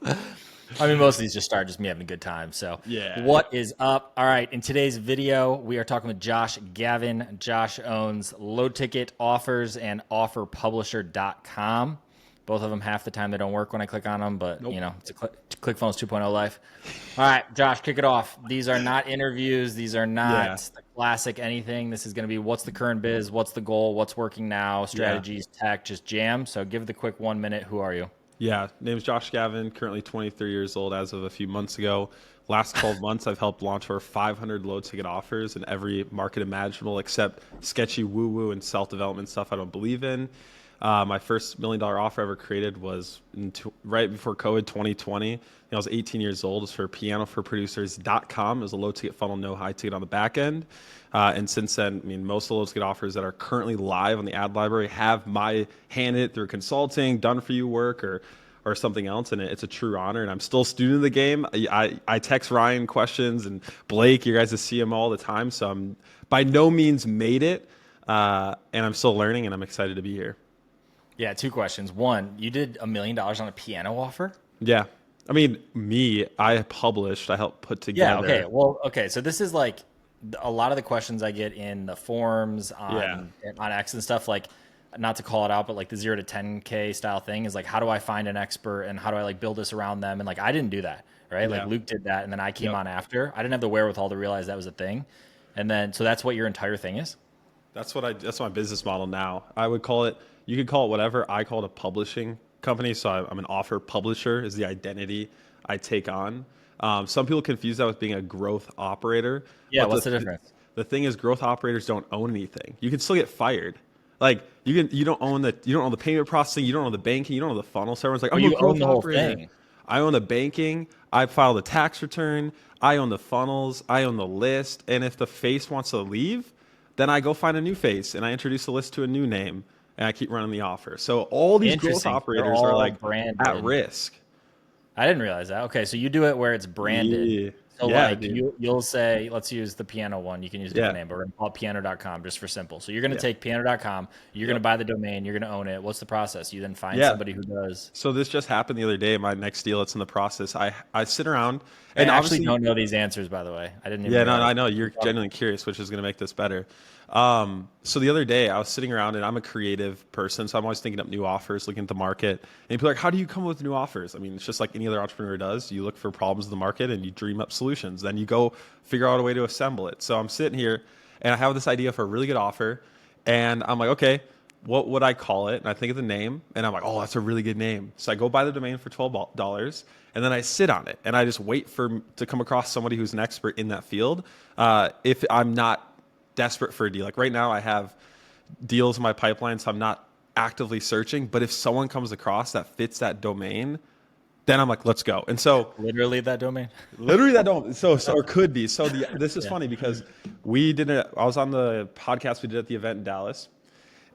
I mean, most of these just start just me having a good time. So, Yeah. what is up? All right. In today's video, we are talking with Josh Gavin. Josh owns Low Ticket Offers and OfferPublisher.com. Both of them, half the time, they don't work when I click on them, but Nope. you know, it's a ClickFunnels 2.0 life. All right, Josh, kick it off. These are not interviews. These are not Yeah. the classic anything. This is going to be what's the current biz, what's the goal, what's working now, Yeah. strategies, tech, just jam. So, give the quick 1 minute. Who are you? Yeah. Name's Josh Gavin, currently 23 years old as of a few months ago. Last 12 months, I've helped launch over 500 low ticket offers in every market imaginable except sketchy woo woo and self development stuff I don't believe in. My first $1 million offer I ever created was right before COVID 2020. I was 18 years old. It was for pianoforproducers.com. It was a low ticket funnel, no high ticket on the back end. And since then, I mean, most of the low ticket offers that are currently live on the ad library have my hand in it through consulting, done for you work, or something else, and it's a true honor. And I'm still a student of the game. I text Ryan questions and Blake, you guys see him all the time. So I'm by no means made it, and I'm still learning, and I'm excited to be here. Yeah, two questions. One, you did $1 million on a piano offer? Yeah. I mean, I helped put Yeah, together. okay. Well, okay. So this is like a lot of the questions I get in the forums Yeah. on X and stuff, like not to call it out, but like the 0 to 10K style thing is like, how do I find an expert and how do I like build this around them? And like, I didn't do that, right? Like Yeah. Luke did that and then I came Yep. on after. I didn't have the wherewithal to realize that was a thing. And then, so that's what your entire thing is? That's my business model now. I would call it, you could call it whatever. I call it a publishing company. So I'm an offer publisher is the identity I take on. Some people confuse that with being a growth operator, Yeah. but What's the difference? the thing is growth operators don't own anything. You can still get fired. Like you don't own the payment processing, you don't own the banking, you don't own the funnel. So everyone's like, Oh, I'm a you own growth the whole operator. thing. I own the banking, I file the tax return, I own the funnels, I own the list, and if the face wants to leave, then I go find a new face and I introduce the list to a new name and I keep running the offer. So all these growth Interesting. They're operators are all like at branded. risk. I didn't realize that. Okay, so you do it where it's branded. Yeah. So Yeah, like dude. you'll say, let's use the piano one. You can use a different Yeah. name, but we're gonna call it piano.com just for simple. So you're gonna Yeah. take piano.com, you're gonna Yep. buy the domain, you're gonna own it. What's the process? You then find Yeah. somebody who does. So this just happened the other day. My next deal, it's in the process. I sit around I and actually obviously, don't know these answers, by the way. I didn't even yeah, no, realize. I know you're genuinely curious, which is going to make this better. So the other day I was sitting around and I'm a creative person. So I'm always thinking up new offers, looking at the market and people are like, how do you come up with new offers? I mean, it's just like any other entrepreneur does. You look for problems in the market and you dream up solutions. Then you go figure out a way to assemble it. So I'm sitting here and I have this idea for a really good offer and I'm like, okay, what would I call it? And I think of the name and I'm like, oh, that's a really good name. So I go buy the domain for $12 and then I sit on it and I just wait to come across somebody who's an expert in that field. If I'm not desperate for a deal, like right now I have deals in my pipeline, so I'm not actively searching. But if someone comes across that fits that domain, then I'm like, let's go. And so Literally that domain. literally that don't so or could be. So this is Yeah. funny because I was on the podcast we did at the event in Dallas.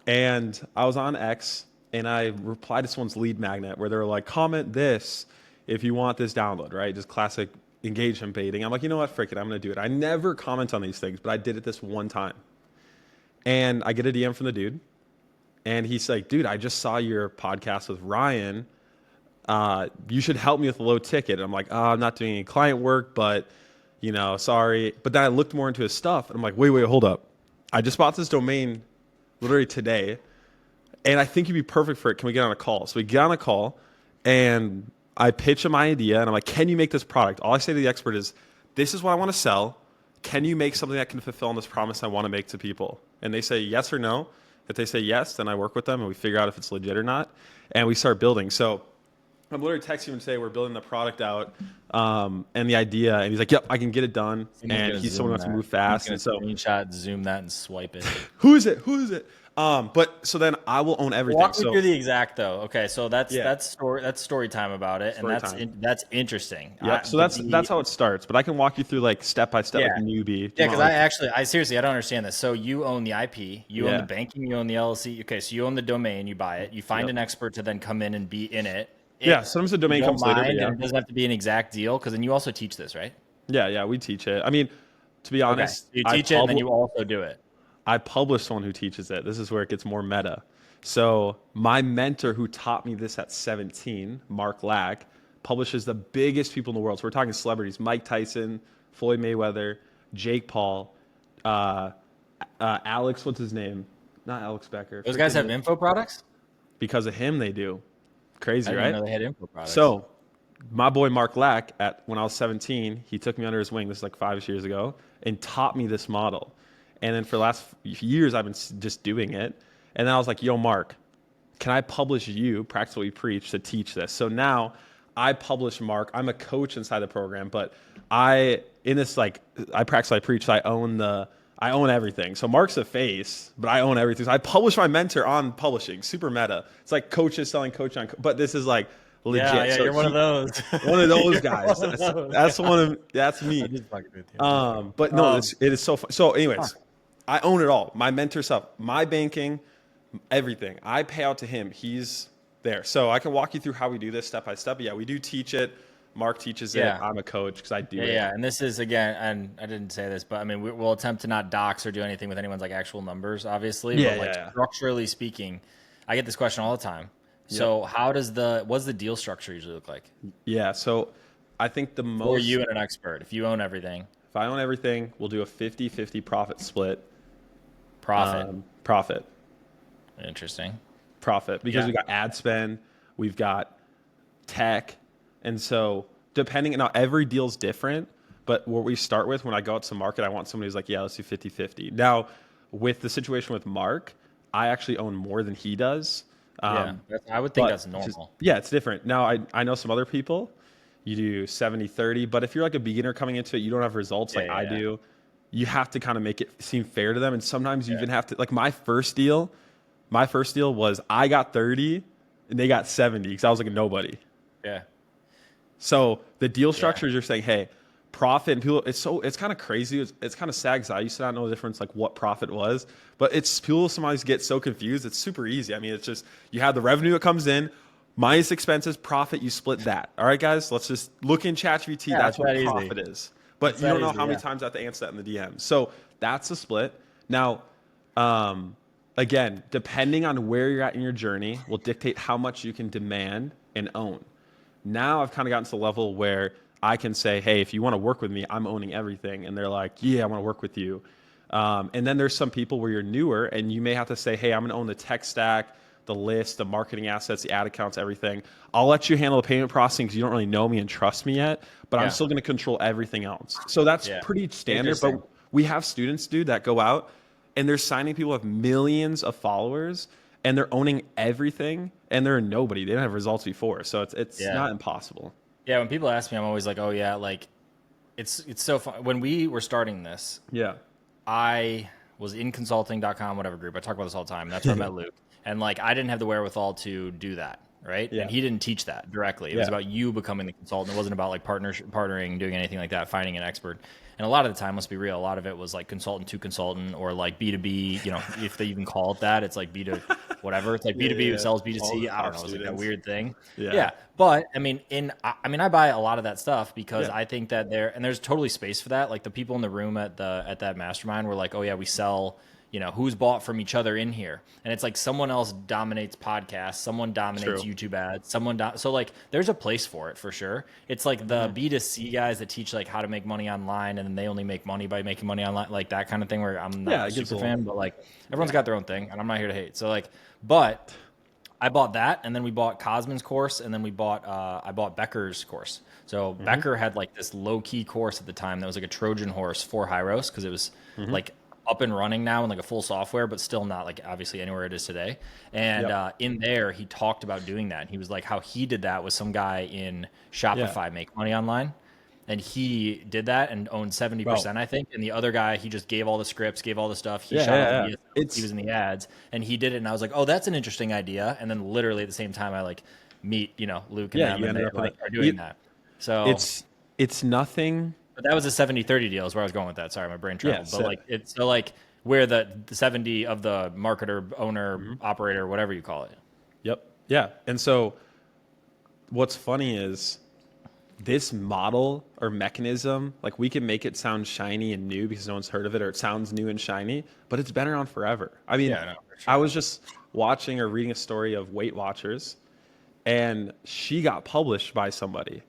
And I was on X and I replied to someone's lead magnet where they were like, comment this if you want this download, right? Just classic engagement baiting. I'm like, you know what? Frick it. I'm going to do it. I never comment on these things, but I did it this one time. And I get a DM from the dude. And he's like, dude, I just saw your podcast with Ryan. You should help me with a low ticket. And I'm like, oh, I'm not doing any client work, but, sorry. But then I looked more into his stuff. And I'm like, wait, hold up. I just bought this domain literally today, and I think you'd be perfect for it. Can we get on a call? So we get on a call, and I pitch him my idea, and I'm like, can you make this product? All I say to the expert is, this is what I want to sell. Can you make something that can fulfill on this promise I want to make to people? And they say yes or no. If they say yes, then I work with them, and we figure out if it's legit or not, and we start building. So I'm literally texting him and say we're building the product out and the idea, and he's like, "Yep, I can get it done." And he's someone who wants to move fast, and He's gonna so screenshot, zoom that, and swipe it. who is it? Who is it? But so then I will own everything. Walk me So through the exact though. Okay, so yeah, that's story time about it, and story time. that's interesting. Yep. So that's how it starts. But I can walk you through like step by step, like Yeah. a newbie. Do Yeah, you because want, like, I seriously, I don't understand this. So you own the IP, you own the yeah, banking, you own the LLC. Okay, so you own the domain, you buy it, you find yep, an expert to then come in and be in it. yeah. Sometimes the You domain don't comes later, but mind, yeah, and it doesn't have to be an exact deal, because then you also teach this, right? yeah. We teach it. I mean, to be Okay, honest, you teach it, and then you also do it. I publish someone who teaches it. This is where it gets more meta. So my mentor who taught me this at 17, Mark Lack, publishes the biggest people in the world. So we're talking celebrities: Mike Tyson, Floyd Mayweather, Jake Paul, Alex. What's his name? Not Alex Becker. Those guys have info products? Because of him, they do. I Crazy, didn't right? even know they had info products. So my boy Mark Lack, when I was 17, he took me under his wing. This is like 5 years ago, and taught me this model. And then for the last years, I've been just doing it. And then I was like, "Yo, Mark, can I publish you, Practice What We Preach, to teach this?" So now I publish Mark. I'm a coach inside the program, but I practice what I preach. So I own everything. So Mark's the face, but I own everything. So I publish my mentor on publishing. Super meta. It's like coaches selling coach on, but this is like legit. Yeah, so you're one of those. One of those guys. That's me. I'm just fucking with you. But no, it is so fun. So anyways, I own it all. My mentor stuff, my banking, everything. I pay out to him. He's there. So I can walk you through how we do this step by step. But yeah, we do teach it. Mark teaches it. I'm a coach because I do it. Yeah, and this is, again, and I didn't say this, but I mean, we'll attempt to not dox or do anything with anyone's like actual numbers, obviously. Yeah, but structurally speaking, I get this question all the time. So what's the deal structure usually look like? Yeah, so I think the most... For you and an expert, if you own everything. If I own everything, we'll do a 50-50 profit split. Profit. Interesting. Profit. Because we got ad spend, we've got tech. And so now every deal's different, but what we start with when I go out to market, I want somebody who's like, yeah, let's do 50-50. Now, with the situation with Mark, I actually own more than he does. I would think that's normal. It's different. Now, I know some other people, you do 70-30, but if you're like a beginner coming into it, you don't have results I do, you have to kind of make it seem fair to them. And sometimes you even have to, like my first deal was I got 30 and they got 70 because I was like a nobody. Yeah. So the deal structures, you're saying, hey, profit, and people, it's kind of crazy. It's kind of sad because I used to not know the difference, like what profit was, but people sometimes get so confused. It's super easy. I mean, it's just, you have the revenue that comes in minus expenses, profit, you split that. All right, guys, let's just look in ChatGPT. That's what profit is. But you don't know how many times I have to answer that in the DM. So that's the split. Now, again, depending on where you're at in your journey will dictate how much you can demand and own. Now I've kind of gotten to the level where I can say, hey, if you want to work with me, I'm owning everything. And they're like, yeah, I want to work with you. And then there's some people where you're newer and you may have to say, hey, I'm going to own the tech stack, the list, the marketing assets, the ad accounts, everything. I'll let you handle the payment processing because you don't really know me and trust me yet, but I'm still going to control everything else. So that's pretty standard. But we have students, dude, that go out and they're signing people with millions of followers and they're owning everything and they're nobody. They don't have results before. So it's not impossible. Yeah, when people ask me, I'm always like, oh yeah, like it's so fun. When we were starting this, I was in consulting.com, whatever group. I talk about this all the time. That's where I met Luke. And like I didn't have the wherewithal to do that, right? Yeah. And he didn't teach that directly. It was about you becoming the consultant. It wasn't about like partnering, doing anything like that, finding an expert. And a lot of the time, let's be real, a lot of it was like consultant to consultant or like B2B, you know, if they even call it that, it's like B to whatever. It's like B2B who sells B2C. I don't know. It's like that weird thing. Yeah. But I mean, I buy a lot of that stuff because I think that there's totally space for that. Like the people in the room at that mastermind were like, oh yeah, we sell, you know, who's bought from each other in here. And it's like someone else dominates podcasts, someone dominates YouTube ads, so like there's a place for it for sure. It's like the B2C guys that teach like how to make money online and then they only make money by making money online, like that kind of thing where I'm not a super fan, but like everyone's got their own thing and I'm not here to hate. So like, but I bought that and then we bought Cosman's course and then I bought Becker's course. So Becker had like this low key course at the time that was like a Trojan horse for Hyros because it was like up and running now in like a full software, but still not like obviously anywhere it is today. And in there, he talked about doing that. And he was like how he did that with some guy in Shopify make money online. And he did that and owned 70%, I think. And the other guy, he just gave all the scripts, gave all the stuff. He shot all the videos, he was in the ads and he did it. And I was like, oh, that's an interesting idea. And then literally at the same time, I like meet, you know, Luke and them and they like are doing that. So it's nothing. But that was a 70-30 deal is where I was going with that. Sorry, my brain traveled. But like it's so like where the 70 of the marketer, owner, operator, whatever you call it. Yep. Yeah. And so what's funny is this model or mechanism, like we can make it sound shiny and new because no one's heard of it or it sounds new and shiny, but it's been around forever. I mean, I was just watching or reading a story of Weight Watchers and she got published by somebody.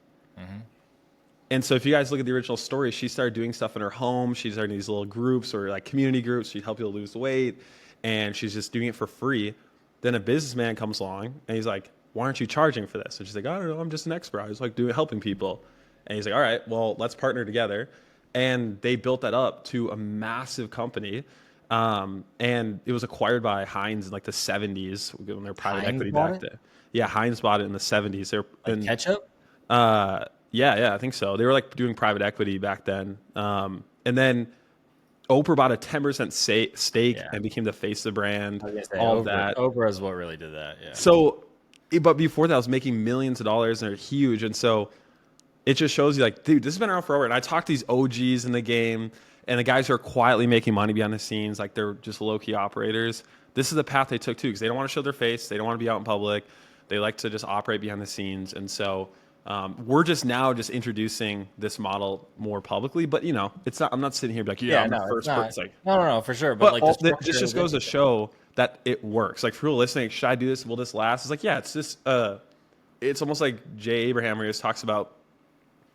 And so if you guys look at the original story, she started doing stuff in her home. She started these little groups or like community groups. She'd help people lose weight, and she's just doing it for free. Then a businessman comes along and he's like, why aren't you charging for this? And she's like, I don't know, I'm just an expert. I was like helping people. And he's like, all right, well, let's partner together. And they built that up to a massive company. And it was acquired by Heinz in like the 70s when they're private Heinz equity bought backed it? it. Yeah, Heinz bought it in the 70s. Like ketchup? Yeah, I think so. They were like doing private equity back then. And then Oprah bought a 10% stake and became the face of the brand. All of that. Oprah is what really did that. Yeah. So, but before that, I was making millions of dollars and they're huge. And so it just shows you like, dude, this has been around forever. And I talk to these OGs in the game and the guys who are quietly making money behind the scenes, like they're just low-key operators. This is the path they took too, because they don't want to show their face. They don't want to be out in public. They like to just operate behind the scenes. And so we're just now just introducing this model more publicly, but you know, it's not. I'm not sitting here like, I'm the first person. It's like, no, for sure. But like, this just goes to show that it works. Like for people listening, should I do this? Will this last? It's like, yeah, it's just, it's almost like Jay Abraham, where he just talks about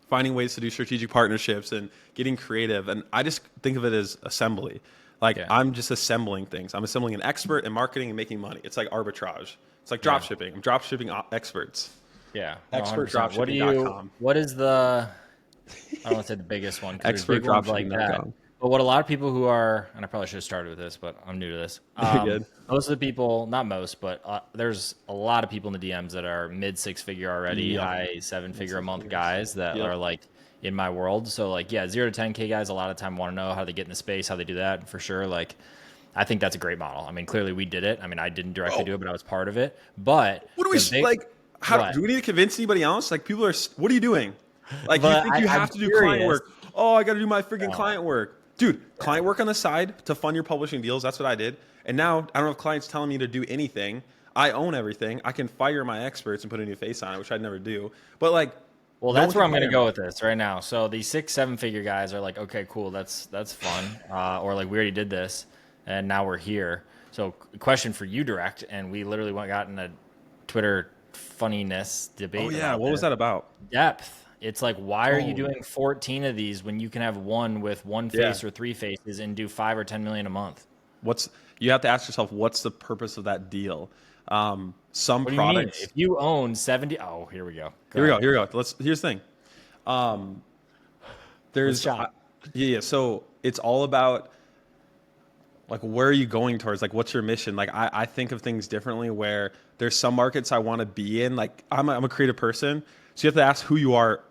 finding ways to do strategic partnerships and getting creative. And I just think of it as assembly. Like I'm just assembling things. I'm assembling an expert in marketing and making money. It's like arbitrage. It's like drop shipping. I'm drop shipping experts. Yeah. Expertdropshipping.com. What is the, I don't want to say the biggest one. Expertdropshipping.com. But what a lot of people who are, and I probably should have started with this, but I'm new to this. Good. Most of the people, not most, but there's a lot of people in the DMs that are mid 6-figure already, high 7-figure a month guys that are like in my world. So like, 0 to 10K guys, a lot of time want to know how they get in the space, how they do that for sure. Like, I think that's a great model. I mean, clearly we did it. I mean, I didn't directly do it, but I was part of it. But what do we like? How do we need to convince anybody else? Like people are, what are you doing? Like you think you have to do client work? Oh, I got to do my freaking client work, dude. Client work on the side to fund your publishing deals. That's what I did. And now I don't have clients telling me to do anything. I own everything. I can fire my experts and put a new face on it, which I'd never do. But like, well, that's where I'm going to go with this right now. So these 6-7-figure guys are like, okay, cool, that's fun, or like we already did this, and now we're here. So question for you, direct, and we literally got in a Twitter funniness debate. Oh yeah, what was that about? Depth. It's like, why are you doing 14 of these when you can have one with one face or 3 faces and do 5 or 10 million a month? You have to ask yourself, what's the purpose of that deal? Some what products. If you own 70, here we go. Here we go. Here's the thing. So it's all about like, where are you going towards? Like, what's your mission? Like, I think of things differently where there's some markets I want to be in. Like, I'm a creative person. So you have to ask who you are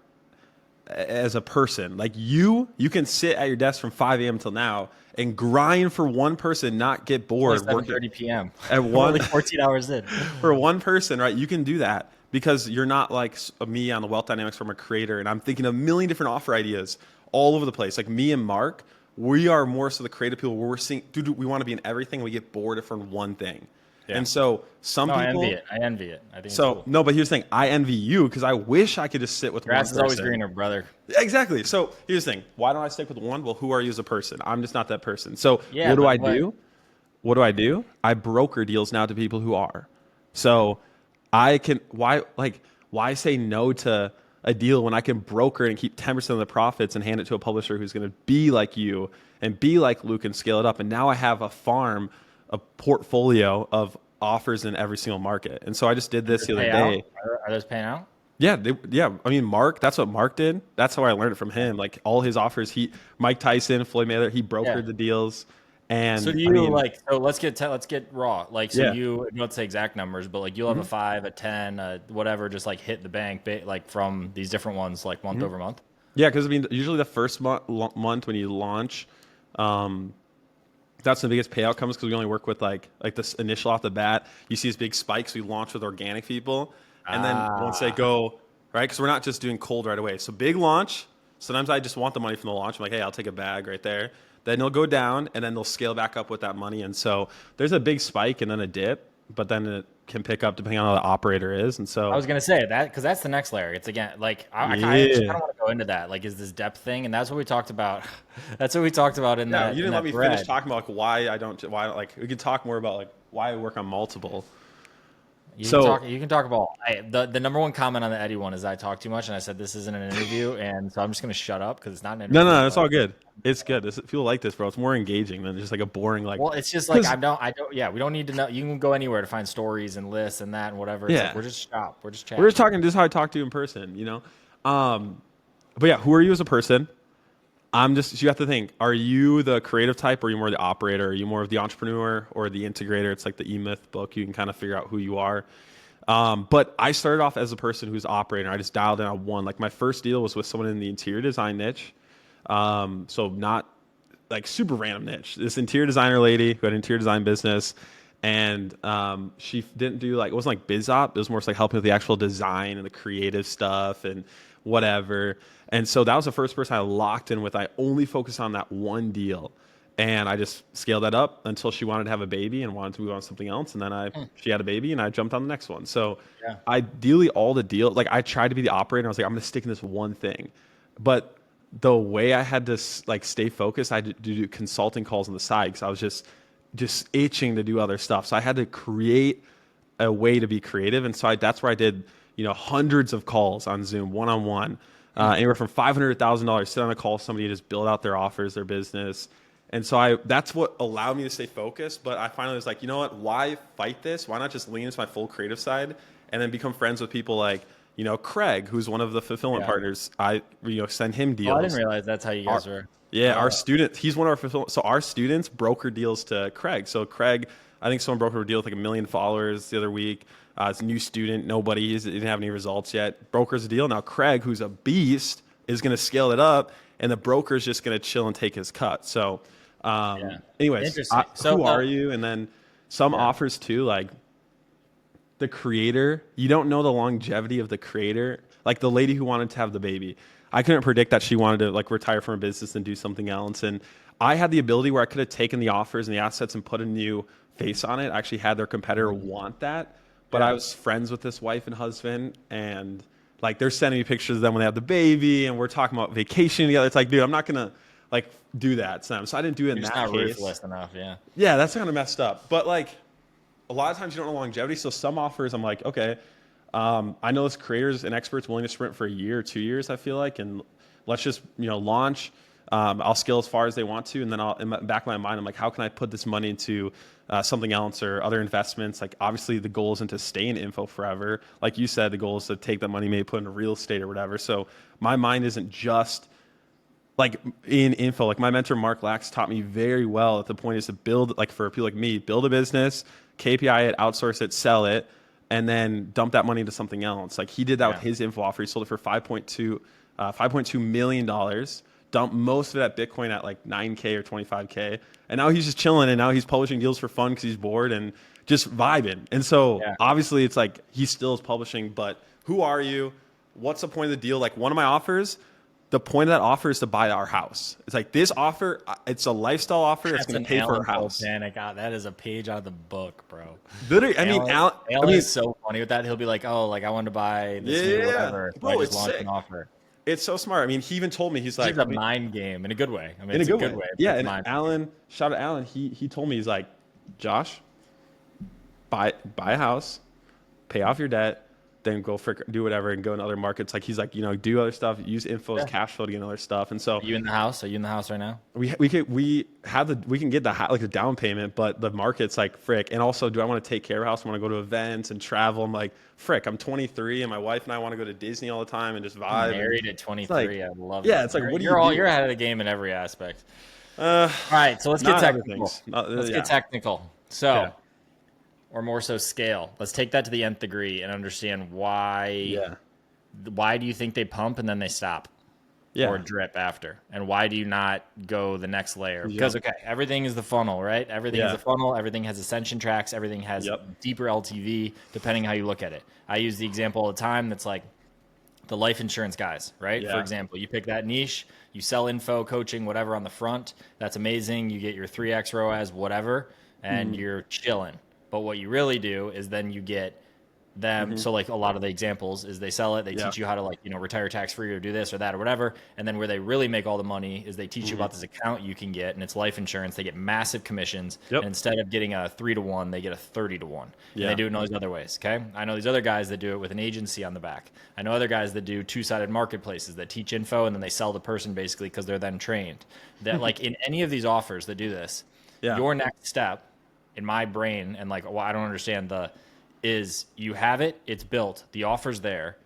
as a person. Like you can sit at your desk from 5 a.m. till now and grind for one person, not get bored. 7:30 p.m. At one, only 14 hours in. For one person, right? You can do that because you're not like me on the Wealth Dynamics from a creator. And I'm thinking of a million different offer ideas all over the place. Like me and Mark, we are more so the creative people where we're seeing, dude, we want to be in everything. And we get bored from one thing. Yeah. And so people, I envy it. I think so. It's cool. No, but here's the thing. I envy you because I wish I could just sit with Grass one person. is always greener, brother. Exactly. So here's the thing. Why don't I stick with one? Well, who are you as a person? I'm just not that person. So what do I do? What do I do? I broker deals now to people who are. So I can, why say no to a deal when I can broker and keep 10% of the profits and hand it to a publisher who's going to be like you and be like Luke and scale it up. And now I have a portfolio of offers in every single market. And so I just did this the other day. Are those paying out? Yeah. I mean, Mark, that's what Mark did. That's how I learned it from him. Like all his offers, Mike Tyson, Floyd Mayweather, he brokered the deals. And so so let's get raw. Like, so you don't say exact numbers, but like you'll have a 5, a 10, whatever, just like hit the bank, like from these different ones, like month over month. Yeah. Cause I mean, usually the first month when you launch, that's when the biggest payout comes because we only work with like this initial off the bat. You see these big spikes. We launch with organic people. And then once they go, right, because we're not just doing cold right away. So big launch. Sometimes I just want the money from the launch. I'm like, hey, I'll take a bag right there. Then they'll go down and then they'll scale back up with that money. And so there's a big spike and then a dip, but then it can pick up depending on how the operator is. And so I was going to say that because that's the next layer. It's again, like I kind of want to go into that. Like, is this depth thing? And that's what we talked about. That's what we talked about in that. You didn't let me finish talking about like why we can talk more about like why I work on multiple. So You can talk about the number one comment on the Eddie one is I talk too much, and I said this isn't an interview, and so I'm just gonna shut up because it's not an interview. no, it's But all good. It's good. People like this, bro. It's more engaging than just like a boring like. well, it's just like Because yeah, we don't need to know. You can go anywhere to find stories and lists and that and whatever. It's like yeah, we're just shop, we're just we're just chatting. talking. This is how I talk to you in person, you know. But yeah, who are you as a person? You have to think, are you the creative type or are you more the operator? Are you more of the entrepreneur or the integrator? It's like the E-Myth book. You can kind of figure out who you are. But I started off as a person who's operator. I just dialed in on one. Like my first deal was with someone in the interior design niche. So not like super random niche. This interior designer lady who had an interior design business. And she didn't do like, it wasn't like biz op. It was more like helping with the actual design and the creative stuff and whatever. And so that was the first person I locked in with. I only focused on that one deal. And I just scaled that up until she wanted to have a baby and wanted to move on to something else. And then she had a baby and I jumped on the next one. So Yeah. ideally all the deal, like I tried to be the operator. I was like, I'm going to stick in this one thing. But the way I had to like stay focused, I had to do consulting calls on the side because I was just itching to do other stuff. So I had to create a way to be creative. And so that's where I did, hundreds of calls on Zoom, one-on-one, anywhere from $500,000, sit on a call with somebody to just build out their offers, their business. And so that's what allowed me to stay focused. But I finally was like, you know what? Why fight this? Why not just lean into my full creative side and then become friends with people like, Craig, who's one of the fulfillment Yeah. partners. I, send him Oh, I deals. didn't realize that's how you guys were. Yeah, our student, he's one of our fulfillment. So our students broker deals to Craig. So Craig, I think someone brokered a deal with like 1 million followers the other week. It's a new student. Nobody he didn't have any results yet. Brokers a deal. Now Craig, who's a beast, is going to scale it up, and the broker's just going to chill and take his cut. So, Yeah. anyways, Interesting. So who are you? And then some yeah. offers too, like the creator. You don't know the longevity of the creator. Like the lady who wanted to have the baby. I couldn't predict that she wanted to like retire from a business and do something else. And I had the ability where I could have taken the offers and the assets and put a new face on it. I actually had their competitor want that. But Yeah. I was friends with this wife and husband, and like they're sending me pictures of them when they have the baby, and we're talking about vacation together. It's like, dude, I'm not gonna like do that. So I didn't do it in You're just that not case. ruthless enough. Yeah. Yeah, that's kind of messed up. But like a lot of times you don't know longevity. So some offers, I'm like, okay, I know this creators and experts willing to sprint for a year or 2 years. I feel like, and let's just launch. I'll scale as far as they want to, and then in the back of my mind, I'm like, how can I put this money into something else or other investments? Like, obviously, the goal isn't to stay in info forever. Like you said, the goal is to take that money, maybe put into real estate or whatever. So my mind isn't just like in info. Like my mentor Mark Lax taught me very well that the point is to build, like for people like me, build a business, KPI it, outsource it, sell it, and then dump that money into something else. Like he did that with his info offer. He sold it for $5.2 million, dumped most of it at Bitcoin at like 9K or 25K. And now he's just chilling, and now he's publishing deals for fun because he's bored and just vibing. And so Yeah. obviously it's like he still is publishing, but who are you? What's the point of the deal? Like one of my offers, the point of that offer is to buy our house. It's like this offer, it's a lifestyle offer that's going to pay for our house. Panic. That is a page out of the book, bro. Literally, Alan is so funny with that. He'll be like, "Oh, like I wanted to buy this new whatever." So bro, I just it's launched sick. an offer. It's so smart. I mean, he even told me, he's like, It's a mind game in a good way. I mean, in a it's a good good way. way. Yeah, It's and mind. Alan, shout out Alan. He told me, he's like, Josh, buy a house, pay off your debt, then go do whatever and go in other markets. Like he's like, do other stuff, use info as cash flow to get other stuff. And so Are you in the house? Are you in the house right now? we can get like the down payment, but the market's like frick. And also, do I want to take care of a house? I want to go to events and travel. I'm like, frick, I'm 23 and my wife and I want to go to Disney all the time and just vibe. Married at 23. Like, I love it. yeah, it's like, what do you do? You're ahead of the game in every aspect. All right, so let's get Not technical. everything's- Let's yeah. get technical. So, Yeah. or more so scale. Let's take that to the nth degree and understand why. Yeah. Why do you think they pump and then they stop? Yeah. Or drip after? And why do you not go the next layer? Because, okay, everything is the funnel, right? Everything is Yeah. a funnel. Everything has ascension tracks. Everything has Yep. deeper LTV, depending how you look at it. I use the example all the time that's like the life insurance guys, right? Yeah. For example, you pick that niche, you sell info, coaching, whatever on the front. That's amazing. You get your 3x ROAS, whatever, and you're chilling. But what you really do is then you get them. So like a lot of the examples is they sell it, they Yeah. teach you how to like, retire tax free or do this or that or whatever. And then where they really make all the money is they teach you about this account you can get, and it's life insurance. They get massive commissions. Yep. And instead of getting a 3-to-1, they get a 30-to-1. And Yeah. they do it in all these other ways. Okay. I know these other guys that do it with an agency on the back. I know other guys that do two-sided marketplaces that teach info and then they sell the person basically because they're then trained. That like in any of these offers that do this, Yeah. your next step in my brain, and like, well, I don't understand is you have it, it's built, the offer's there,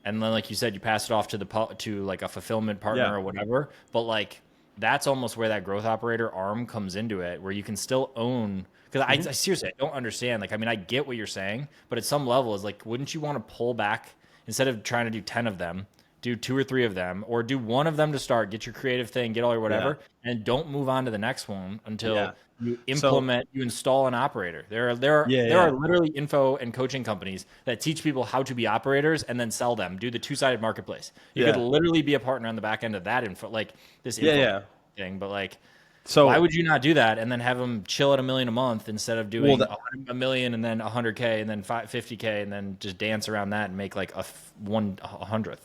and then like you said, you pass it off to like a fulfillment partner or whatever. But like that's almost where that growth operator arm comes into it, where you can still own. Because I seriously, I don't understand. Like, I mean, I get what you're saying, but at some level, is like, wouldn't you want to pull back instead of trying to do 10 of them? Do 2 or 3 of them, or do 1 of them to start, get your creative thing, get all your whatever, and don't move on to the next one until you implement, you install an operator. There are literally info and coaching companies that teach people how to be operators and then sell them, do the two-sided marketplace. You could literally be a partner on the back end of that info, like this info thing, but like, so why would you not do that and then have them chill at $1 million a month instead of doing $1 million and then 100K and then 50K and then just dance around that and make like a 1/100th?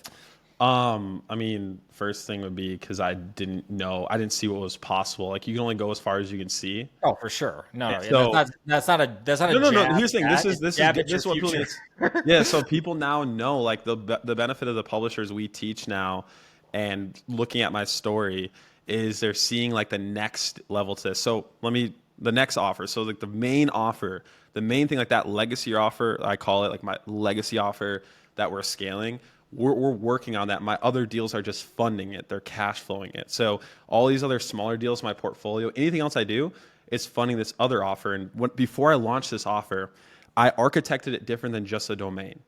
I mean, first thing would be because I didn't see what was possible. Like you can only go as far as you can see. Oh, for sure. No, So, that's not a no. jab Here's the thing. This is what people future. yeah. So people now know like the benefit of the publishers we teach now, and looking at my story is they're seeing like the next level to this. So the next offer. So like the main offer, the main thing like that legacy offer, I call it like my legacy offer that we're scaling. We're working on that. My other deals are just funding it. They're cash flowing it. So all these other smaller deals in my portfolio, anything else I do is funding this other offer. And before I launched this offer, I architected it different than just a domain.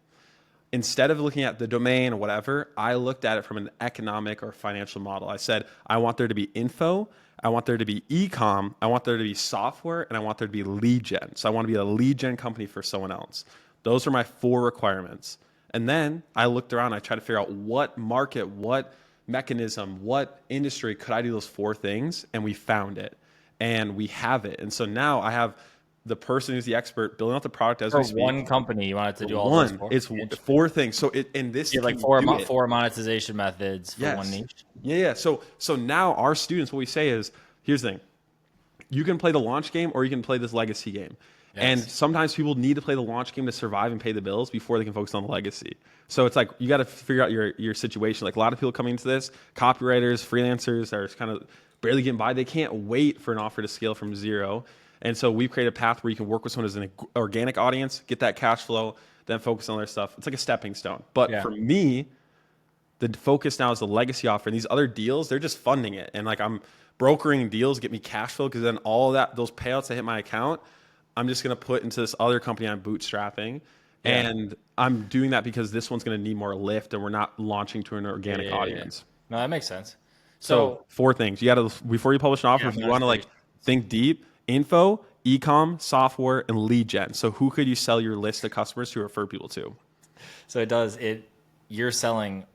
Instead of looking at the domain or whatever, I looked at it from an economic or financial model. I said, I want there to be info. I want there to be e-com. I want there to be software. And I want there to be lead gen. So I want to be a lead gen company for someone else. Those are my 4 requirements. And then I looked around, I tried to figure out what market, what mechanism, what industry could I do those 4 things, and we found it. And we have it. And so now I have the person who's the expert building out the product as we speak. One company, you wanted to do all those 4? It's 4 things. So you have like 4 monetization methods for one niche. Yeah. So now our students, what we say is, here's the thing. You can play the launch game or you can play this legacy game. Yes. And sometimes people need to play the launch game to survive and pay the bills before they can focus on the legacy. So it's like you got to figure out your situation. Like a lot of people coming into this, copywriters, freelancers are kind of barely getting by. They can't wait for an offer to scale from 0. And so we've created a path where you can work with someone as an organic audience, get that cash flow, then focus on their stuff. It's like a stepping stone. But for me, the focus now is the legacy offer. And these other deals, they're just funding it. And like I'm brokering deals, get me cash flow, because then all of those payouts that hit my account, I'm just going to put into this other company I'm bootstrapping. Yeah. And I'm doing that because this one's going to need more lift and we're not launching to an organic audience. No, that makes sense. So 4 things. You got to, before you publish an offer, if you want to like think deep, info, e-com, software, and lead gen. So who could you sell your list of customers to refer people to? So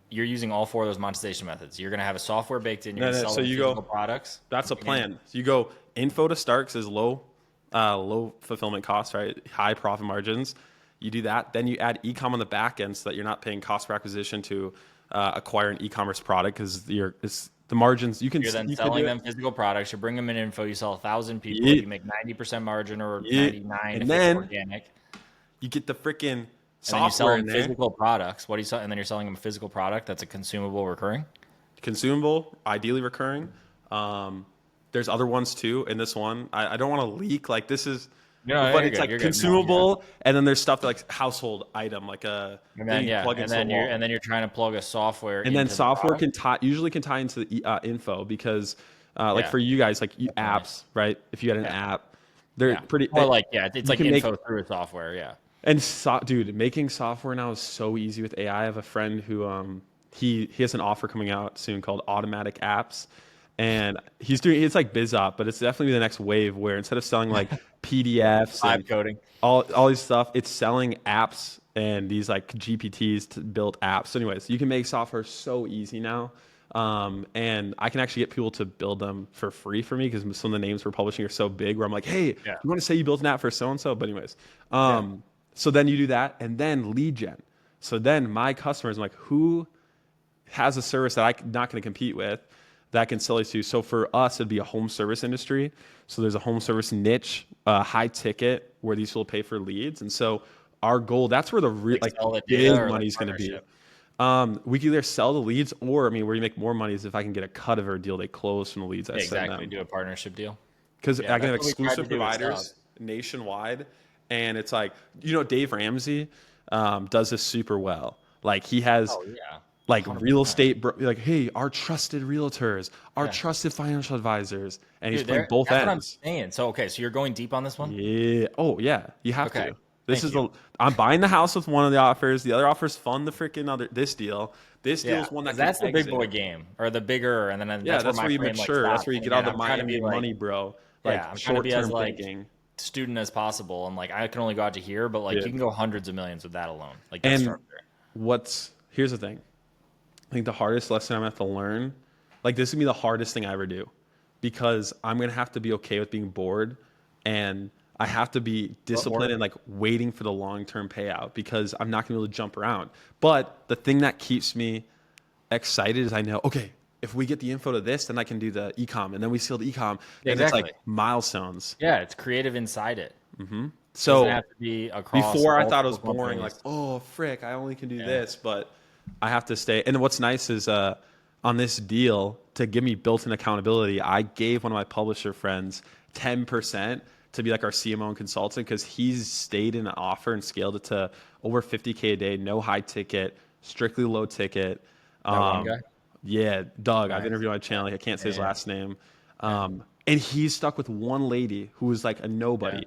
you're using all 4 of those monetization methods. You're going to have a software baked in. You're going to sell physical products. That's a plan. So you go info to start because it's low fulfillment costs, right? High profit margins. You do that. Then you add e-com on the back end so that you're not paying cost per acquisition to acquire an e-commerce product because the margins you're then selling them physical products. You bring them in info. You sell 1,000 people. You make 90% margin or 99 if it's organic. You get the freaking software. And then you sell them physical products. What do you sell? And then you're selling them a physical product that's a consumable, recurring. Consumable, ideally recurring. There's other ones too. In this one, I don't want to leak. Like this is, but it's like consumable, and then there's stuff like household item, like a plug and then you're trying to plug a software. And then software usually can tie into the info because, like for you guys, like apps, right? If you had an app, they're pretty. Or it's like info through a software, And dude, making software now is so easy with AI. I have a friend who he has an offer coming out soon called Automatic Apps. And it's like BizOp, but it's definitely the next wave where instead of selling like PDFs and coding, all these stuff, it's selling apps and these like GPTs to build apps. So anyways, you can make software so easy now. And I can actually get people to build them for free for me because some of the names we're publishing are so big where I'm like, hey, you want to say you built an app for so-and-so? But anyways, So then you do that, and then lead gen. So then my customers, I'm like, who has a service that I'm not going to compete with that I can sell it to? So for us, it'd be a home service industry. So there's a home service niche, high ticket, where these people pay for leads. And so our goal, that's where the Like like sell the data big or like money is going to be. partnership? We can either sell the leads, or I mean, where you make more money is if I can get a cut of our deal they close from the leads I Yeah, send exactly. them. Do a partnership deal. Because Yeah, I can that's have what we tried to exclusive do with Clogg. providers nationwide, and it's like, Dave Ramsey does this super well. Like he has Oh yeah, like real 100%. estate, like, hey, our trusted realtors, our Yeah. trusted financial advisors, and he's Dude, playing both that's what I'm ends. saying. So, okay, so you're going deep on this one? Yeah. Oh yeah, you have Okay. to. This Thank is you. the. I'm buying the house with one of the offers. The other offers fund the freaking other. This deal. This deal Yeah, is one because that can that's the big boy exit. game or the bigger, and then Yeah, that's where that's my where you frame like mature. That's stops. where you And get out again, the I'm trying to be Miami like, money, bro. yeah, Like I'm trying to be as short-term like thinking. student as possible, and like I can only go out to here, but like Yeah. you can go hundreds of millions with that alone. Like that's And structure. here's the thing. I think the hardest lesson I'm gonna have to learn, like this is gonna be the hardest thing I ever do, because I'm gonna have to be okay with being bored, and I have to be What disciplined more? and like waiting for the long-term payout, because I'm not gonna be able to jump around. But the thing that keeps me excited is I know, okay, if we get the info to this, then I can do the ecom, and then we seal the ecom, Yeah, and it's like exactly. milestones. Yeah, it's creative inside it. Doesn't So have to be across before I thought it was multiple boring, like, companies. oh frick, I only can do Yeah. this, but I have to stay. And what's nice is on this deal, to give me built-in accountability, I gave one of my publisher friends 10% to be like our CMO and consultant, because he's stayed in an offer and scaled it to over 50K a day, no high ticket, strictly low ticket. That one guy? Yeah, Doug. I've Nice. interviewed on my channel. I can't say his Yeah. last name. Yeah. And he's stuck with one lady who was like a Yeah. nobody.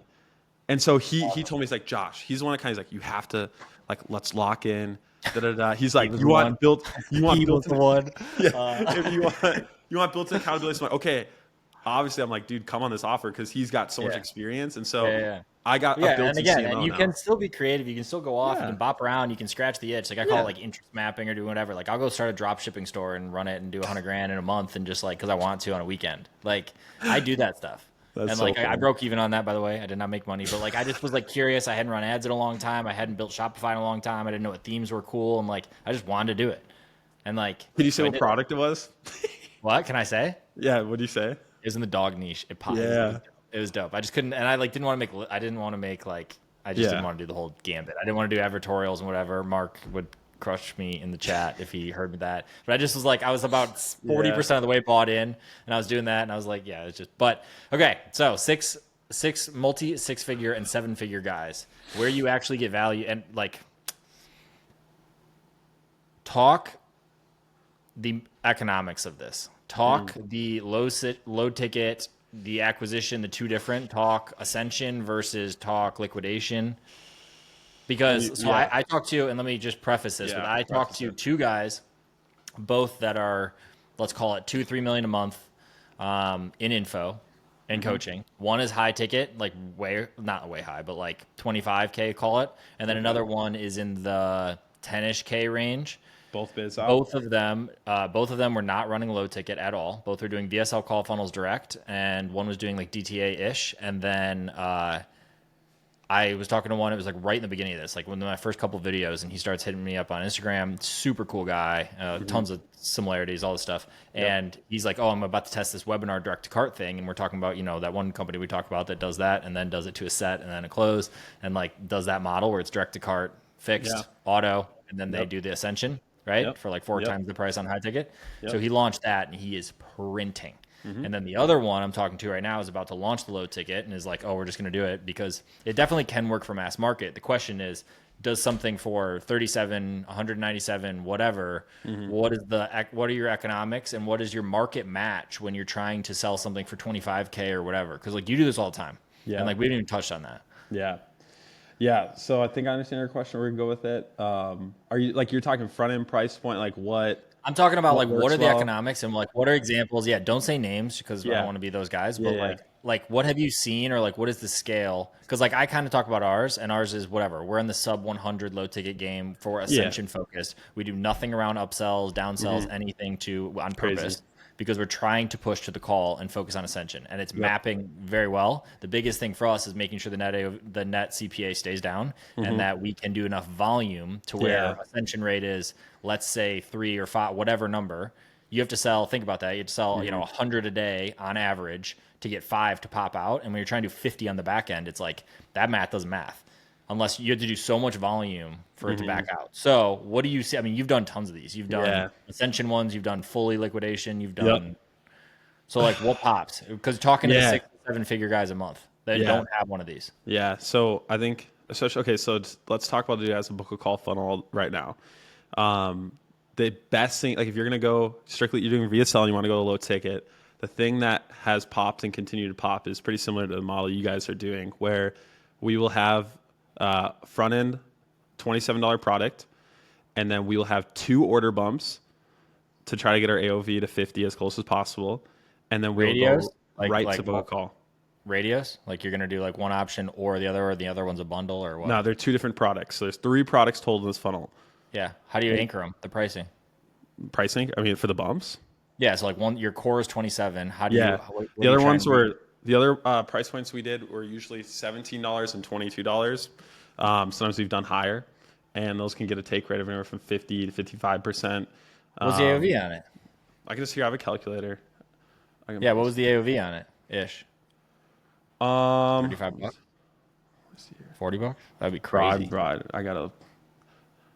And so he told me, he's like, Josh, he's the one that kind of, he's like, you have to, like, let's lock in. Da, da, da. He's He like, was the one. you want He was built the in, one. yeah, if you want built in accountability. So I'm like, okay, obviously I'm like, dude, come on this offer, because he's got so much Yeah. experience. And Yeah. so Yeah. I got a Yeah, and built-in again, and CMO you can now. still be creative. You can still go off. You Yeah. can bop around. You can scratch the itch. Like I call Yeah. it like interest mapping or do whatever. Like I'll go start a drop shipping store and run it and do 100 grand in a month and just like because I want to on a weekend. Like I do that stuff. That's And so like I fun. broke even on that, by the way. I did not make money, but like I just was like curious. I hadn't run ads in a long time. I hadn't built Shopify in a long time. I didn't know what themes were cool. And like I just wanted to do it. And like Can you so say I what did it. product it was? What can I say? Yeah, what do you say? It was in the dog niche. Yeah. It was dope. I just couldn't, and I like didn't want to make. I didn't want to make like. I just didn't Yeah. want to do the whole gambit. I didn't want to do advertorials and whatever. Mark would crush me in the chat if he heard that. But I just was like, I was about 40% of the way bought in, and I was doing that, and I was like, yeah, it's just. But okay, so six six figure and 7-figure guys, where you actually get value and like talk the economics of this. Talk the low ticket, the acquisition, the two different. Talk ascension versus talk liquidation. Because so Yeah. I talked to, and let me just preface this with Yeah, I talked preface to it. two guys, both that are, let's call it 2-3 million a month in info and coaching. One is high ticket, like not way high, but like 25K, call it. And then another one is in the 10-ish K range. Both bids out. Both of them were not running low ticket at all. Both were doing VSL call funnels direct, and one was doing like DTA ish. And then I was talking to one. It was like right in the beginning of this, like one of my first couple videos, and he starts hitting me up on Instagram. Super cool guy, tons of similarities, all this stuff. And he's like, "Oh, I'm about to test this webinar direct to cart thing," and we're talking about that one company we talked about that does that, and then does it to a set and then a close, and like does that model where it's direct to cart, fixed, auto, and then they do the ascension. Right? Yep. For like 4 Yep. times the price on high ticket. Yep. So he launched that and he is printing. And then the other one I'm talking to right now is about to launch the low ticket and is like, oh, we're just going to do it because it definitely can work for mass market. The question is, does something for 37, 197, whatever, what are your economics and what is your market match when you're trying to sell something for 25K or whatever? Because like you do this all the time. Yeah. And like we didn't even touch on that. Yeah. Yeah. So I think I understand your question. We're gonna go with it. Are you like you're talking front end price point? Like what? I'm talking about like what works are the well? economics and like what are examples? Yeah, don't say names because I Yeah. don't want to be those guys. But Yeah. like what have you seen or like what is the scale? Because like I kind of talk about ours and ours is whatever. We're in the sub 100 low ticket game for ascension focused. We do nothing around upsells, downsells, anything on Crazy. purpose because we're trying to push to the call and focus on ascension, and it's mapping very well. The biggest thing for us is making sure the net CPA stays down, and that we can do enough volume to where ascension rate is, let's say 3 or 5, whatever number. You have to sell. Think about that. You have to sell, 100 a day on average to get 5 to pop out. And when you're trying to do 50 on the back end, it's like that math doesn't math unless you have to do so much volume for it to back out. So what do you see? I mean, you've done tons of these. You've done ascension ones. You've done fully liquidation. You've done. So like what pops? Because talking to 6 to 7 figure guys a month that don't have one of these. Yeah. So I think especially, okay, so let's talk about it as a book a call funnel right now. The best thing, like if you're going to go strictly, you're doing VSL and you want to go to low ticket, the thing that has popped and continue to pop is pretty similar to the model you guys are doing, where we will have front end $27 product, and then we will have 2 order bumps to try to get our AOV to 50 as close as possible. And then we'll go right to book a call. Radios? Like you're going to do like one option or the other one's a bundle or what? No, they're 2 different products. So there's 3 products total in this funnel. Yeah. How do you anchor them? The pricing? I mean, for the bumps? Yeah. So like your core is 27. How do you? The other ones were the other price points we did were usually $17 and $22. Sometimes we've done higher, and those can get a take rate of anywhere from 50 to 55%. What's the AOV on it? I can just hear I have a calculator. What was the AOV on it? Ish. $35. 40 bucks? That'd be crazy. Right. I gotta.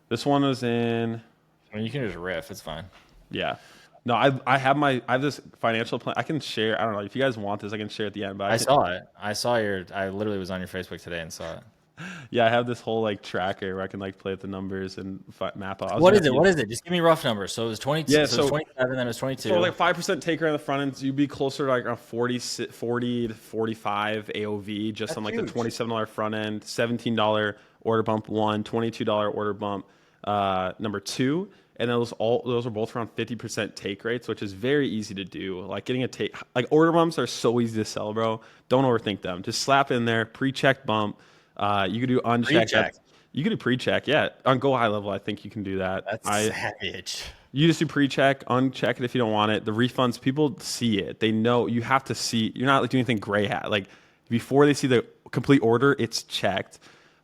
This one was in. I mean, you can just riff. It's fine. Yeah. No, I have this financial plan. I can share. I don't know if you guys want this. I can share at the end. But I saw it. I literally was on your Facebook today and saw it. Yeah, I have this whole like tracker where I can like play with the numbers and map out. What is it? Just give me rough numbers. So it was 22. Yeah, so it was 27, then it was 22. So like 5% take rate on the front end, so you'd be closer to like around 40 to 45 AOV just on like the $27 front end, $17 order bump 1, $22 order bump number 2. And those are both around 50% take rates, which is very easy to do. Like getting a take, like order bumps are so easy to sell, bro. Don't overthink them. Just slap in there, pre-check bump. You could do uncheck. Pre-check. You could do pre-check, yeah. On Go High Level, I think you can do that. That's savage. You just do pre-check, uncheck it if you don't want it. The refunds, people see it. They know you have to see. You're not like doing anything gray hat. Like before they see the complete order, it's checked.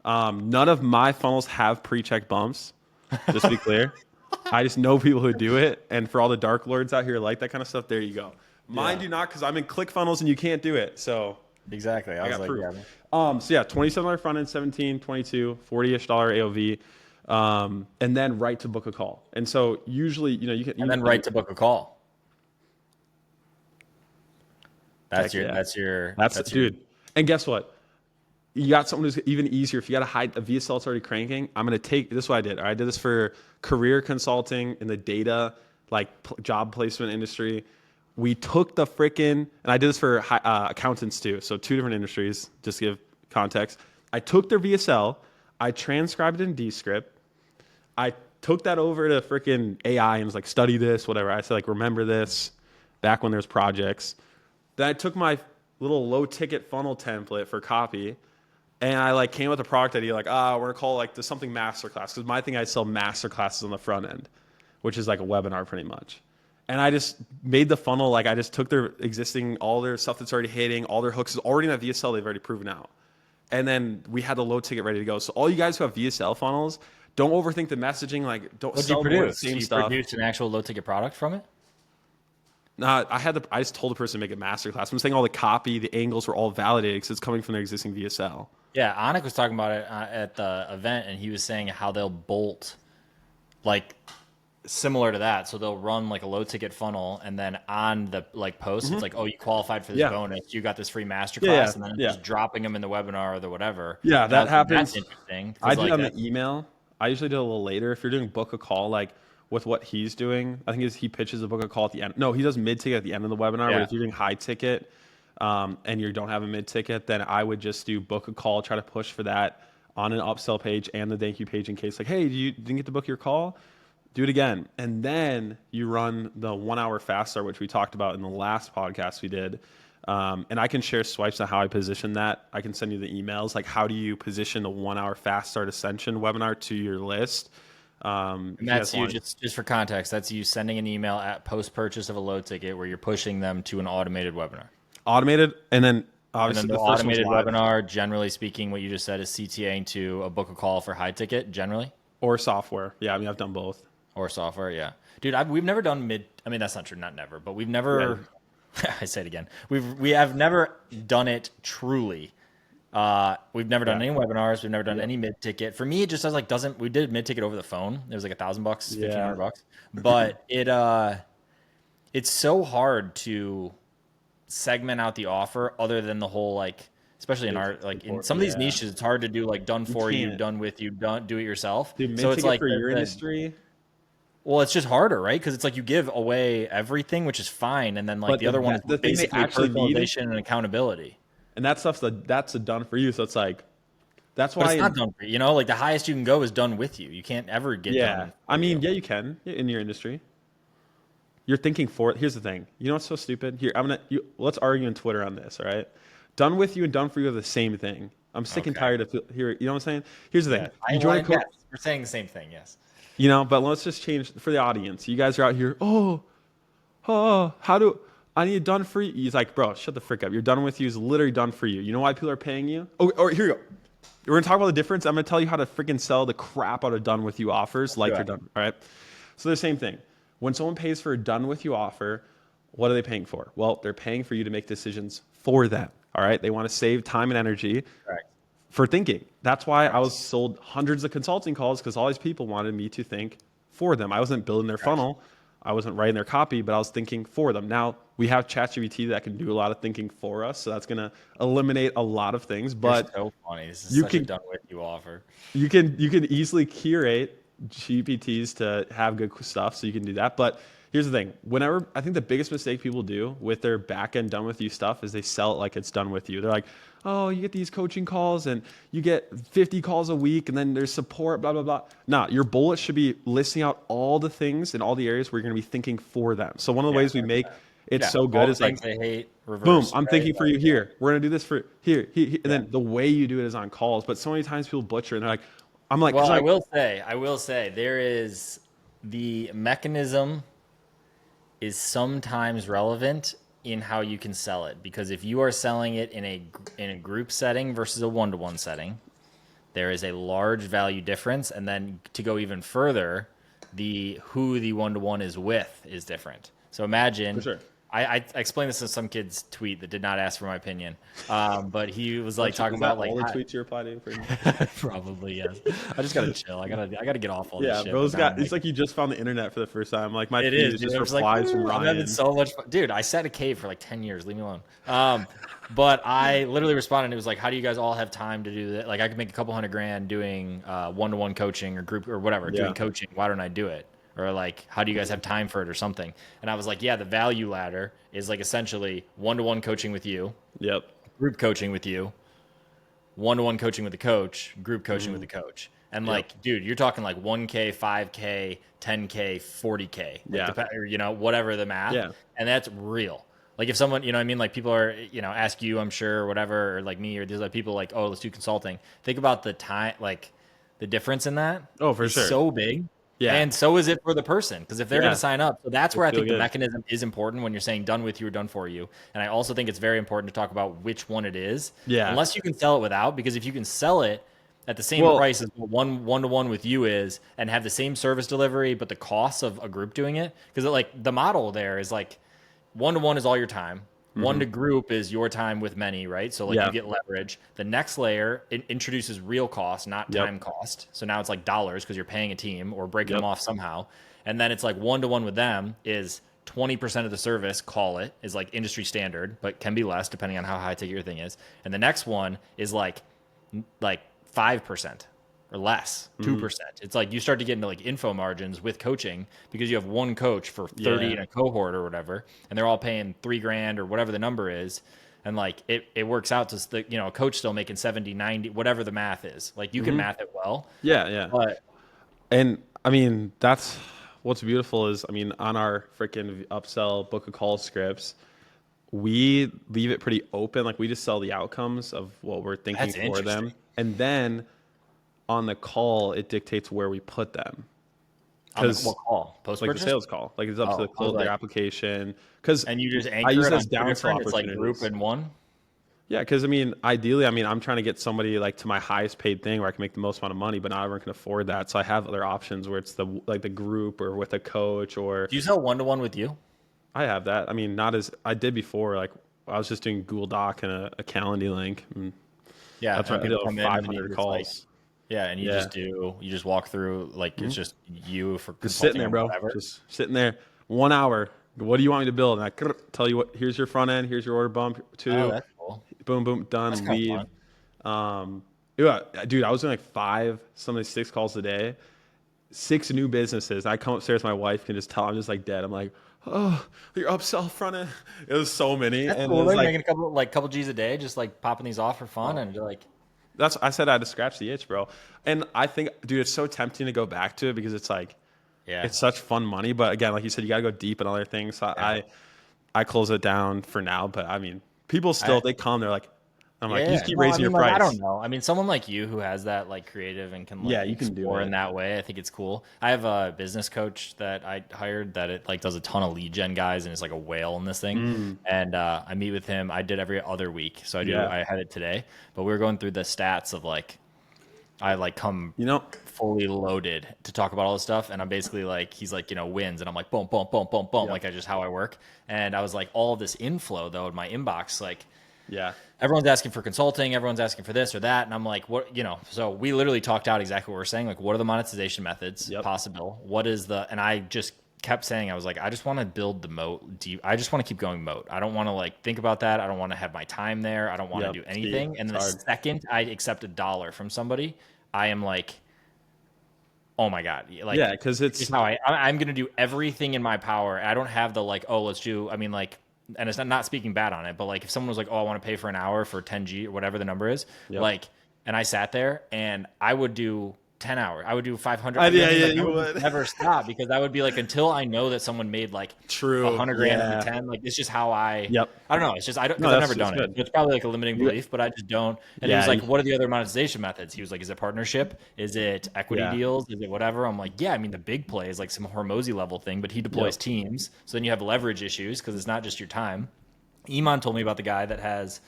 None of my funnels have pre-check bumps. Just to be clear. I just know people who do it, and for all the dark lords out here like that kind of stuff, there you go. Mine do not, because I'm in ClickFunnels and you can't do it. So exactly, I was like, proof. So yeah, $27 front end, 17, 22, $40-ish AOV, and then right to book a call. And so usually, you can and then right to book a call. That's your dude. And guess what? You got someone who's even easier. If you got a VSL that's already cranking, I'm going to take this is what I did. I did this for career consulting in the data, like job placement industry. We took the and I did this for accountants too. So 2 different industries, just to give context. I took their VSL, I transcribed it in Descript. I took that over to freaking AI and was like, study this, whatever. I said like, remember this back when there's projects. Then I took my little low ticket funnel template for copy, and I like came with a product idea, like, we're gonna call like this something masterclass, because my thing, I sell masterclasses on the front end, which is like a webinar pretty much. And I just made the funnel, like I just took their existing, all their stuff that's already hitting, all their hooks is already in that VSL they've already proven out. And then we had the low ticket ready to go. So all you guys who have VSL funnels, don't overthink the messaging. Like don't sell more the same stuff. You produced an actual low ticket product from it? No, I just told the person to make a masterclass. I'm saying all the copy, the angles were all validated because it's coming from their existing VSL. Yeah, Anik was talking about it at the event, and he was saying how they'll bolt like similar to that. So they'll run like a low ticket funnel, and then on the like post, it's like, oh, you qualified for this bonus. You got this free masterclass, and then just dropping them in the webinar or the whatever. Yeah, that happens. That's interesting. I do on the email. I usually do it a little later. If you're doing book a call, like with what he's doing, I think he pitches a book a call at the end. No, he does mid ticket at the end of the webinar. But if you're doing high ticket, and you don't have a mid ticket, then I would just do book a call, try to push for that on an upsell page and the thank you page in case like, hey, didn't get to book your call? Do it again. And then you run the 1 hour fast start, which we talked about in the last podcast we did. And I can share swipes on how I position that. I can send you the emails. Like, how do you position the 1 hour fast start ascension webinar to your list? And that's you, just for context, that's you sending an email at post-purchase of a load ticket where you're pushing them to an automated webinar. automated, and then And then obviously the the first one's automated live webinar, generally speaking, what you just said is CTAing to a book a call for high ticket, generally, or software. Yeah, I mean I've done both. or software. Yeah, dude, we've never done mid. I mean, that's not true, not never, but we've Yeah, never. I say it again. We have never done it truly. We've never done yeah, any webinars. We've never done yeah, any mid ticket. For me, it just doesn't. We did mid ticket over the phone. It was like $1,000, yeah. $1,500, but it's so hard to segment out the offer other than the whole like, especially in our like in some of these Yeah, niches, it's hard to do like done you for you, can't done with you, done do it yourself. do So mid it's ticket like for your industry. well, it's just harder, right? Because it's like you give away everything, which is fine, and then like But the other one is the thing they basically actually need, personalization and accountability. and that stuff's that's a done for you. So it's like that's But why. it's not done for you. You know, like the highest you can go is done with you. You can't ever get Yeah, done I for mean, you. yeah, you can in your industry. You're thinking for it. Here's the thing. You know what's so stupid? Here, let's argue on Twitter on this. All right, done with you and done for you are the same thing. I'm sick and Okay. tired of here. You know what I'm saying? Here's the thing. Yeah. You join a coach. Yes, we're saying the same thing. Yes. But let's just change for the audience. You guys are out here. How do I need it done for you? He's like, bro, shut the frick up. You're done with you is literally done for you. You know why people are paying you? Oh, or here you go. We're gonna talk about the difference. I'm gonna tell you how to freaking sell the crap out of done with you offers like they're done. All right. So the same thing. When someone pays for a done with you offer, what are they paying for? Well, they're paying for you to make decisions for them. All right. They want to save time and energy Correct. for thinking. That's why I was sold hundreds of consulting calls because all these people wanted me to think for them. I wasn't building their funnel. I wasn't writing their copy, but I was thinking for them. Now we have ChatGPT that can do a lot of thinking for us. So that's going to eliminate a lot of things, but You're so funny. This is you such a can, done with you offer. you can easily curate GPTs to have good stuff. So you can do that. But here's the thing. I think the biggest mistake people do with their back end done with you stuff is they sell it like it's done with you. They're like, oh, you get these coaching calls and you get 50 calls a week and then there's support, blah, blah, blah. Nah, your bullet should be listing out all the things in all the areas where you're going to be thinking for them. So one of the ways we make it so good is like, they hate boom, reverse. I'm Right? thinking for you here. We're going to do this for here. And then the way you do it is on calls. But so many times people butcher and they're like, I'm like, Well, I will say there is the mechanism is sometimes relevant in how you can sell it, because if you are selling it in a group setting versus a one-to-one setting, there is a large value difference. And then to go even further, who the one-to-one is with is different. So imagine, for sure. I explained this in some kid's tweet that did not ask for my opinion, but he was like talking Is about that like all the tweets you reply to? probably yes. I just gotta chill. I gotta get off all this Yeah, shit. bro, But now I'm it's like you just found the internet for the first time. Like my it feed is, is dude. just I'm just like, replies from I'm having Ryan. so much fun. Dude, I sat in a cave for like 10 years. Leave me alone. But I literally responded. And it was like, how do you guys all have time to do that? Like I could make a couple $100,000 doing one-to-one coaching or group or whatever, doing coaching. Why don't I do it? Or like, how do you guys have time for it or something? And I was like, yeah, the value ladder is like essentially one-to-one coaching with you, Yep. group coaching with you, one-to-one coaching with the coach, group coaching with the coach. And like, dude, you're talking like 1K, 5K, 10K, 40K, like Yeah. whatever the math. Yeah. And that's real. Like if someone, you know what I mean? Like people are, ask you, I'm sure, or whatever, or like me, or there's like people like, oh, let's do consulting. Think about the time, like the difference in that. Oh, for is sure. so big. Yeah. And so is it for the person, because if they're going to sign up, so that's where I think the good. mechanism is important when you're saying done with you or done for you. And I also think it's very important to talk about which one it is. Yeah. Unless you can sell it without, because if you can sell it at the same price as one-to-one with you is and have the same service delivery, but the costs of a group doing it, because like the model there is like one-to-one is all your time. One to group is your time with many, right? So like you get leverage. The next layer introduces real cost, not time cost. So now it's like dollars because you're paying a team or breaking them off somehow. And then it's like one-to-one with them is 20% of the service, call it, is like industry standard, but can be less depending on how high ticket your thing is. And the next one is like 5% or less, 2%. It's like you start to get into like info margins with coaching because you have one coach for 30 in a cohort or whatever, and they're all paying $3,000 or whatever the number is. And like it works out to a coach still making 70, 90, whatever the math is. Like you can math it well. Yeah. But And I mean, that's what's beautiful is, I mean, on our freaking upsell book of call scripts, we leave it pretty open. Like we just sell the outcomes of what we're thinking That's for them. And then on the call, it dictates where we put them. On the because what call? Post like the purchase? sales call, like it's up to Oh, the I was close their like, application. Because and you just I anchor use it it on as two downsell different. It's like group opportunities. and one. Yeah, because I mean, ideally, I mean, I'm trying to get somebody like to my highest paid thing where I can make the most amount of money, but not everyone can afford that. So I have other options where it's the group or with a coach, or Do you sell one to one with you? I have that. I mean, not as I did before. Like I was just doing Google Doc and a Calendly link. And Yeah, that's and right. I did people over come in and then you 500 just like, calls. yeah, and Yeah. you just walk through like it's Mhm. just you for Just sitting consulting there, on bro. whatever. Just sitting there. 1 hour. What do you want me to build? And I tell you what. Here's your front end. Here's your order bump. Oh, Two. that's cool. Boom, boom, That's done. kind of Leave. fun. Yeah, dude, I was doing like five, sometimes 6 calls a day. 6 new businesses. I come upstairs, my wife can just tell I'm just like dead. I'm like, oh, your upsell front end. It was so many, That's and it cool was though. You're like, making a couple G's a day, just like popping these off for fun, oh, and you're like, that's I said I had to scratch the itch, bro. And I think, dude, it's so tempting to go back to it because it's like yeah, it's such fun money. But again, like you said, you got to go deep in other things. So yeah. I close it down for now. But I mean, people still I they come, they're like, I'm like, you just Yeah. keep No, I raising your mean, like, I don't price. know. I mean, someone like you who has that like creative and can Yeah, like you can do explore in it. that way, I think it's cool. I have a business coach that I hired that it like does a ton of lead gen guys and is like a whale in this thing. Mm, And I meet with him. I did every other week, so yeah, I had it today. But we were going through the stats of like I like come you know, fully loaded to talk about all this stuff, and I'm basically like he's like wins, and I'm like boom boom boom boom boom, yep, like I just how I work. And I was like all of this inflow though in my inbox, like yeah, everyone's asking for consulting, everyone's asking for this or that, and I'm like, what, so we literally talked out exactly what we're saying, like what are the monetization methods yep, possible, what is the, and I just kept saying, I was like, I just want to build the moat deep, I just want to keep going moat, I don't want to like think about that, I don't want to have my time there, I don't want to yep. do It's key. anything. And It's then the hard. second I accept $1 from somebody, I am like, oh my god, Yeah, like because it's just how I'm gonna do everything in my power. I don't have the like, oh, let's do, I mean, like, and it's not speaking bad on it, but like if someone was like, oh, I want to pay for an hour for 10G or whatever the number is, yep. like, and I sat there and I would do 10 hours, I would do 500, you know Yeah, what I mean, yeah, like I you would just would. never stop, because I would be like, until I know that someone made like a True. 100 grand in the Yeah. 10, like it's just how Yep. I don't know, it's just I don't, No, because I've that's never it's done it, good. so it's probably like a limiting You, belief, but I just don't. And he was yeah, like, what are the other monetization methods? He was like, is it partnership, is it equity yeah. deals, is it whatever? I'm like, yeah, I mean the big play is like some Hormozy level thing, but he deploys Yep. teams, so then you have leverage issues because it's not just your time. Iman told me about the guy that has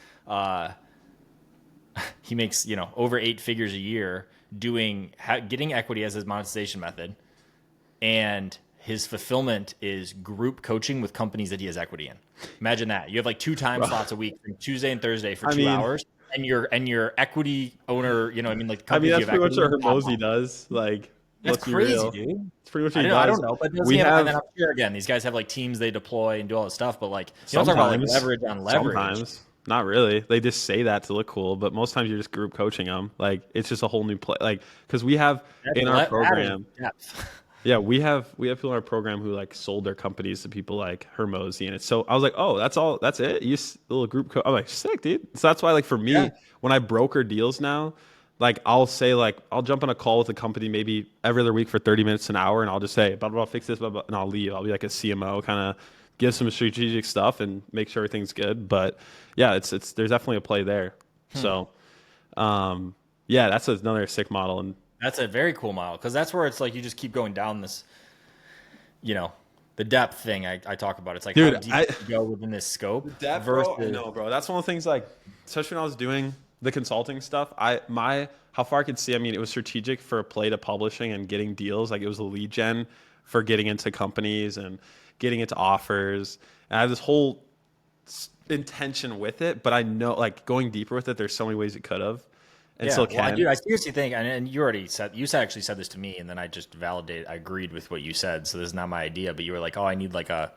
he makes over 8 figures a year doing getting equity as his monetization method, and his fulfillment is group coaching with companies that he has equity in. Imagine that. You have like two time Bro, slots a week, Tuesday and Thursday for I two mean, hours, and your equity owner, I mean, like I mean companies you that's have pretty much equity what in, top Hermosi line. does. Like, That's let's be crazy, real. dude. It's pretty much what he I does. don't know, but doesn't We he have? And then have I'm sure again, these guys have like teams they deploy and do all this stuff, but like you don't talk about like sometimes, leverage on leverage. sometimes, not really. They just say that to look cool, but most times you're just group coaching them. Like, it's just a whole new play. Like, because we have in our That is program. depth. Yeah, we have people in our program who like sold their companies to people like Hermosi, and it's so I was like, oh, that's it. You little group. I'm like, sick, dude. So that's why like for Yeah. me, when I broker deals now, like I'll say like I'll jump on a call with a company maybe every other week for 30 minutes an hour, and I'll just say blah blah, blah fix this blah, blah, and I'll leave. I'll be like a CMO, kind of give some strategic stuff and make sure everything's good. But yeah, it's there's definitely a play there. So yeah, that's another sick model. And That's a very cool model, because that's where it's like you just keep going down this, you know, the depth thing I talk about. It's like how dude, deep you go within this scope that, bro, I versus know, bro. That's one of the things, like, especially when I was doing the consulting stuff, how far I could see, I mean, it was strategic for a play to publishing and getting deals. Like, it was a lead gen for getting into companies and getting into offers. And I have this whole intention with it, but I know, like, going deeper with it, there's so many ways it could have and yeah. still Well, can. I seriously think, and you already said, actually said this to me, and then I just I agreed with what you said. So this is not my idea, but you were like, oh, I need like an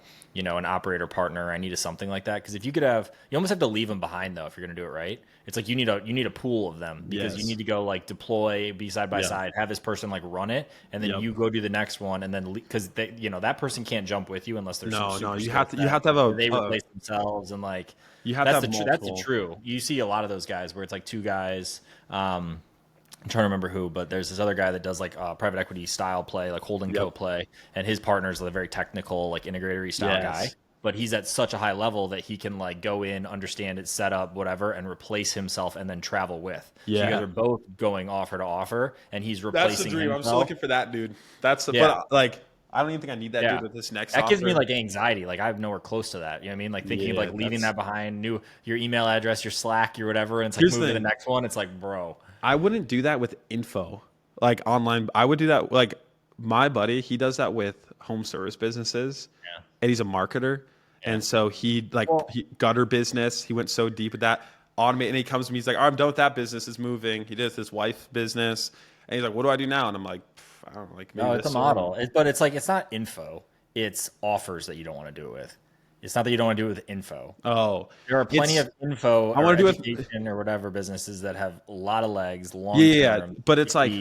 operator partner. I need something like that. Because if you could have, you almost have to leave them behind though if you're going to do it right. It's like you need a pool of them, because you Yes. need to go like deploy, be side by Yeah. side, have this person like run it, and then Yep. you go do the next one, and then because that person can't jump with you unless there's some No, super you skill have to set have where they a replace themselves, and like you have to have that's the multiple. true. You see a lot of those guys where it's like two guys. I'm trying to remember who, but there's this other guy that does like private equity style play, like holding co Yep. play, and his partner is a very technical, like integratory style guy. Yes. but he's at such a high level that he can like go in, understand it, set up, whatever, and replace himself and then travel with. So you guys are both going offer to offer, and he's That's the replacing dream. I'm still himself. looking for that dude. That's the, Yeah. but like, I don't even think I need that dude with this next That offer. gives me like anxiety. Like I have nowhere close to that. You know what I mean? Like thinking of like leaving that behind, your email address, your Slack, your whatever, and it's like move to the next one. It's like, bro. I wouldn't do that with info, like online. I would do that like my buddy. He does that with home service businesses, and he's a marketer, and so he gutter business. He went so deep with that automate, and he comes to me. He's like, "Oh, I'm done with that business. It's moving." He did his wife business, and he's like, "What do I do now?" And I'm like, I don't know, like maybe No, it's a model. But it's like it's not info. It's offers that you don't want to do it with. It's not that you don't want to do it with info. Oh, there are plenty of info I want to do education or whatever businesses that have a lot of legs, long term. But it's like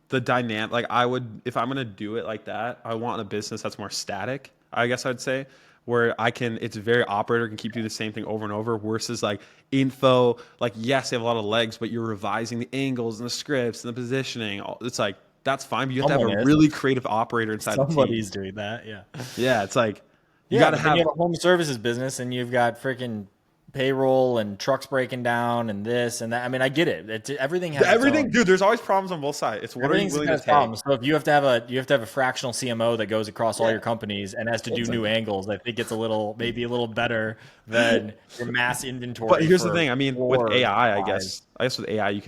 the dynamic. Like I would, if I'm gonna do it like that, I want a business that's more static. I guess I'd say where I can. It's very operator can keep doing the same thing over and over. Versus like info. Like yes, they have a lot of legs, but you're revising the angles and the scripts and the positioning. It's like that's fine, but you have to have a really creative operator inside the team. Somebody's doing that, yeah. Yeah, it's like you got to have a home services business, and you've got freaking payroll and trucks breaking down and this and that. I mean, I get it. Everything has dude. There's always problems on both sides. It's what are you willing to take? Problems. So if you have to have a fractional CMO that goes across all your companies and has to do new angles, I think it's maybe a little better than your mass inventory. But here's the thing. I mean, with AI, I guess with AI,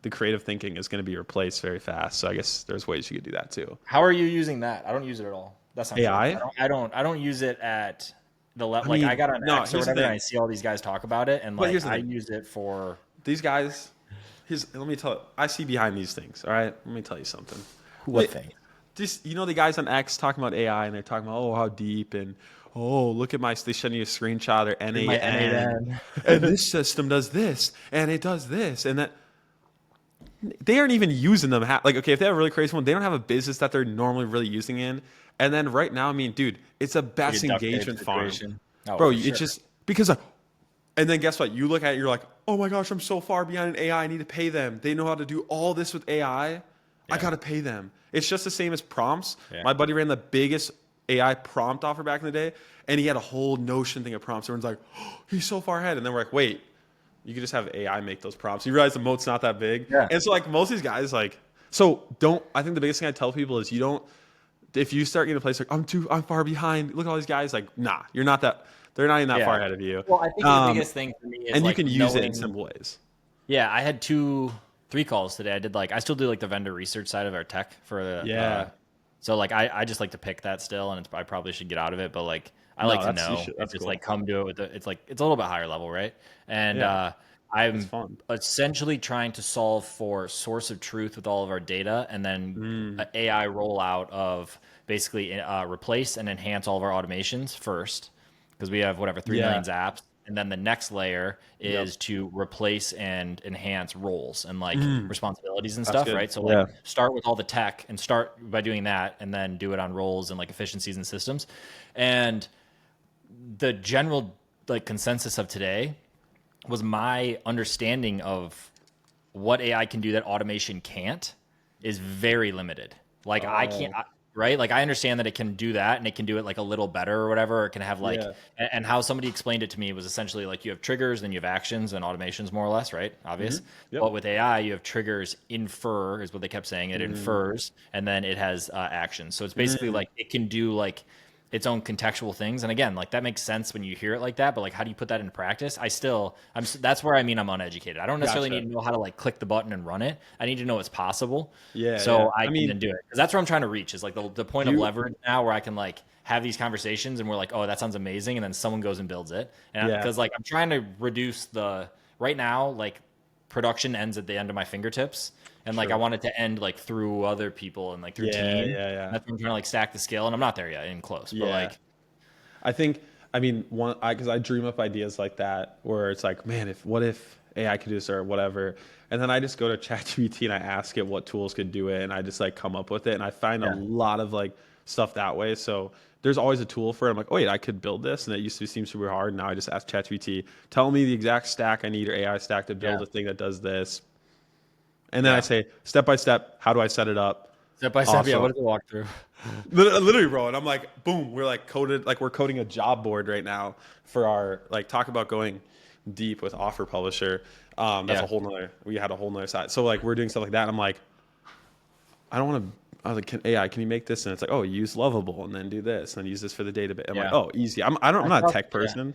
the creative thinking is going to be replaced very fast. So I guess there's ways you could do that too. How are you using that? I don't use it at all. That's not AI. True. I don't use it at the level. Like I got an X or whatever, and I see all these guys talk about it, and like I use it for these guys. Let me tell you, I see behind these things. All right, let me tell you something. What thing? Just the guys on X talking about AI, and they're talking about how deep and look at they send you a screenshot of their NAN, and this system does this, and it does this, and that. They aren't even using them. Like, okay, if they have a really crazy one, they don't have a business that they're normally really using in. And then right now, I mean, dude, it's a best engagement farm. Bro, it's just because and then guess what? You look at it, you're like, oh my gosh, I'm so far behind in AI. I need to pay them. They know how to do all this with AI. Yeah. I got to pay them. It's just the same as prompts. Yeah. My buddy ran the biggest AI prompt offer back in the day, and he had a whole Notion thing of prompts. Everyone's like, oh, he's so far ahead. And then we're like, wait. You could just have AI make those prompts. You realize the moat's not that big. Yeah. And so like most of these guys I think the biggest thing I tell people is if you start getting a place like I'm far behind, look at all these guys, like, nah, you're not that, they're not even that far ahead of you. Well, I think the biggest thing for me is and you can use it in simple ways. Yeah. I had 2-3 calls today. I still do like the vendor research side of our tech for the, so like, I just like to pick that still, and I probably should get out of it, but like, I like to know. It's just cool. Like come to it with it's a little bit higher level, right? And I'm essentially trying to solve for source of truth with all of our data, and then an AI rollout of basically replace and enhance all of our automations first, because we have 3 million apps. And then the next layer is to replace and enhance roles and like responsibilities and stuff, right? So like start with all the tech and start by doing that, and then do it on roles and like efficiencies and systems. And the general like consensus of today was my understanding of what AI can do that automation can't is very limited. Like I can't, right? Like I understand that it can do that, and it can do it like a little better or whatever. Or it can have like, and how somebody explained it to me was essentially like you have triggers, then you have actions and automations, more or less, right? Obvious. But with AI, you have triggers infer is what they kept saying. It infers, and then it has actions. So it's basically like it can do like its own contextual things. And again, like that makes sense when you hear it like that, but like how do you put that into practice? That's where I'm uneducated. I don't necessarily need to know how to like click the button and run it. I need to know it's possible. So I can do it. Because that's where I'm trying to reach, is like the point of leverage now, where I can like have these conversations and we're like, oh, that sounds amazing. And then someone goes and builds it. And because like I'm trying to reduce right now, like production ends at the end of my fingertips. And like I want it to end like through other people and like through team. That's when I'm trying to like stack the scale, and I'm not there yet, I'm close. But like, because I dream up ideas like that where it's like, man, what if AI could do this or whatever, and then I just go to ChatGPT and I ask it what tools could do it, and I just like come up with it, and I find a lot of like stuff that way. So there's always a tool for it. I'm like, oh wait, I could build this, and it used to seem super hard. Now I just ask ChatGPT, tell me the exact stack I need, or AI stack to build a thing that does this. And then I say, step by step, how do I set it up? Step by step. Yeah. Awesome. What does it walk through? Literally, bro. And I'm like, boom, we're like coded, like we're coding a job board right now for our, like, talk about going deep with offer publisher. That's Yeah. a whole nother, we had a whole nother side. So like we're doing stuff like that. And I'm like, I don't want to, I was like, AI, can you make this? And it's like, oh, use Lovable and then do this and use this for the database. I'm like, Yeah. oh, easy. I'm not a tech Yeah. person.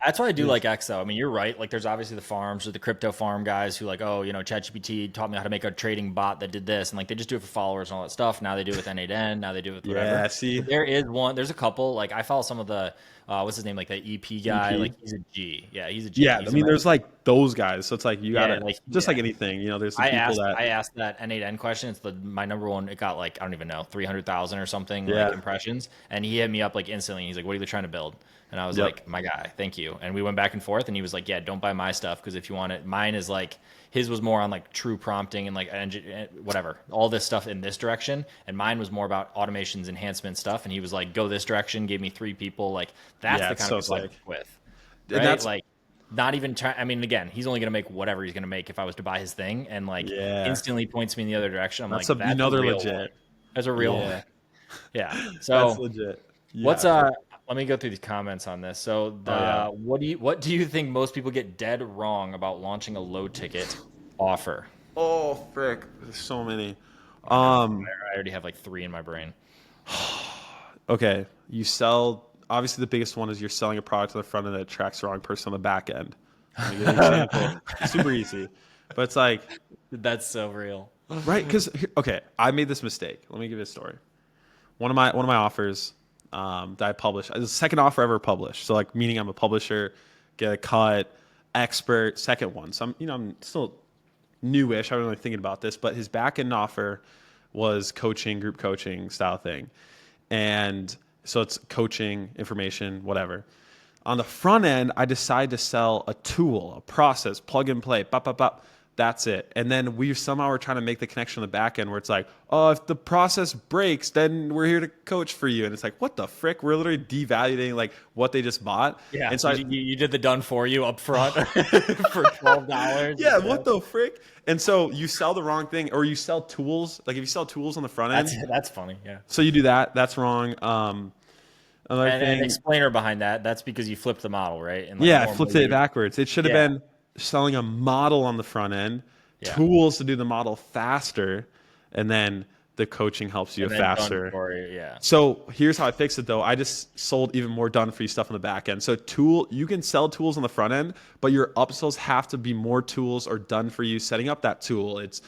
That's why I do It's- like X though. I mean, you're right. Like, there's obviously the farms or the crypto farm guys who like, oh, ChatGPT taught me how to make a trading bot that did this, and like they just do it for followers and all that stuff. Now they do it with N8N. Now they do it with whatever. Yeah, see, But there is one. There's a couple. Like I follow some of the what's his name? Like the EP guy. EP. Like he's a G. Yeah, he's a G. Yeah, I He's mean, amazing. there's like those guys. So it's like you Yeah, gotta like just like yeah. anything, there's the people that. I asked that N8N question. It's my number one. It got like I don't even know 300,000 or something like Yeah. impressions, and he hit me up like instantly. He's like, "What are you trying to build?" And I was Yep. like, "My guy, thank you." And we went back and forth, and he was like, "Yeah, don't buy my stuff because if you want it, mine is like his was more on like true prompting and like whatever, all this stuff in this direction, and mine was more about automations, enhancement stuff." And he was like, "Go this direction." Gave me 3 people. Like that's Yeah, the it's kind so of people I sick. work with, And right? that's Like not even trying. I mean, again, he's only going to make whatever he's going to make if I was to buy his thing, and like yeah, instantly points me in the other direction. I'm that's like, that's a they're real one. legit. That's a real one. Yeah, Yeah. that's So legit. what's Yeah. let me go through these comments on this. So Oh yeah. what do you think most people get dead wrong about launching a low ticket offer? Oh frick, there's so many. I know. Um. I already have like 3 in my brain. Okay, you sell. Obviously, the biggest one is you're selling a product on the front end that attracts the wrong person on the back end. Let me give you an example. It's super easy, but it's like That's so real. right because okay, I made this mistake. Let me give you a story. One of my offers that I published. It was the second offer I ever published. So like meaning I'm a publisher, get a cut, expert. Second one. So I'm still newish. I wasn't really thinking about this, but his back end offer was coaching, group coaching style thing, and so it's coaching information, whatever. On the front end, I decide to sell a tool, a process, plug and play, bop, bop, bop. That's it. And then we somehow are trying to make the connection on the back end where it's like, oh, if the process breaks, then we're here to coach for you. And it's like, what the frick? We're literally devaluing like what they just bought. Yeah. And so You did the done for you up front for $12. yeah, what the frick? And so you sell the wrong thing, or you sell tools. Like if you sell tools on the front end, That's funny. Yeah. so you do that. That's wrong. Another And thing, explainer behind that, that's because you flipped the model, right? And like yeah, I flipped it backwards. It should have Yeah. been selling a model on the front end, Yeah. tools to do the model faster, and then the coaching helps you And then done faster. for you, yeah. So here's how I fixed it though. I just sold even more done for you stuff on the back end. So you can sell tools on the front end, but your upsells have to be more tools or done for you setting up that tool. It's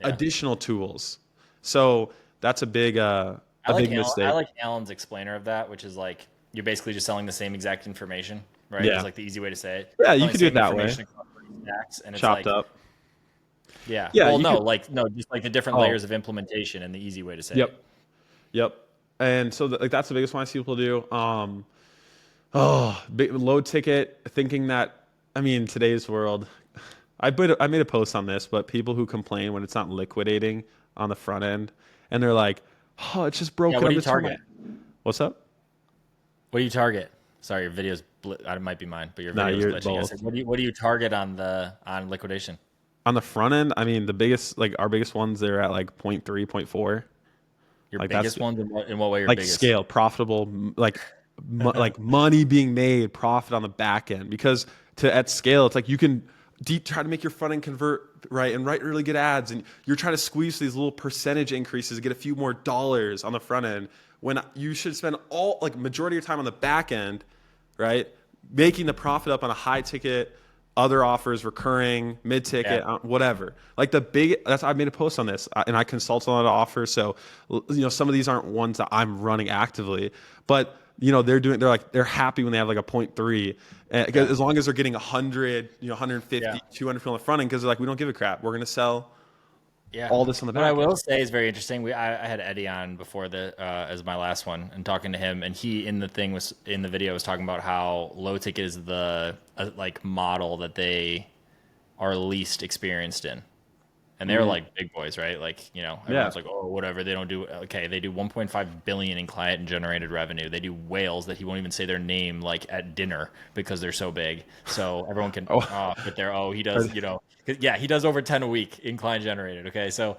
additional tools. So that's a big big mistake. I like Alan's explainer of that, which is like you're basically just selling the same exact information, right? Yeah. It's like the easy way to say it. Yeah, you Selling could do it same that way. information across 3 stacks, and it's Chopped like, up. yeah. Yeah, Well, you no, could- no, just like the different Oh. layers of implementation and the easy way to say Yep. it. Yep. And so like that's the biggest one I see people do. Big low ticket, thinking that today's world. I made a post on this, but people who complain when it's not liquidating on the front end, and they're like, "Oh, it's just broken." Yeah, what do I'm you just trying target? What's up? What do you target? Sorry, your video's it might be mine, but your Nah, video you're is glitching. I both. said, what do you target on liquidation? On the front end, the biggest, like our biggest ones, they're at like 0.3, 0.4. Your Like biggest ones in what way your like biggest? scale, profitable, like money being made, profit on the back end. Because at scale, it's like you can try to make your front end convert right and write really good ads, and you're trying to squeeze these little percentage increases to get a few more dollars on the front end when you should spend all like majority of your time on the back end, right, making the profit up on a high ticket. Other offers, recurring, mid ticket, whatever. Like I made a post on this, and I consult on a lot of offers. So, some of these aren't ones that I'm running actively, but they're happy when they have like a 0.3, as long as they're getting 100, 150, 200 from the front end, because they're like, we don't give a crap. We're gonna sell all this on the back. What I will say is very interesting. I had Eddie on before as my last one, and talking to him, and he in the video was talking about how low ticket is the like model that they are least experienced in, and they're like big boys, right? Like everyone's like, oh, whatever. They don't do okay. They do 1.5 billion in client and generated revenue. They do whales that he won't even say their name like at dinner because they're so big. So everyone can but they're he does he does over 10 a week in client generated. Okay, so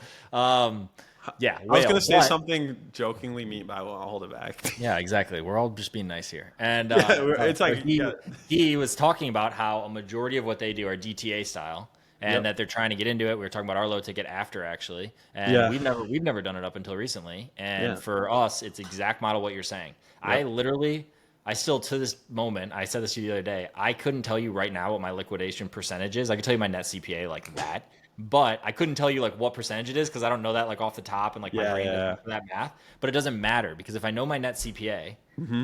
Yeah, I was whale. gonna say But something jokingly mean, but I'll hold it back. yeah, exactly. We're all just being nice here. And Yeah, no, it's but like yeah, he was talking about how a majority of what they do are DTA style, and yep, that they're trying to get into it. We were talking about our low ticket after actually, and yeah, we've never done it up until recently. And yeah, for us, it's exact model what you're saying. yep. I still to this moment, I said this to you the other day. I couldn't tell you right now what my liquidation percentage is. I could tell you my net CPA like that, but I couldn't tell you like what percentage it is because I don't know that like off the top, and like my Yeah, brain doesn't yeah. do that math. But it doesn't matter because if I know my net CPA Mm-hmm.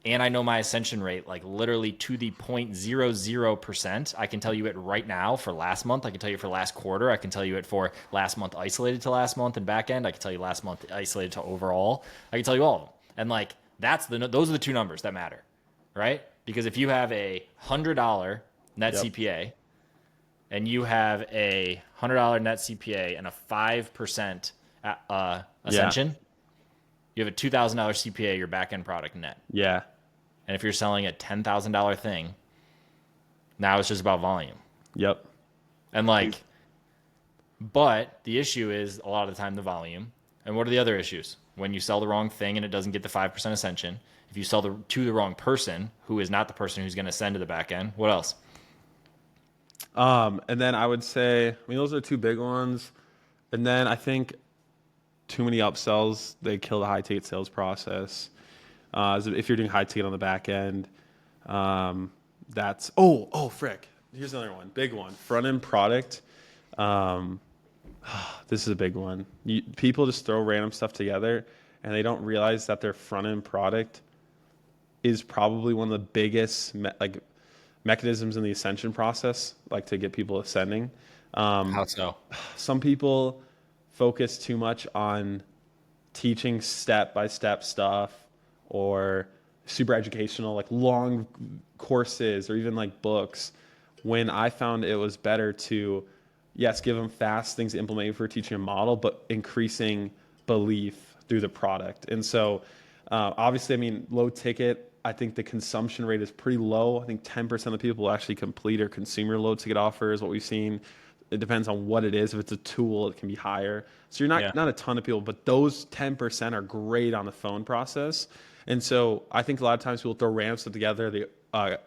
and I know my ascension rate, like literally to the 0.00%, I can tell you it right now for last month. I can tell you for last quarter. I can tell you it for last month isolated to last month and back end. I can tell you last month isolated to overall. I can tell you all of them. And like those are the two numbers that matter, right? Because if you have a $100 net Yep. CPA and you have a $100 net CPA and a 5% Yeah. ascension, you have a $2,000 CPA, your back end product net. Yeah. And if you're selling a $10,000 thing, now it's just about volume. Yep. And like, but the issue is a lot of the time the volume. And what are the other issues? When you sell the wrong thing and it doesn't get the 5% ascension, if you sell to the wrong person, who is not the person who's going to send to the back end, what else? And then I would say, I mean, those are two big ones. And then I think too many upsells, they kill the high ticket sales process. If you're doing high ticket on the back end, that's frick. Here's another one, big one. Front end product. Um, this is a big one. People just throw random stuff together, and they don't realize that their front end product is probably one of the biggest mechanisms in the ascension process, like to get people ascending. How so? Some people focus too much on teaching step by step stuff or super educational, like long courses or even like books. When I found it was better to, yes, give them fast things to implement for teaching a model, but increasing belief through the product. And so, obviously, I mean, low ticket, I think the consumption rate is pretty low. I think 10% of the people will actually complete or consumer low ticket offers, what we've seen. It depends on what it is. If it's a tool, it can be higher. So you're Yeah. not a ton of people, but those 10% are great on the phone process. And so I think a lot of times people throw random stuff together.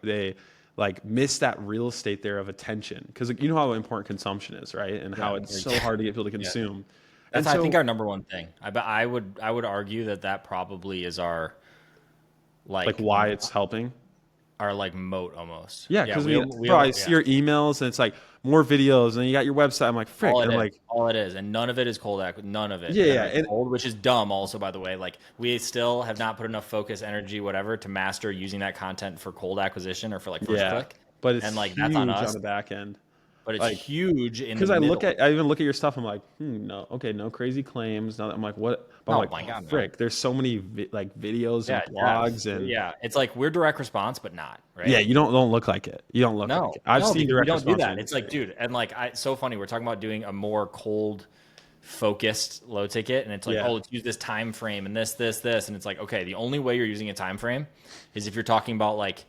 They like miss that real estate there of attention because you know how important consumption is, right? And how it's so hard to get people to Yeah. consume. That's, And I so think, our number one thing. I would argue that probably is our like why it's helping. like moat almost. Yeah, Yeah, because bro, I see your emails and it's like more videos and you got your website. I'm like, frick. all And it I'm is, like, all it is, and none of it is cold ac. None of it. yeah, None yeah. of it's cold, which is dumb. Also, by the way, like we still have not put enough focus, energy, whatever, to master using that content for cold acquisition or for like first Yeah, click, but it's and like that's on huge on us. the back end. But it's Like, huge in the because middle. I even look at your stuff. I'm like, no, okay, no crazy claims. Now I'm like, what? But I'm Oh like, my oh, god, no. frick. There's so many like videos and Yeah, Jeff. blogs and Yeah, it's like we're direct response, but not yeah, right. you don't look like it. You don't look like No, it. I've no, seen because we direct don't do response in that. the It's like, industry. dude, and like, so funny. We're talking about doing a more cold, focused low ticket, and it's like, Yeah, oh, let's use this time frame and this, and it's like, okay, the only way you're using a time frame is if you're talking about like,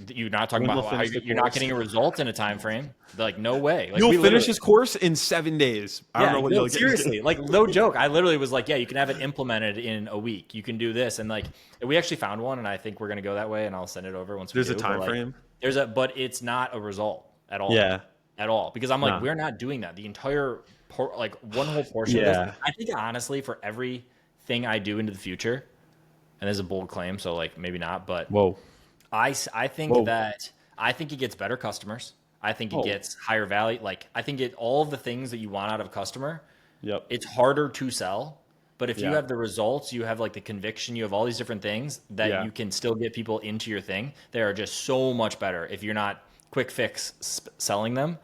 you're not talking when about they'll how finish the you're not course. getting a result in a time frame. Like, no way. Like, You'll we finish literally. this course in 7 days. I don't Yeah, know what no, you'll get. seriously, like no joke. I literally was like, yeah, you can have it implemented in a week. You can do this, and like we actually found one, and I think we're gonna go that way, and I'll send it over once we There's do. a But time like, frame. but it's not a result Yeah, at all, because I'm like, nah. we're not doing that. The entire like one whole portion of Yeah, this. I think honestly, for everything I do into the future, and there's a bold claim, so like maybe not, but whoa, I think whoa. that I think it gets better customers. I think it Oh, gets higher value. Like I think all of the things that you want out of a customer, yep. it's harder to sell. But if you Yeah, have the results, you have like the conviction, you have all these different things that yeah, you can still get people into your thing. They are just so much better if you're not quick fix selling them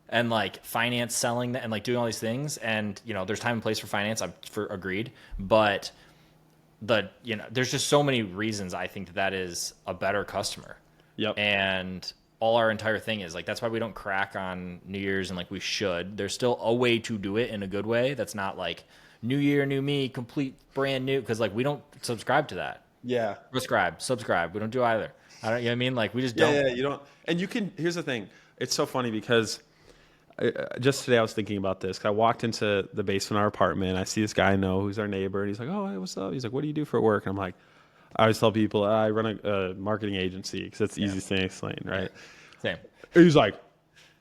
and like finance selling them and like doing all these things. And there's time and place for finance. I'm for agreed, but there's just so many reasons I think that is a better customer. yep. And all our entire thing is like that's why we don't crack on New Year's and like we should. There's still a way to do it in a good way that's not like new year, new me, complete brand new, because like we don't subscribe to that. Yeah. Subscribe. We don't do either. I don't. You know what I mean? Like we just Yeah, don't. yeah, you don't. And you can. Here's the thing. It's so funny because just today I was thinking about this. 'Cause I walked into the basement of our apartment. I see this guy I know who's our neighbor, and he's like, "Oh, hey, what's up?" He's like, "What do you do for work?" And I'm like, I always tell people I run a marketing agency because that's the easiest thing to explain, right? Same. And he's like,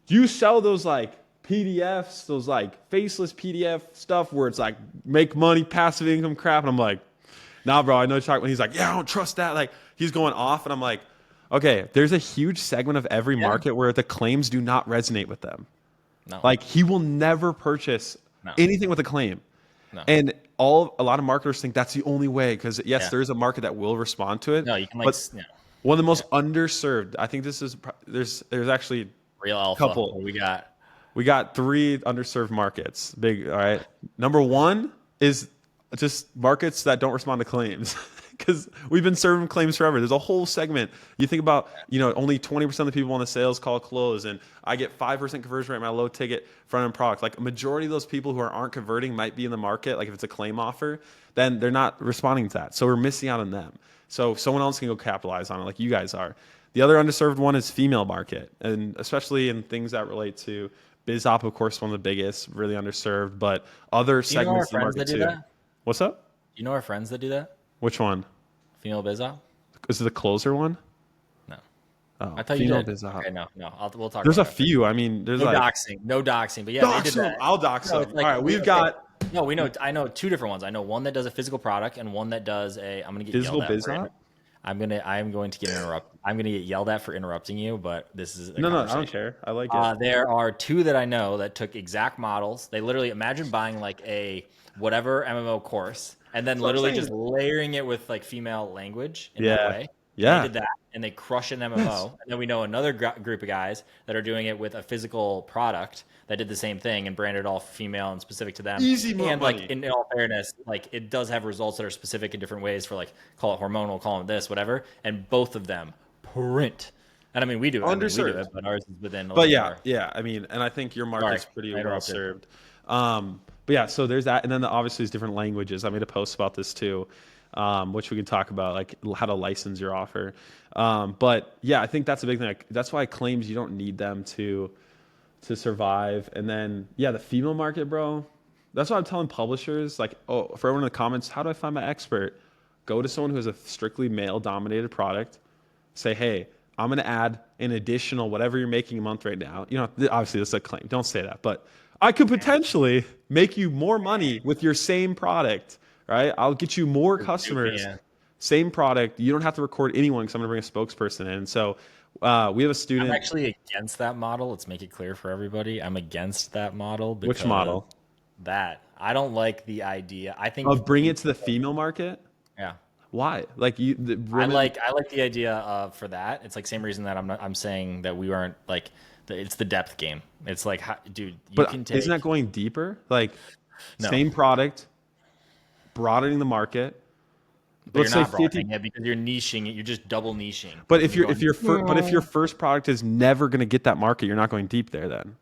"Do you sell those like PDFs, those like faceless PDF stuff where it's like make money, passive income crap?" And I'm like, "Nah, bro, I know you're talking." When he's like, "Yeah, I don't trust that." Like he's going off, and I'm like, "Okay, there's a huge segment of every market where the claims do not resonate with them. No. Like he will never purchase anything with a claim." No. And a lot of marketers think that's the only way because yes, there is a market that will respond to it. No, you can like, but one of the most underserved. I think this is there's actually real alpha. couple. What We got 3 underserved markets. Big, all right. Number 1 is just markets that don't respond to claims. Because we've been serving claims forever. There's a whole segment. You think about, only 20% of the people on the sales call close, and I get 5% conversion rate on my low ticket front end product. Like a majority of those people who aren't converting might be in the market. Like if it's a claim offer, then they're not responding to that. So we're missing out on them. So someone else can go capitalize on it, like you guys are. The other underserved one is female market, and especially in things that relate to biz op, of course, one of the biggest, really underserved, but other segments of the market too. What's up? You know our friends that do that? Which one? Female biz op? Is it the closer one? No. Oh, I thought you did. Biz op. Okay, no. We'll talk There's about a few. I mean, there's no like doxing. No doxing. But yeah, dox they did that. I'll dox them. Like, all right, we've got. No, we know. I know 2 different ones. I know one that does a physical product and one that does a. I'm gonna get physical yelled at. Biz op? I'm going to get interrupted. I'm gonna get yelled at for interrupting you, but this is No, I don't care. I like it. There are 2 that I know that took exact models. They literally imagine buying like a whatever MMO course and then literally just layering it with like female language in that way. Yeah. They did that and they crush an MMO. And then we know another group of guys that are doing it with a physical product that did the same thing and branded all female and specific to them. Easy money. And like in all fairness, like it does have results that are specific in different ways for like call it hormonal, call it this, whatever. And both of them print. And I mean, we do it. Underserved. We do it, but ours is within. But yeah. I mean, and I think your market's pretty well served. But yeah, so there's that, and then obviously there's different languages. I made a post about this too, which we can talk about, like how to license your offer. But yeah, I think that's a big thing. Like, that's why claims you don't need them to survive. And then the female market, bro. That's why I'm telling publishers, like, for everyone in the comments, how do I find my expert? Go to someone who has a strictly male-dominated product. Say, hey, I'm going to add an additional whatever you're making a month right now. Obviously this is a claim. Don't say that, but I could potentially make you more money with your same product, right? I'll get you more customers, same product. You don't have to record anyone because I'm going to bring a spokesperson in. So we have a student. I'm actually against that model. Let's make it clear for everybody. I'm against that model. Which model? That. I don't like the idea. I think of bringing it to the female market. Yeah. Why? Like I like the idea of for that. It's like same reason that I'm saying that we aren't like it's the depth game. It's like, dude, can take. Isn't that going deeper? Like, same product, broadening the market. But you're not broadening it because you're niching it. You're just double niching. But if your first product is never going to get that market, you're not going deep there then.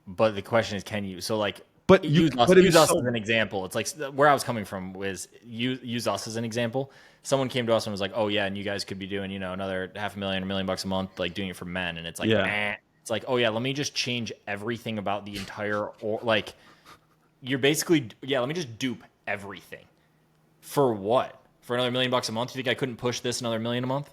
But the question is, can you? So like, but use us as an example. It's like where I was coming from was use us as an example. Someone came to us and was like, "Oh yeah, and you guys could be doing another $500,000, $1 million a month, like doing it for men." And it's like, it's like, oh yeah, let me just change everything about the entire like. You're basically let me just dupe everything. For what? For another $1 million a month? You think I couldn't push this another $1 million a month?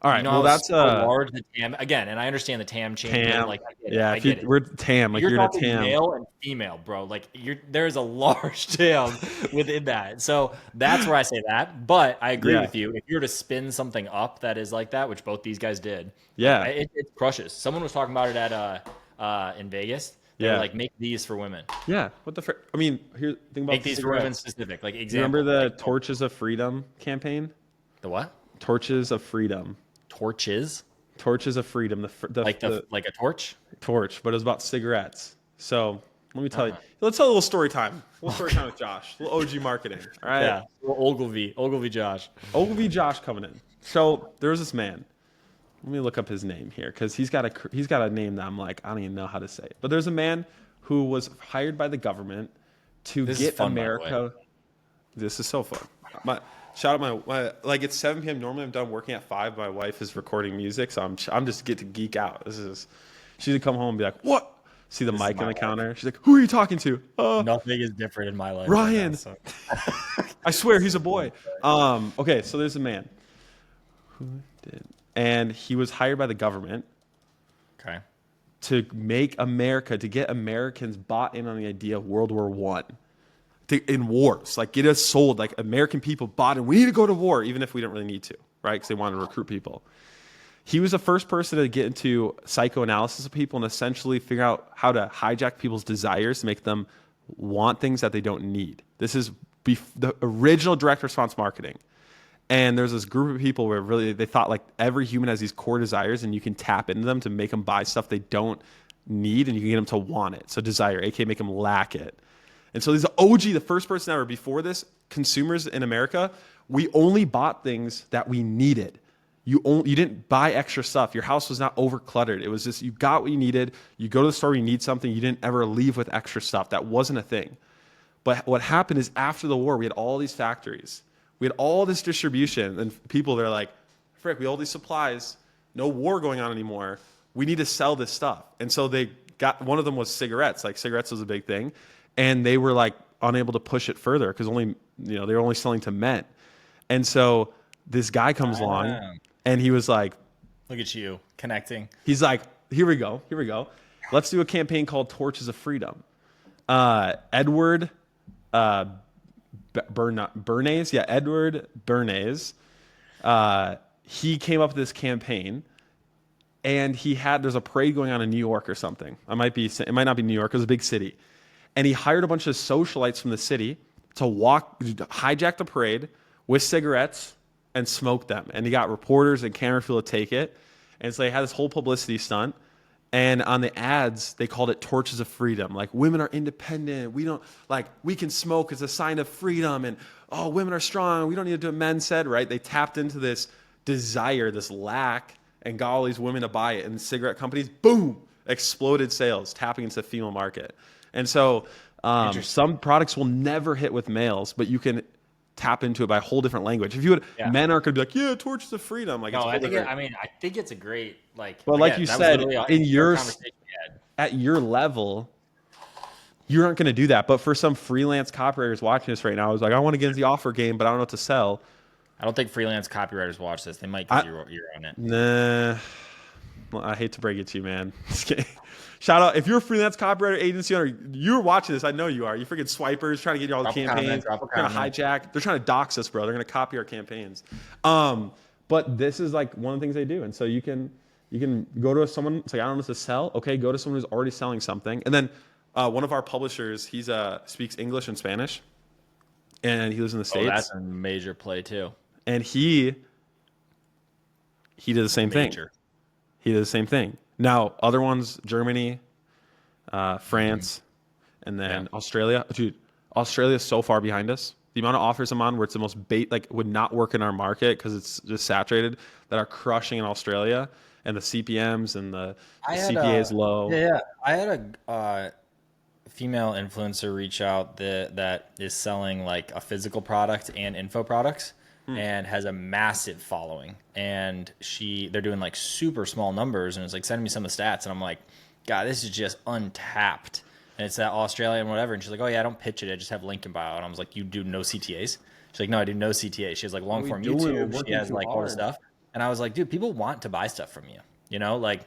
All right, well that's large the TAM again, and I understand the TAM change. Like, I get it. We're TAM, like you're talking in a TAM. Male and female, bro. Like there's a large TAM within that. So that's where I say that. But I agree with you. If you were to spin something up that is like that, which both these guys did, it crushes. Someone was talking about it at in Vegas. They were like, make these for women. Yeah. What the frick? I mean, think about make these for women specific. Like example. Remember the Torches of Freedom campaign? The what? Torches of Freedom. Torches of Freedom. Like a torch? Torch, but it was about cigarettes. So let me tell you. Let's tell a little story time. A little story time with Josh. A little OG marketing. All right. Yeah. Ogilvy Josh. Ogilvy Josh coming in. So there was this man. Let me look up his name here because he's got a name that I'm like, I don't even know how to say it. But there's a man who was hired by the government to get America. This is so fun. Shout out my like it's 7 p.m. Normally I'm done working at 5. My wife is recording music, so I'm just get to geek out. She'd come home and be like, "What? See the This is mic my on the life. counter. She's like, "Who are you talking to?" Nothing is different in my life right now. Ryan. So. I swear he's a boy. Okay, so there's a man who did, and he was hired by the government Okay. to get Americans bought in on the idea of World War One. In wars, like get us sold, like American people bought in. We need to go to war, even if we don't really need to, right? Because they wanted to recruit people. He was the first person to get into psychoanalysis of people and essentially figure out how to hijack people's desires to make them want things that they don't need. This is the original direct response marketing. And there's this group of people where really they thought like every human has these core desires and you can tap into them to make them buy stuff they don't need and you can get them to want it. So desire, aka make them lack it. And so this OG, the first person ever. Before this, consumers in America, we only bought things that we needed. You didn't buy extra stuff. Your house was not over cluttered. It was just you got what you needed. You go to the store, you need something. You didn't ever leave with extra stuff. That wasn't a thing. But what happened is after the war, we had all these factories. We had all this distribution. And people, they're like, frick, we have all these supplies. No war going on anymore. We need to sell this stuff. And so they got, one of them was cigarettes. Like cigarettes was a big thing. And they were like unable to push it further because they were only selling to men. And so this guy comes along and he was like, look at you connecting. He's like, here we go. Let's do a campaign called Torches of Freedom. Edward Bernays. Yeah, Edward Bernays. He came up with this campaign. And there's a parade going on in New York or something. It might not be New York. It was a big city. And he hired a bunch of socialites from the city to hijack the parade with cigarettes and smoke them. And he got reporters and camera people to take it. And so they had this whole publicity stunt. And on the ads, they called it Torches of Freedom. Like, women are independent. We can smoke as a sign of freedom. And, women are strong. We don't need to do what men said, right? They tapped into this desire, this lack, and got all these women to buy it. And cigarette companies, boom, exploded sales, tapping into the female market. And so some products will never hit with males, but you can tap into it by a whole different language. Men aren't going to be like, yeah, Torches of Freedom. Like, no, I think it's a great, like, but like you said, at your level, you aren't going to do that. But for some freelance copywriters watching this right now, I was like, I want to get into the offer game, but I don't know what to sell. I don't think freelance copywriters watch this. They might because you're on it. Nah. Well, I hate to break it to you, man. Just kidding. Shout out. If you're a freelance copywriter, agency owner, you're watching this. I know you are. You freaking swipers trying to get you all the campaigns. They're trying to hijack. They're trying to dox us, bro. They're going to copy our campaigns. But this is like one of the things they do. And so you can go to someone, say, I don't know what to sell. Okay, go to someone who's already selling something. And then one of our publishers, he's speaks English and Spanish. And he lives in the States. That's a major play too. And he did the same thing. He did the same thing. Now, other ones, Germany, France, and then Australia. Dude, Australia is so far behind us. The amount of offers I'm on where it's the most would not work in our market because it's just saturated, that are crushing in Australia, and the CPMs and the CPA is low. Yeah. I had a female influencer reach out that is selling like a physical product and info products. And has a massive following, and they're doing like super small numbers, and it's like sending me some of the stats, and I'm like, God, this is just untapped. And it's that Australia and whatever, and she's like, oh yeah, I don't pitch it, I just have link in bio. And I was like, you do no CTAs? She's like, no, I do no CTAs. She has like long form YouTube, she has like all this stuff, and I was like, dude, people want to buy stuff from you, like,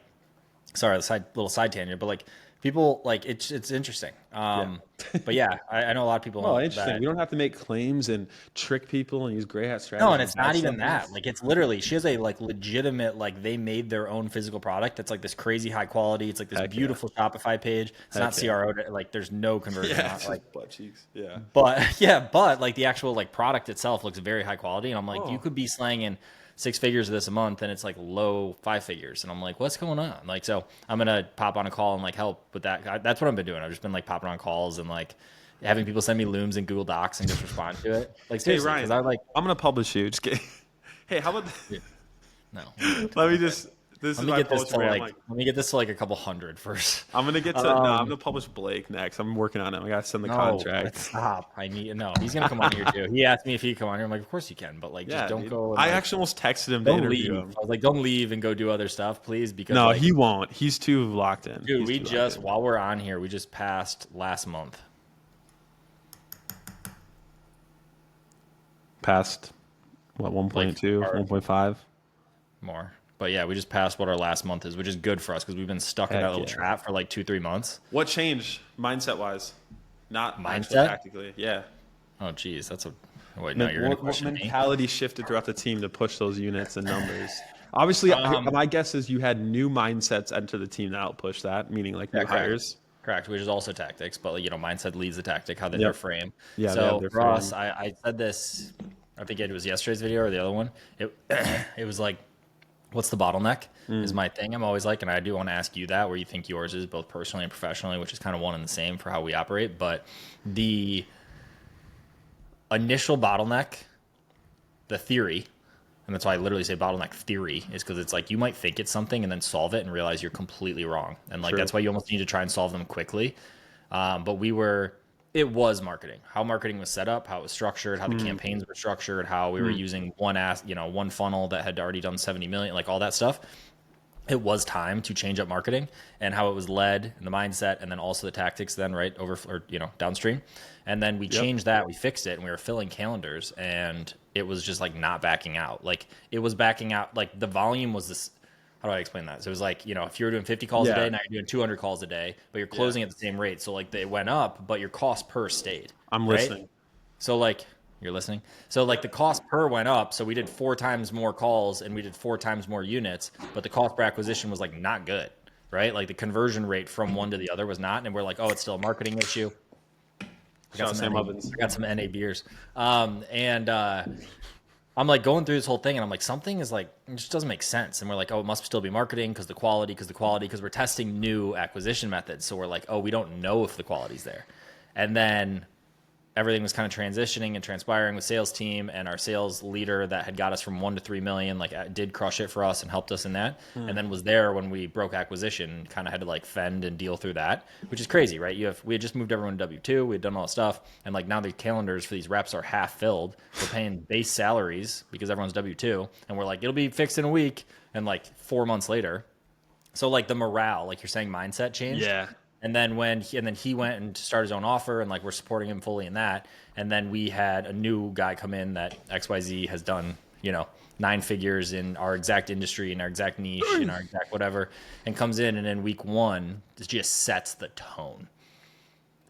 sorry, little side tangent, but like, people like it's interesting. But yeah, I know a lot of people. Oh, interesting. We don't have to make claims and trick people and use gray hat strategies. No, and it's not even that. Like, it's literally, she has a like legitimate, like, they made their own physical product that's like this crazy high quality. It's like this beautiful Shopify page. It's not CRO. Like, there's no conversion. Yeah, like butt cheeks. Yeah. But like the actual like product itself looks very high quality, and I'm like, you could be slanging 6 figures of this a month, and it's like low 5 figures, and I'm like, what's going on? Like, so I'm gonna pop on a call and like help with that. That's what I've been doing. I've just been like popping on calls and like having people send me looms in Google Docs and just respond to it. Like, seriously, hey Ryan, I'm gonna publish you. Just kidding. Hey, how about no? Let me just This Let is me my get this post to rate. like let me get this to like a couple hundred first. I'm gonna get to. No, I'm gonna publish Blake next. I'm working on it. I gotta send the No, contract. stop. I need no. He's gonna come on here too. He asked me if he could come on here. I'm like, of course you can, but like, just Yeah, don't dude. go. And, I like, actually almost texted him to don't interview leave. him. I was like, don't leave and go do other stuff, please, because No, like, he won't. He's too locked in. dude, He's we too locked just in. while we're on here, we just passed last month. Passed what 1.2, our- 1.5. More. But yeah, we just passed what our last month is, which is good for us because we've been stuck in Heck that little yeah. trap for like 2-3 months. What changed mindset wise? Not actually Mindset? tactically. Yeah. Oh, geez, that's a wait. No, you're gonna What question me. mentality shifted throughout the team to push those units and numbers? Obviously, my guess is you had new mindsets enter the team that outpush that, meaning like new hires. Correct, which is also tactics, but like, mindset leads the tactic, how they their frame. Yeah, they have So their for us, frame. I said this, I think it was yesterday's video or the other one. It was like, what's the bottleneck is my thing. I'm always like, and I do want to ask you that, where you think yours is, both personally and professionally, which is kind of one and the same for how we operate. But the initial bottleneck, the theory, and that's why I literally say bottleneck theory, is because it's like you might think it's something and then solve it and realize you're completely wrong. And like, that's why you almost need to try and solve them quickly. But it was marketing, how marketing was set up, how it was structured, how the campaigns were structured, how we were using one funnel that had already done 70 million, like all that stuff. It was time to change up marketing and how it was led and the mindset, and then also the tactics then downstream. And then we changed that, we fixed it, and we were filling calendars, and it was just like not backing out. Like it was backing out, like the volume was this. How do I explain that? So it was like, if you were doing 50 calls a day, now you're doing 200 calls a day, but you're closing at the same rate. So like they went up, but your cost per stayed. I'm right? listening. So like, you're listening? So like the cost per went up. So we did 4 times more calls and we did 4 times more units, but the cost per acquisition was like not good, right? Like the conversion rate from one to the other was not. And we're like, oh, it's still a marketing issue. I got some NA beers. I'm like going through this whole thing and I'm like, something is like, it just doesn't make sense. And we're like, oh, it must still be marketing because the quality, because we're testing new acquisition methods. So we're like, oh, we don't know if the quality's there. And then everything was kind of transitioning and transpiring with sales team, and our sales leader that had got us from 1 to 3 million, like did crush it for us and helped us in that. And then was there when we broke acquisition, kind of had to like fend and deal through that, which is crazy, right? We had just moved everyone to W2. We had done all that stuff. And like now the calendars for these reps are half filled. We're paying base salaries because everyone's W2, and we're like, it'll be fixed in a week. And like 4 months later. So like the morale, like you're saying, mindset changed. Yeah. And then he went and started his own offer, and like we're supporting him fully in that. And then we had a new guy come in that XYZ has done, 9 figures in our exact industry, in our exact niche, in our exact whatever, and comes in, and in week 1 just sets the tone.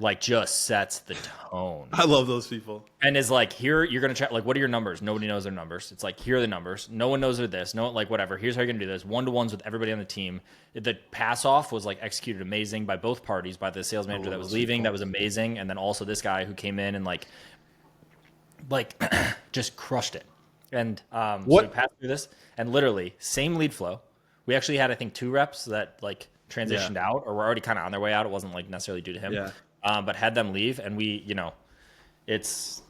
Like just sets the tone. I love those people. And is like, here, you're going to check, like, what are your numbers? Nobody knows their numbers. It's like, here are the numbers. No one knows they're this. No, like, whatever. Here's how you're going to do this. 1-to-1s with everybody on the team. The pass off was like executed amazing by both parties, by the sales manager that was leaving. That was amazing. And then also this guy who came in and like just crushed it. And so we passed through this, and literally same lead flow. We actually had, I think, 2 reps that like transitioned out, or were already kind of on their way out. It wasn't like necessarily due to him. Yeah. But had them leave, and we, it's,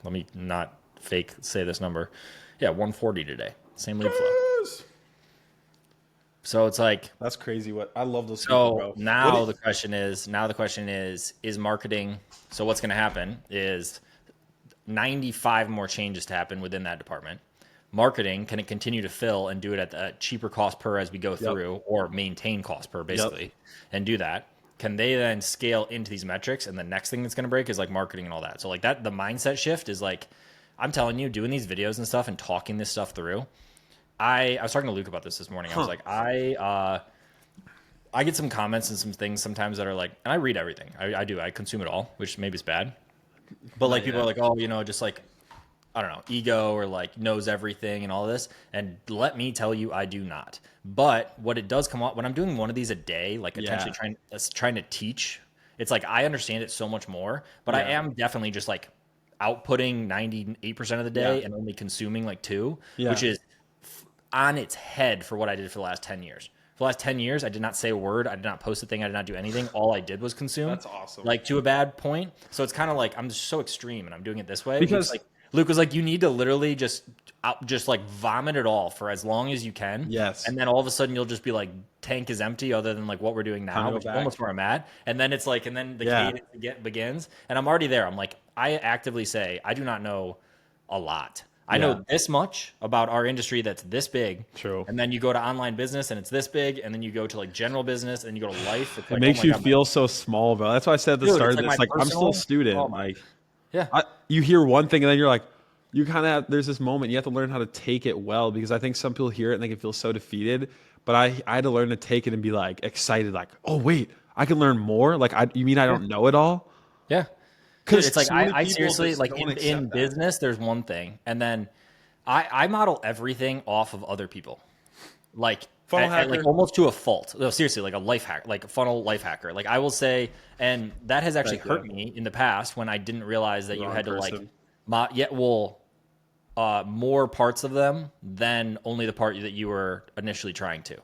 let me not fake say this number. Yeah, 140 today. Same lead flow. So it's like, that's crazy. I love those people, bro. Now the question is, marketing, so what's going to happen is 95 more changes to happen within that department. Marketing, can it continue to fill and do it at a cheaper cost per as we go through, or maintain cost per basically, and do that? Can they then scale into these metrics? And the next thing that's going to break is like marketing and all that. So like that, the mindset shift is like, I'm telling you, doing these videos and stuff and talking this stuff through. I was talking to Luke about this morning. I was like, I get some comments and some things sometimes that are like, and I read everything. I do. I consume it all, which maybe is bad. But like people are like, oh, just like, I don't know, ego, or like knows everything and all this. And let me tell you, I do not. But what it does come up when I'm doing one of these a day, like potentially trying to teach, it's like I understand it so much more, but I am definitely just like outputting 98% of the day and only consuming like 2, which is on its head for what I did for the last 10 years. For the last 10 years, I did not say a word. I did not post a thing. I did not do anything. All I did was consume. That's awesome. Like to a bad point. So it's kind of like I'm just so extreme, and I'm doing it this way. Because Luke was like, you need to literally just like vomit it all for as long as you can. Yes. And then all of a sudden you'll just be like, tank is empty other than like what we're doing Time to now, go which is back. almost where I'm at. And then it's like, and then the Yeah. cadence begins. And I'm already there. I'm like, I actively say, I do not know a lot. I Yeah. know this much about our industry that's this big. True. And then you go to online business and it's this big. And then you go to like general business and you go to life. It's It like, makes oh my you God, feel so small, bro. That's why I said at the dude, start it's of like this, my like I'm still a personal. student. Oh my. Like Yeah. you hear one thing and then you're like, you kind of there's this moment you have to learn how to take it well, because I think some people hear it and they can feel so defeated. But I had to learn to take it and be like excited, like, oh wait, I can learn more. Like you mean I don't know it all? Yeah. Dude, Because it's like so many I people seriously just like don't in accept that. business, there's one thing, and then I model everything off of other people, like Funnel like hacker. almost to a fault. No, seriously, like a life hack, like a funnel life hacker. Like I will say, and that has actually Thank hurt you. me in the past when I didn't realize that you Wrong had to like, person. more parts of them than only the part that you were initially trying to.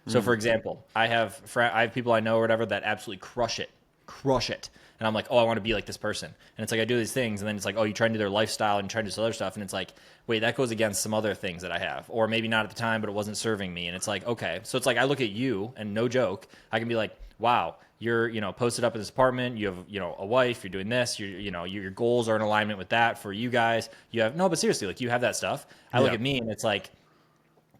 So, for example, I have people I know or whatever that absolutely crush it, and I'm like, oh, I want to be like this person, and it's like I do these things, and then it's like, oh, you try to do their lifestyle and you try to do some other stuff, and it's like, wait, that goes against some other things that I have, or maybe not at the time, but it wasn't serving me, and it's like, okay, so it's like I look at you, and no joke, I can be like, wow, you're posted up in this apartment, you have a wife, you're doing this, your goals are in alignment with that for you guys, you have no, but seriously, like you have that stuff. I look Yeah. at me, and it's like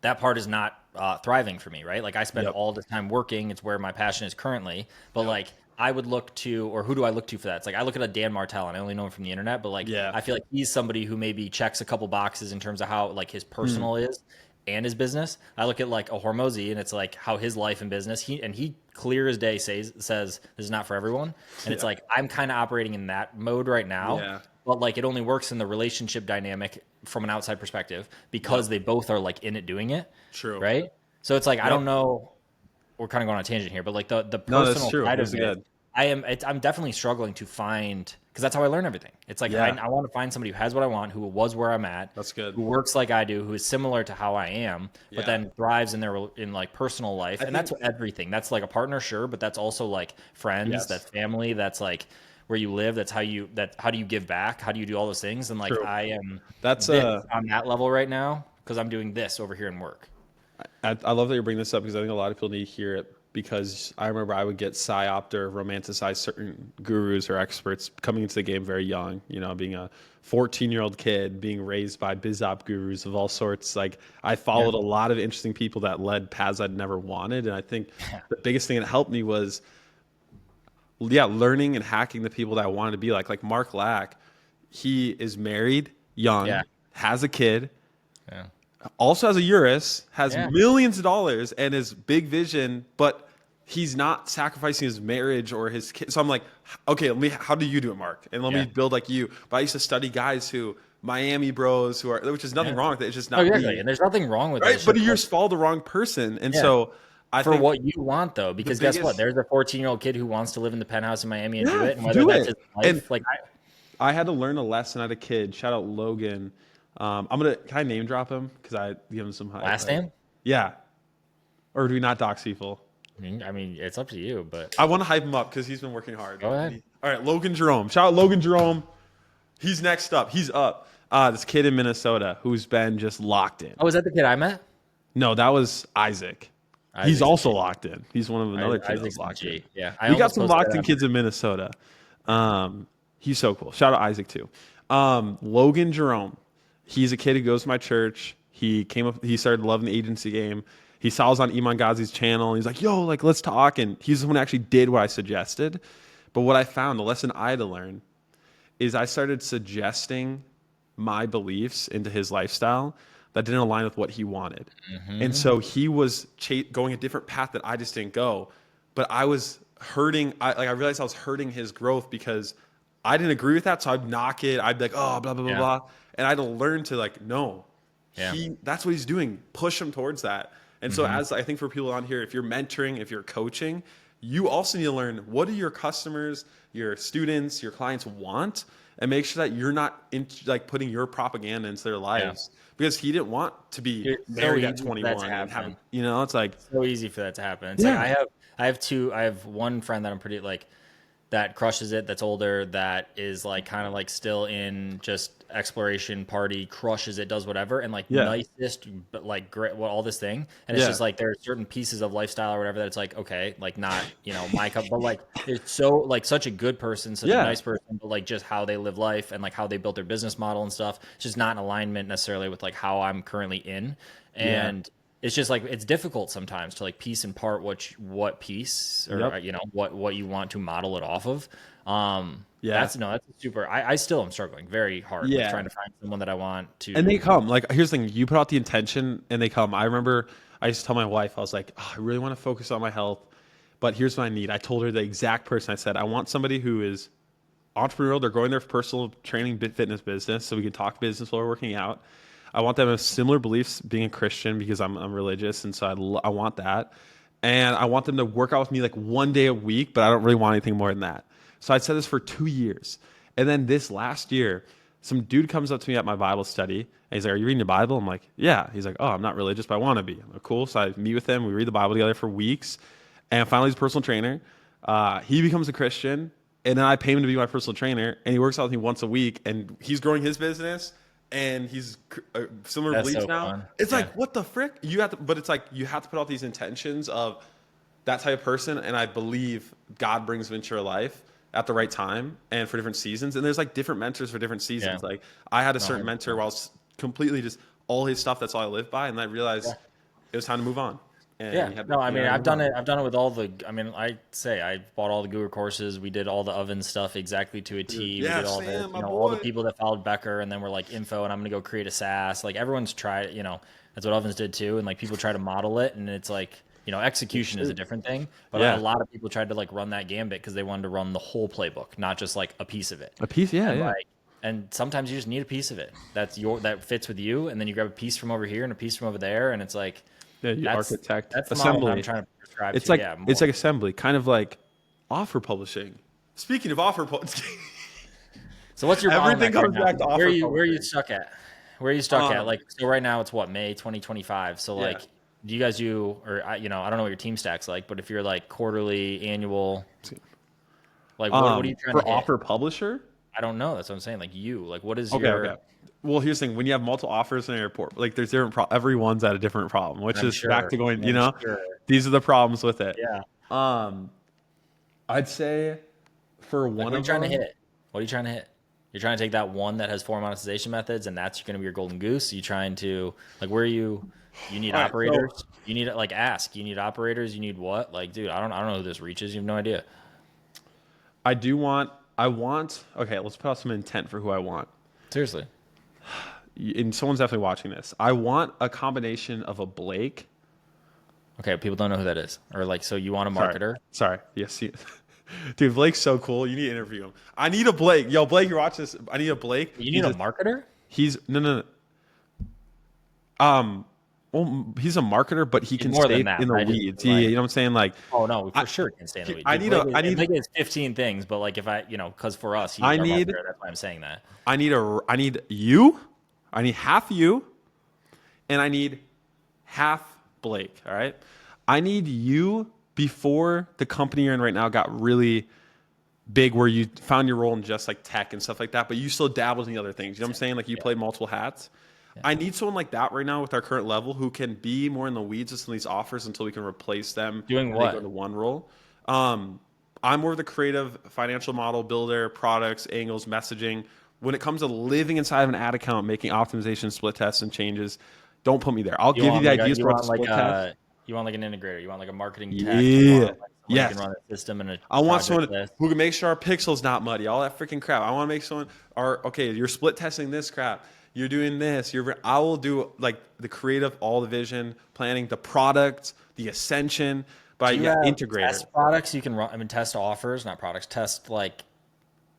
that part is not thriving for me, right? Like I spend Yep. all this time working. It's where my passion is currently. But like I would look to, or who do I look to for that? It's like I look at a Dan Martell, and I only know him from the internet, but like Yeah. I feel like he's somebody who maybe checks a couple boxes in terms of how like his personal is and his business. I look at like a Hormozy, and it's like how his life and business. He clear as day says this is not for everyone, and it's like I'm kind of operating in that mode right now. Yeah. But like it only works in the relationship dynamic from an outside perspective because they both are like in it doing it. True. Right. So it's like I Yep. don't know. We're kind of going on a tangent here, but like the No, that's personal true. side This of is it, good. I'm definitely struggling to find, because that's how I learn everything. It's like Yeah. I want to find somebody who has what I want, who was where I'm at, That's good. who works like I do, who is similar to how I am, Yeah. but then thrives in like personal life, and that's everything. That's like a partner, sure, but that's also like friends, Yes. that's family, that's like where you live, that's how do you give back, how do you do all those things, and like True. I am That's on that level right now because I'm doing this over here in work. I love that you're bringing this up, because I think a lot of people need to hear it, because I remember I would get psyoped or romanticize certain gurus or experts coming into the game very young, being a 14-year-old kid, being raised by BizOp gurus of all sorts. Like I followed a lot of interesting people that led paths I'd never wanted. And I think the biggest thing that helped me was, learning and hacking the people that I wanted to be like Mark Lack. He is married, young, has a kid, Yeah. also has a Urus, has Yeah. millions of dollars, and his big vision, but he's not sacrificing his marriage or his kids. So I'm like, okay, how do you do it, Mark? And let me build like you. But I used to study guys who, Miami bros, which is nothing wrong with it. It's just not exactly. me. And there's nothing wrong with Right? it. But you just follow the wrong person. And so I for think what you want though, because guess what? biggest- There's a 14-year-old kid who wants to live in the penthouse in Miami and do it, and whether do that's it. his life, And like I had to learn a lesson as a kid. Shout out Logan. Can I name drop him? Because I give him some hype. last name. Yeah. Or do we not dox people? I mean, it's up to you, but I want to hype him up because he's been working hard. Go ahead. All right, Logan Jerome. Shout out Logan Jerome. He's next up. He's up. This kid in Minnesota who's been just locked in. oh, is that the kid I met? No, that was Isaac. He's Isaac's also locked in. He's one of another kid Isaac's that's locked in. G. Yeah, We got some locked in kids in Minnesota. He's so cool. Shout out Isaac too. Logan Jerome. He's a kid who goes to my church. He came up. He started loving the agency game. He saw us on Iman Ghazi's channel. And he's like, "Yo, like let's talk." And he's the one who actually did what I suggested. But what I found, the lesson I had to learn, is I started suggesting my beliefs into his lifestyle that didn't align with what he wanted. And so he was going a different path that I just didn't go. But I was hurting. I realized I was hurting his growth because I didn't agree with that. So I'd knock it. I'd be like, oh, blah, blah, blah, blah. And I had to learn to like, no, that's what he's doing. Push him towards that. And so as I think for people on here, if you're mentoring, if you're coaching, you also need to learn what do your customers, your students, your clients want, and make sure that you're not putting your propaganda into their lives. Because he didn't want to be married at 21 and have, it's like so easy for that to happen. It's Yeah. like I have one friend that I'm pretty like, that crushes it, that's older, that is like kind of like still in just exploration party, crushes it, does whatever, and like Yeah. nicest, but like great, well, all this thing. And it's Yeah. just like there are certain pieces of lifestyle or whatever that it's like, okay, like not, my cup, but like it's so like such a good person, such a Yeah. nice person, but like just how they live life and like how they built their business model and stuff. It's just not in alignment necessarily with like how I'm currently in. Yeah. And it's just like it's difficult sometimes to like piece and part what piece or Yep. what you want to model it off of. Yeah. That's super. I still am struggling very hard with Yeah. trying to find someone that I want And they to. come. Like, here's the thing: you put out the intention, and they come. I remember I used to tell my wife, I was like, "Oh, I really want to focus on my health, but here's what I need." I told her the exact person. I said, "I want somebody who is entrepreneurial. They're growing their personal training fitness business, so we can talk business while we're working out. I want them to have similar beliefs, being a Christian because I'm religious, and so I want that. And I want them to work out with me like 1 day a week, but I don't really want anything more than that." So I said this for 2 years, and then this last year, some dude comes up to me at my Bible study, and he's like, "Are you reading the Bible?" I'm like, "Yeah." He's like, "Oh, I'm not religious, but I want to be." I'm like, "Cool." So I meet with him. We read the Bible together for weeks, and finally, he's a personal trainer. He becomes a Christian, and then I pay him to be my personal trainer, and he works out with me once a week, and he's growing his business, and he's similar That's beliefs so now. fun. It's Yeah. like, what the frick? You have to, but it's like you have to put out these intentions of that type of person, and I believe God brings them into your life at the right time and for different seasons. And there's like different mentors for different Yeah. seasons. Like I had a No, certain mentor while completely just all his stuff. That's all I live by, and I realized it was time to move on. And Yeah. you had to, No, I mean, move I've done on. it. I've done it with all the, I mean, I bought all the Google courses. We did all the oven stuff exactly to a T. We Yeah, did all the, Sam, my all the boy. people that followed Becker and then were like info and I'm going to go create a SaaS. Like everyone's tried, that's what ovens did too. And like people try to model it and it's like, execution is a different thing. But a Yeah, lot of people tried to like run that gambit because they wanted to run the whole playbook, not just like a piece of it. a piece. Yeah, And yeah. like, and sometimes you just need a piece of it that fits with you. And then you grab a piece from over here and a piece from over there. And it's like, Yeah, you architect that's the model that I'm assembly. trying to prescribe It's to. like Yeah, it's more. like assembly, kind of like offer publishing. Speaking of offer publishing, So what's your everything bottleneck right comes now? back to Where offer are you publishing. stuck at? Where are you stuck at? Um, Like so right now it's what, May 2025. So yeah. like do you guys do or I don't know what your team stack's like, but if you're like quarterly, annual, like what are you trying For to hit? offer publisher. I don't know. That's what I'm saying. Like like what is Okay, your okay. Well, here's the thing: when you have multiple offers in a report, like there's different. Everyone's at a different problem, which I'm is back sure. to going. I'm sure. These are the problems with it. Yeah. Um, I'd say for Like one what are you of trying to them, hit? What are you trying to hit? You're trying to take that one that has 4 monetization methods and that's going to be your golden goose. You trying to like where are you need all right. So operators? You need like ask. You need operators. You need what? Like, dude, I don't know who this reaches. You have no idea. I do want. I want. Okay, let's put out some intent for who I want. Seriously. And someone's definitely watching this. I want a combination of a Blake. Okay, people don't know who that is. Or like, so you want a marketer? Sorry. Yes. Dude, Blake's so cool. You need to interview him. I need a Blake. Yo, Blake, you're watching this. I need a Blake. You need a marketer? He's no. Well, he's a marketer, but he can More stay than that, in the right? Just weeds. like, Yeah, you know what I'm saying? Like, oh no, I, for sure can stay in the weeds. I Dude, need Blake a. I need. Blake is 15 things, but like if because for us, he's I our need. marketer. That's why I'm saying that. I need a. I need you. I need half you, and I need half Blake. All right. I need you before the company you're in right now got really big, where you found your role in just like tech and stuff like that, but you still dabbled in the other things. You know what I'm saying? Like you played multiple hats. Yeah. I need someone like that right now with our current level who can be more in the weeds with some of these offers until we can replace them. Doing and what? They go to one role. I'm more of the creative financial model builder, products, angles, messaging. When it comes to living inside of an ad account, making optimization, split tests, and changes, don't put me there. I'll give you the ideas for the split test. You want like an integrator. You want like a marketing tech. You Yeah. want like someone who can run a system and a I want project someone list. who can make sure our pixel's not muddy, all that freaking crap. I want to make someone, okay, you're split testing this crap. You're doing this. I will do like the creative, all the vision, planning, the product, the ascension, but Do you have integrator. test products you can run? I mean, test offers, not products. Test like,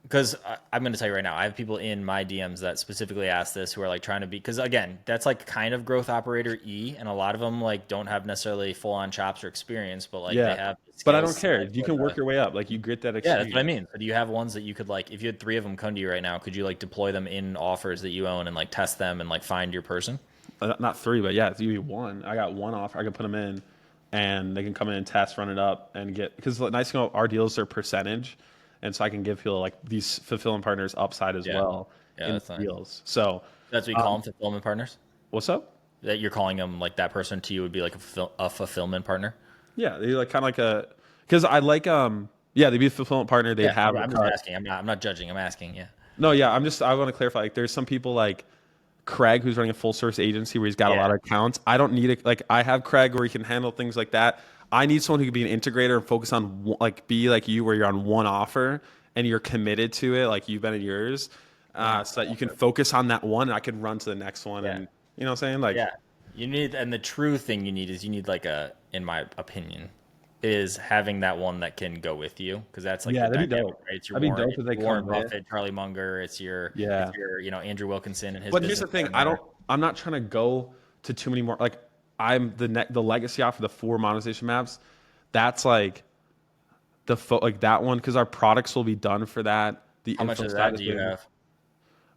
because I'm going to tell you right now, I have people in my DMs that specifically ask this who are like trying to be, because again, that's like kind of growth operator E, and a lot of them like don't have necessarily full on chops or experience, but like they have. But I don't care. You can work your way up. Like you get that experience. Yeah, that's what I mean. But do you have ones that you could like, if you had 3 of them come to you right now, could you like deploy them in offers that you own and like test them and like find your person? Not 3, but yeah, it's usually 1. I got 1 offer. I can put them in, and they can come in and test, run it up, and get, because the nice thing about our deals are percentage. and so I can give people like these fulfillment partners upside as well in that's nice. deals. So That's what you call them, fulfillment partners. what's up? That you're calling them like that person to you would be like a fulfillment partner. Yeah, they like kind of like because I like yeah, they'd be a fulfillment partner. They'd have I'm just asking. I'm not judging. I'm asking. Yeah. No, yeah, I want to clarify. Like, there's some people like Craig who's running a full service agency where he's got a lot of accounts. I don't need it. Like, I have Craig where he can handle things like that. I need someone who can be an integrator and focus on like be like you where you're on one offer and you're committed to it, like you've been in yours, so that you can focus on that one and I can run to the next one. And you know what I'm saying? Like, you need, and the true thing you need is like in my opinion, is having that one that can go with you, because that's like that'd be dope. Right? It's your Warren come Buffett, Charlie Munger. It's your Andrew Wilkinson and his. But here's the thing: I'm not trying to go to too many more. Like, I'm the legacy offer, the 4 monetization maps. That's like like that one, because our products will be done for that. How much of that do you have?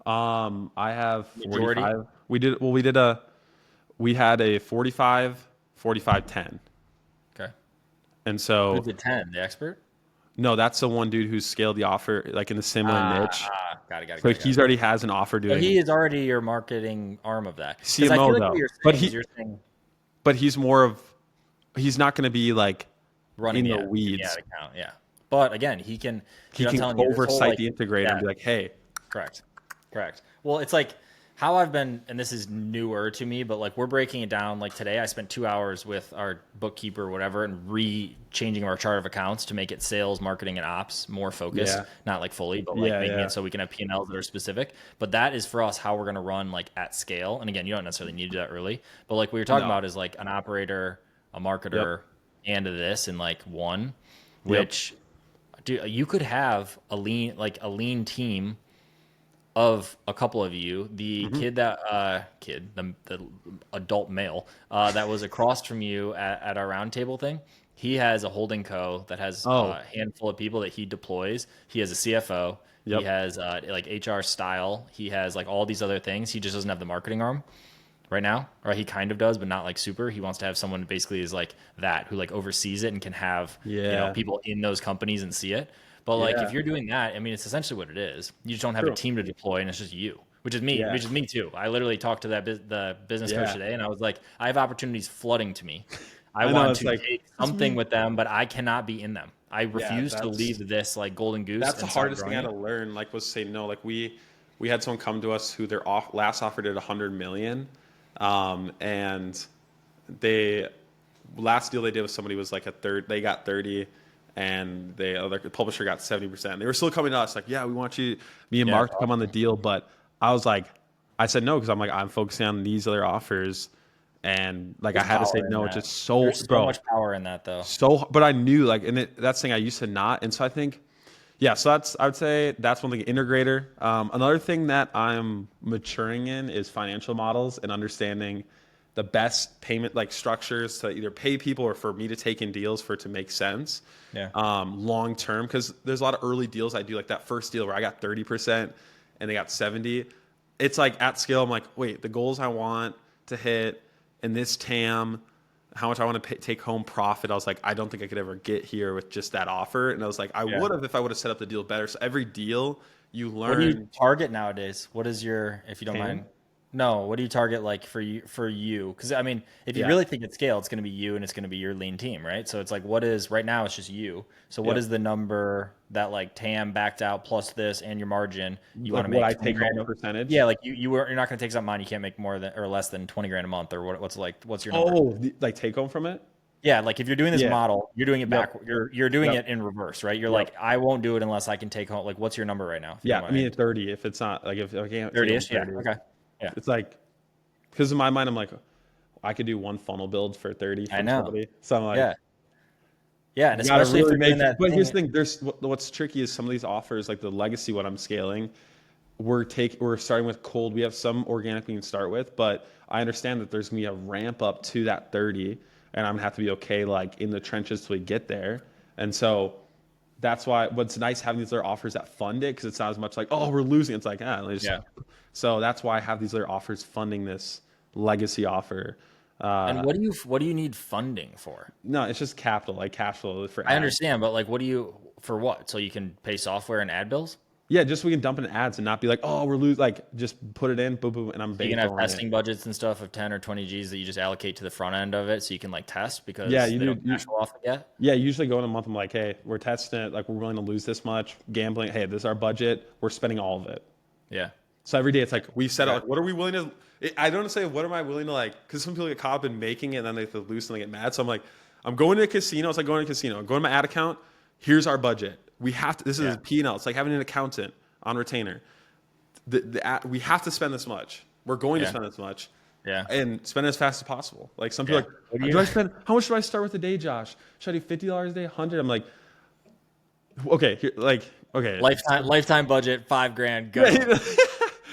I have 45. Majority? We had a 45, 45, 10. Okay. And so who's the 10? The expert? No, that's the one dude who scaled the offer like in the similar niche. Got it. So he's already has an offer doing. So he is already your marketing arm of that. CMO though. But he's more of, he's not going to be like running in the weeds. Account, But again, he can oversight the integrator and be like, hey. Correct. Well, it's like how I've been, and this is newer to me, but like we're breaking it down. Like today I spent 2 hours with our bookkeeper or whatever and changing our chart of accounts to make it sales, marketing, and ops more focused. Not like fully, but like making it so we can have P&Ls that are specific. But that is for us how we're going to run like at scale. And again, you don't necessarily need to do that early, but like what you're talking about is like an operator, a marketer, and this in like one, which you could have a lean team of a couple of you. The the adult male that was across from you at our roundtable thing, he has a holding co that has a handful of people that he deploys. He has a CFO. He has like HR style. He has like all these other things. He just doesn't have the marketing arm right now, or he kind of does, but not like super. He wants to have someone who basically is like that, who like oversees it and can have people in those companies and see it. But like if you're doing that, I mean, it's essentially what it is. You just don't have a team to deploy, and it's just you, which is me, which is me too. I literally talked to the business coach today, and I was like, I have opportunities flooding to me. I want to take something with them, but I cannot be in them. I refuse to leave this like golden goose. That's the hardest thing I had to learn. Like, was say no. Like we had someone come to us who their last offer did 100 million, and last deal they did with somebody was like a third. They got 30. And the publisher got 70%. They were still coming to us like, we want me and Mark to come on the deal. But I said no, because I'm focusing on these other offers. And like, I had to say no. It's just There's so much power in that though. But I knew like, and that's the thing I used to not. And so I think, so I would say that's one thing, integrator. Another thing that I'm maturing in is financial models and understanding the best payment like structures to either pay people or for me to take in deals for it to make sense long term. Because there's a lot of early deals I do, like that first deal where I got 30% and they got 70. It's like at scale, I'm like, wait, the goals I want to hit in this TAM, how much I want to take home profit. I was like, I don't think I could ever get here with just that offer. And I was like, I would have if I would have set up the deal better. So every deal you learn. What do you target nowadays? What is your, if you don't mind? No, what do you target like for you? Because I mean, if you really think at scale, it's going to be you and it's going to be your lean team, right? So it's like, what is right now? It's just you. So what is the number that like TAM backed out plus this and your margin you want to make? What I take home percentage? Yeah, like you're not going to take something on. You can't make more than or less than 20 grand a month or what's your number? Oh, like take home from it? Yeah, like if you're doing this model, you're doing it backward. You're doing it in reverse, right? You're like, I won't do it unless I can take home. Like, what's your number right now? I mean 30. If it's not like if I can't 30ish, okay, it's like. Because in my mind, I'm like, I could do one funnel build for 30. I know. Somebody. So I'm like, and especially if you're doing that. But here's the thing: what's tricky is some of these offers, like the legacy, what I'm scaling, we're starting with cold. We have some organic we can start with, but I understand that there's gonna be a ramp up to that 30, and I'm gonna have to be okay, like in the trenches till we get there. And so that's why. What's nice having these other offers that fund it, because it's not as much like, oh, we're losing. It's like, So that's why I have these other offers funding this legacy offer. And what do you need funding for? No, it's just capital, like cash flow for ads. I understand, but like, what do you For what? So you can pay software and ad bills? Yeah, just so we can dump in ads and not be like, oh, we're losing. Like, just put it in, boom, boom, and I'm You can have bankrolling testing it. budgets and stuff of 10 or 20 G's that you just allocate to the front end of it so you can like test Yeah, because you they do. don't cash flow off it yet. Yeah, usually go in a month. I'm like, hey, we're testing it. Like, we're willing to lose this much. Gambling. Hey, this is our budget. We're spending all of it. Yeah. So every day it's like we set Okay. out. Like, what are we willing to? I don't say what am I willing to like because some people get caught up in making it and then they have to lose and they get mad. So I'm like, I'm going to a casino. It's like going to a casino. I'm going to my ad account. Here's our budget. We have to. This is P&L. It's like having an accountant on retainer. We have to spend this much. We're going to spend this much. Yeah. And spend it as fast as possible. Like some people are What like, do I spend? How much do I start with a day, Josh? Should I do $50 a day, 100? I'm like, okay, here, like, okay, Lifetime budget, $5,000, go.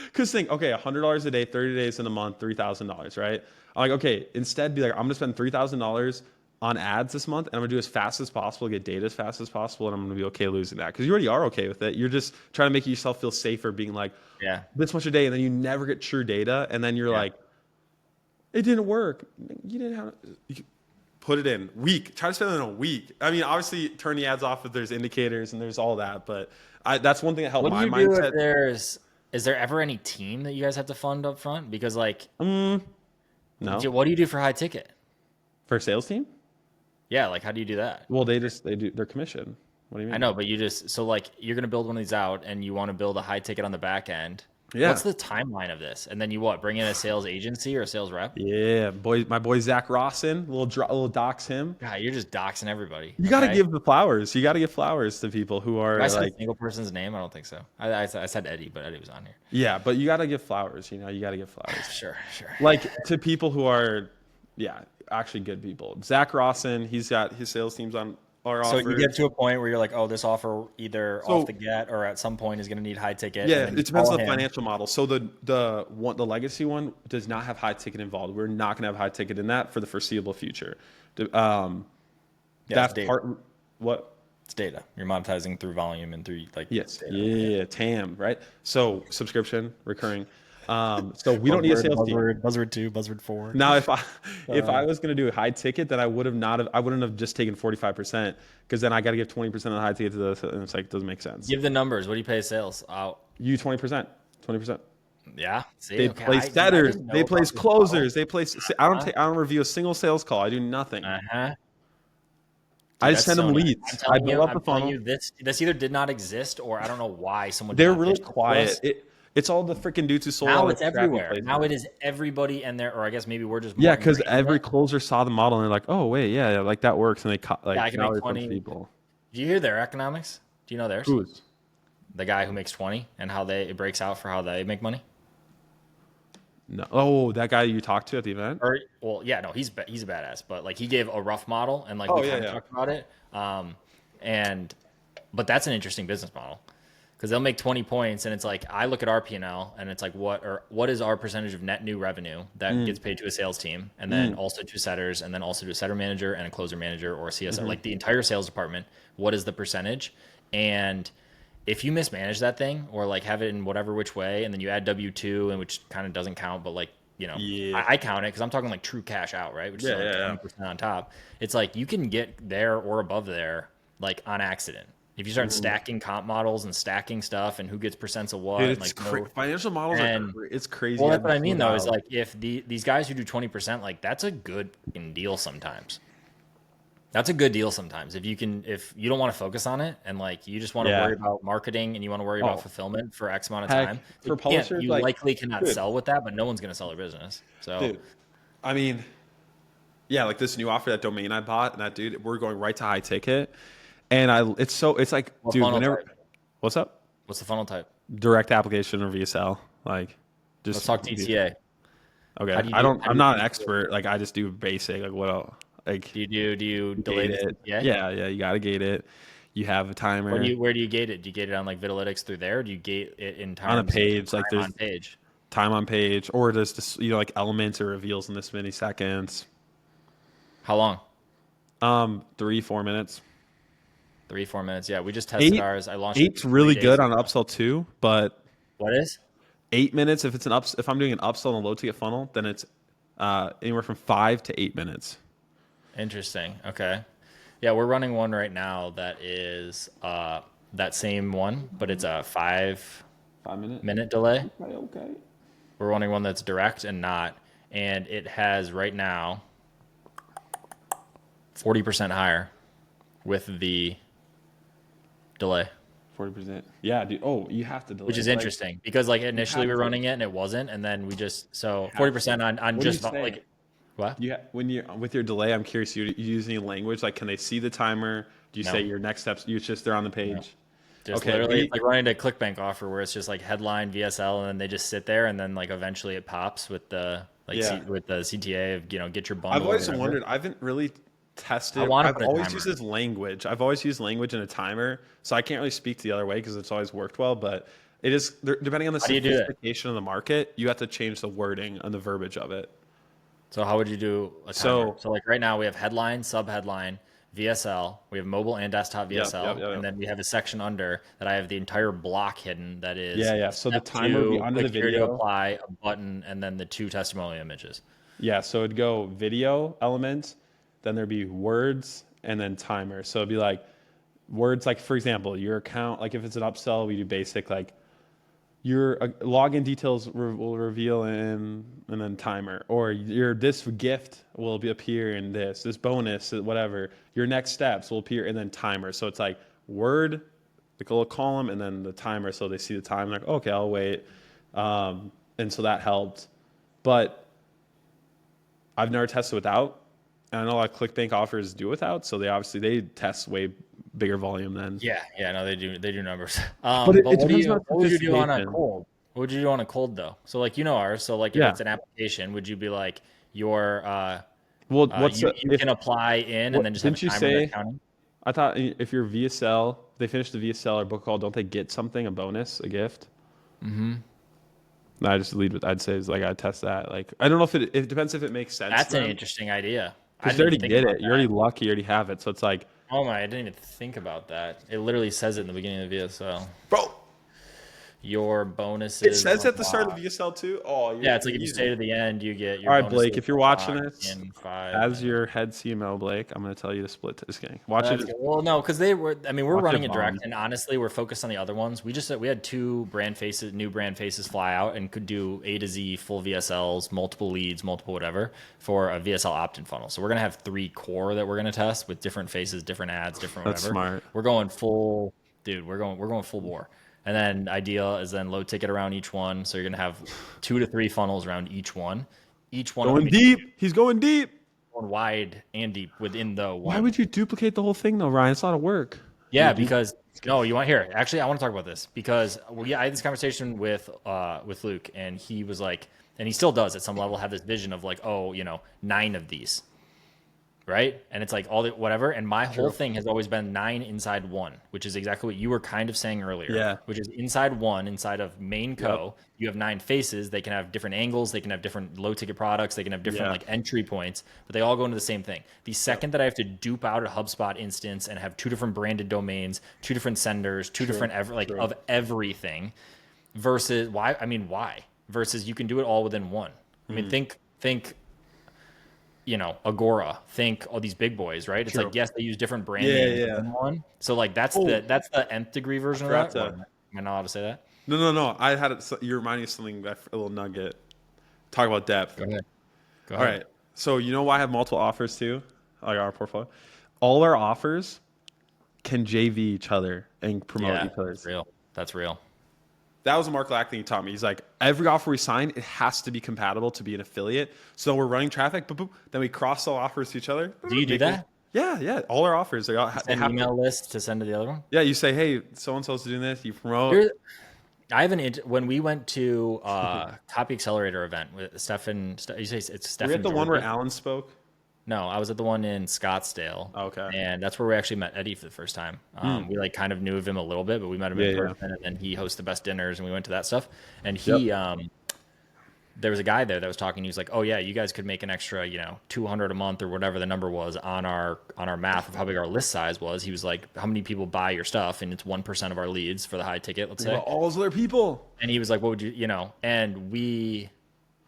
Because think, okay, $100 a day, 30 days in a month, $3,000, right? I'm like, okay, instead be like, I'm gonna spend $3,000 on ads this month, and I'm gonna do as fast as possible, get data as fast as possible, and I'm gonna be okay losing that because you already are okay with it. You're just trying to make yourself feel safer, being like, this much a day, and then you never get true data, and then you're like, it didn't work. You didn't have. You put it in week. Try to spend it in a week. I mean, obviously, turn the ads off if there's indicators and there's all that, but that's one thing that helped my mindset. What do you do if is there ever any team that you guys have to fund up front? Because like, no. What do you do for high ticket? For a sales team? Yeah, like how do you do that? Well, they do their commission. What do you mean? I know, but so like you're gonna build one of these out, and you want to build a high ticket on the back end. Yeah. What's the timeline of this? And then you bring in a sales agency or a sales rep? Yeah, my boy Zach Rawson. Little dox him. God, you're just doxing everybody. You got to give the flowers. You got to give flowers to people who are Did I say like a single person's name? I don't think so. I said Eddie, but Eddie was on here. Yeah, but you got to give flowers. You know, you got to give flowers. Sure. Like to people who are, actually good people. Zach Rawson, he's got his sales teams on. So you get to a point where you're like, oh, this offer either off the get or at some point is going to need high ticket. Yeah, it depends on the financial model. So the legacy one does not have high ticket involved. We're not going to have high ticket in that for the foreseeable future. That's part. What? It's data. You're monetizing through volume and through like data. Yeah, TAM, right? So subscription, recurring. So we don't need a sales team. Buzzword 2, buzzword 4. Now, if I was going to do a high ticket, then I wouldn't have just taken 45% because then I got to give 20% of the high ticket to the, and it's like, it doesn't make sense. Give the numbers. What do you pay sales out? You 20%. Yeah. See, they place setters. They place closers. They place. I don't review a single sales call. I do nothing. Dude, I just send them leads. I build up the funnel. This either did not exist or I don't know why someone. They're really quiet. It's all the freaking dudes who sold. Now it's everywhere. Now it is everybody and there, or I guess maybe we're just because every closer saw the model and they're like, oh wait, yeah, like that works, and they I can make 20 people. Do you hear their economics? Do you know theirs? Who's the guy who makes 20 and how it breaks out for how they make money? No, oh, that guy you talked to at the event? He's a badass, but like he gave a rough model and like we kind of talked about it. But that's an interesting business model. Because they'll make 20 points, and it's like I look at our P&L, and it's like what is our percentage of net new revenue that gets paid to a sales team, and then also to setters, and then also to a setter manager and a closer manager or a CSR, like the entire sales department. What is the percentage? And if you mismanage that thing or like have it in whatever which way, and then you add W-2, and which kind of doesn't count, but like I count it because I'm talking like true cash out, right? Which is like 20% on top. It's like you can get there or above there like on accident. If you start stacking comp models and stacking stuff and who gets percents of what, dude, like financial models it's crazy. Well, that's what I mean though, is like if these guys who do 20%, like that's a good deal sometimes. That's a good deal sometimes. If you don't want to focus on it and like you just want to worry about marketing and you want to worry about fulfillment for X amount of time. For publishers, you likely cannot sell with that, but no one's going to sell their business. So, dude, I mean, like this new offer, that domain I bought, and that dude, we're going right to high ticket. And it's like, dude, what's up? What's the funnel type? Direct application or VSL. Like, just let's talk TTA. Okay. I'm not an expert. Like, I just do basic. Like, what else? Like, do you delay it? Yeah. You got to gate it. You have a timer. Where do you gate it? Do you gate it on like Vitalytics through there? Or do you gate it in terms on a page? Like, there's time on page, or does this, like elements or reveals in this many seconds? How long? 3-4 minutes. 3-4 minutes. Yeah, we just tested ours. I launched. 8's really good on upsell too, but what is 8 minutes? If I'm doing an upsell on a low ticket funnel, then it's anywhere from 5 to 8 minutes. Interesting. Okay. Yeah, we're running one right now that is that same one, but it's a 5 minute. minute delay. Okay, okay. We're running one that's direct and not, and it has right now 40% higher with the delay. 40%. Yeah, dude. Oh, you have to delay. Which is Like, interesting because like you initially have we were to. running it and it wasn't, and then we just so Have to. 40% on What do you just say? like what? When you with your delay, I'm curious. You use any language? Like, can they see the timer? Do you say No, your next steps? You just they're on the no. page. Just Okay, literally it's like running a ClickBank offer where it's just like headline VSL and then they just sit there and then like eventually it pops with the yeah. with the CTA of get your I've bundle or always whatever. wondered. I haven't really I tested. want to I've put a always used timer. this language. I've always used language in a timer, so I can't really speak to the other way because it's always worked well. But it is depending on the How do you do it? sophistication of the market, you have to change the wording and the verbiage of it. So how would you do a timer? So, So like right now we have headline, sub headline, VSL. We have mobile and desktop yep, yep, VSL, yep, and yep. then we have a section under that I have the entire block hidden. That is Yeah, yeah. So the step timer would be two, under the click here to video. apply a button, and then the two testimonial images. Yeah, so it'd go video element, then there'd be words, and then timer. So it'd be like words like, for example, your account, like if it's an upsell, we do basic, like your login details will reveal in, and then timer. Or your this gift will be appear in this bonus, whatever. Your next steps will appear, and then timer. So it's like word, like a little column, and then the timer. So they see the time, like, okay, I'll wait. And so that helped. But I've never tested without. And I know a lot of ClickBank offers do without, so they test way bigger volume than. Yeah, yeah, no, they do numbers. But But it depends on what would you do on a sophistication. cold? What would you do on a cold though? So like ours. So like if Yeah. it's an application, would you be like your Well, what's you if can apply in and what then just have a didn't you timer that's say? counting? I thought if you're VSL, they finish the VSL or book call, don't they get something, a bonus, a gift? Mm-hmm. No, I just lead with I'd say is like I test that. Like I don't know if it depends if it makes sense to That's an them interesting idea. I because didn't they even already think get about it. You're already that. lucky. You already have it. So it's like, Oh my, I didn't even think about that. It literally says it in the beginning of the VSL. bro, Your it bonuses says at the start of the unlocked. VSL too. Oh, Yeah, it's you're like if you easy. stay to the end, you get All your right, Blake, bonuses if you're watching unlocked this, in 5 as minutes. your head CMO, Blake, I'm going to tell you to split. Just kidding. Watch it. That's good. Well, no, because they were. I mean, we're Watch running it it bomb. direct, and honestly, we're focused on the other ones. We had two brand faces, new brand faces fly out, and could do A to Z full VSLs, multiple leads, multiple whatever for a VSL opt-in funnel. So we're gonna have 3 core that we're gonna test with different faces, different ads, different That's whatever. smart. We're going full, dude. We're going full bore. And then ideal is then low ticket around each one. So you're gonna have 2 to 3 funnels around each one. Each one of them Going being deep. He's going deep. wide and deep within the Why one. would you duplicate the whole thing though, Ryan? It's a lot of work. Yeah, because no, you want here. Actually, I want to talk about this because I had this conversation with Luke, and he was like, and he still does at some level have this vision of like, oh, 9 of these, right? And it's like all the whatever. And my whole True. thing has always been 9 inside one, which is exactly what you were kind of saying earlier. Yeah. Which is inside one, inside of main co. Yep. You have 9 faces. They can have different angles. They can have different low ticket products. They can have different Yeah. like entry points, but they all go into the same thing. The second that I have to dupe out a HubSpot instance and have 2 different branded domains, 2 different senders, 2 different True. of everything versus why? I mean, why? Versus you can do it all within one. I mean, think Agora, think all these big boys, right? It's True. like, yes, they use different brand Yeah, names yeah. in one. So like that's Oh, that's the nth degree version of forgot that. Or to. am I not allowed to say that? No. I had it. You reminded me of something. A little nugget. Talk about depth. Go ahead. Go All ahead. right. So you know why I have multiple offers too? Like our portfolio. All our offers can JV each other and promote Yeah, each other's. that's real. That's real. That was a Mark Lack thing he taught me. He's like, every offer we sign, it has to be compatible to be an affiliate. So we're running traffic, boop, boop, then we cross all offers to each other. Do you do that? Yeah. All our offers, they Send have an email list to send to the other one? yeah, you say, hey, so and so's doing this. You promote. I have when we went to Copy Accelerator event with Stefan. You say it's Were you Stefan. at the one where Alan spoke? No, I was at the one in Scottsdale. Okay. And that's where we actually met Eddie for the first time. We like kind of knew of him a little bit, but we met him in person, and then he hosts the best dinners, and we went to that stuff. And he, there was a guy there that was talking. He was like, "Oh yeah, you guys could make an extra, 200 a month or whatever the number was on our math of how big our list size was." He was like, "How many people buy your stuff?" And it's 1% of our leads for the high ticket, let's say. Well, all those other people. And he was like, "What would you?" And we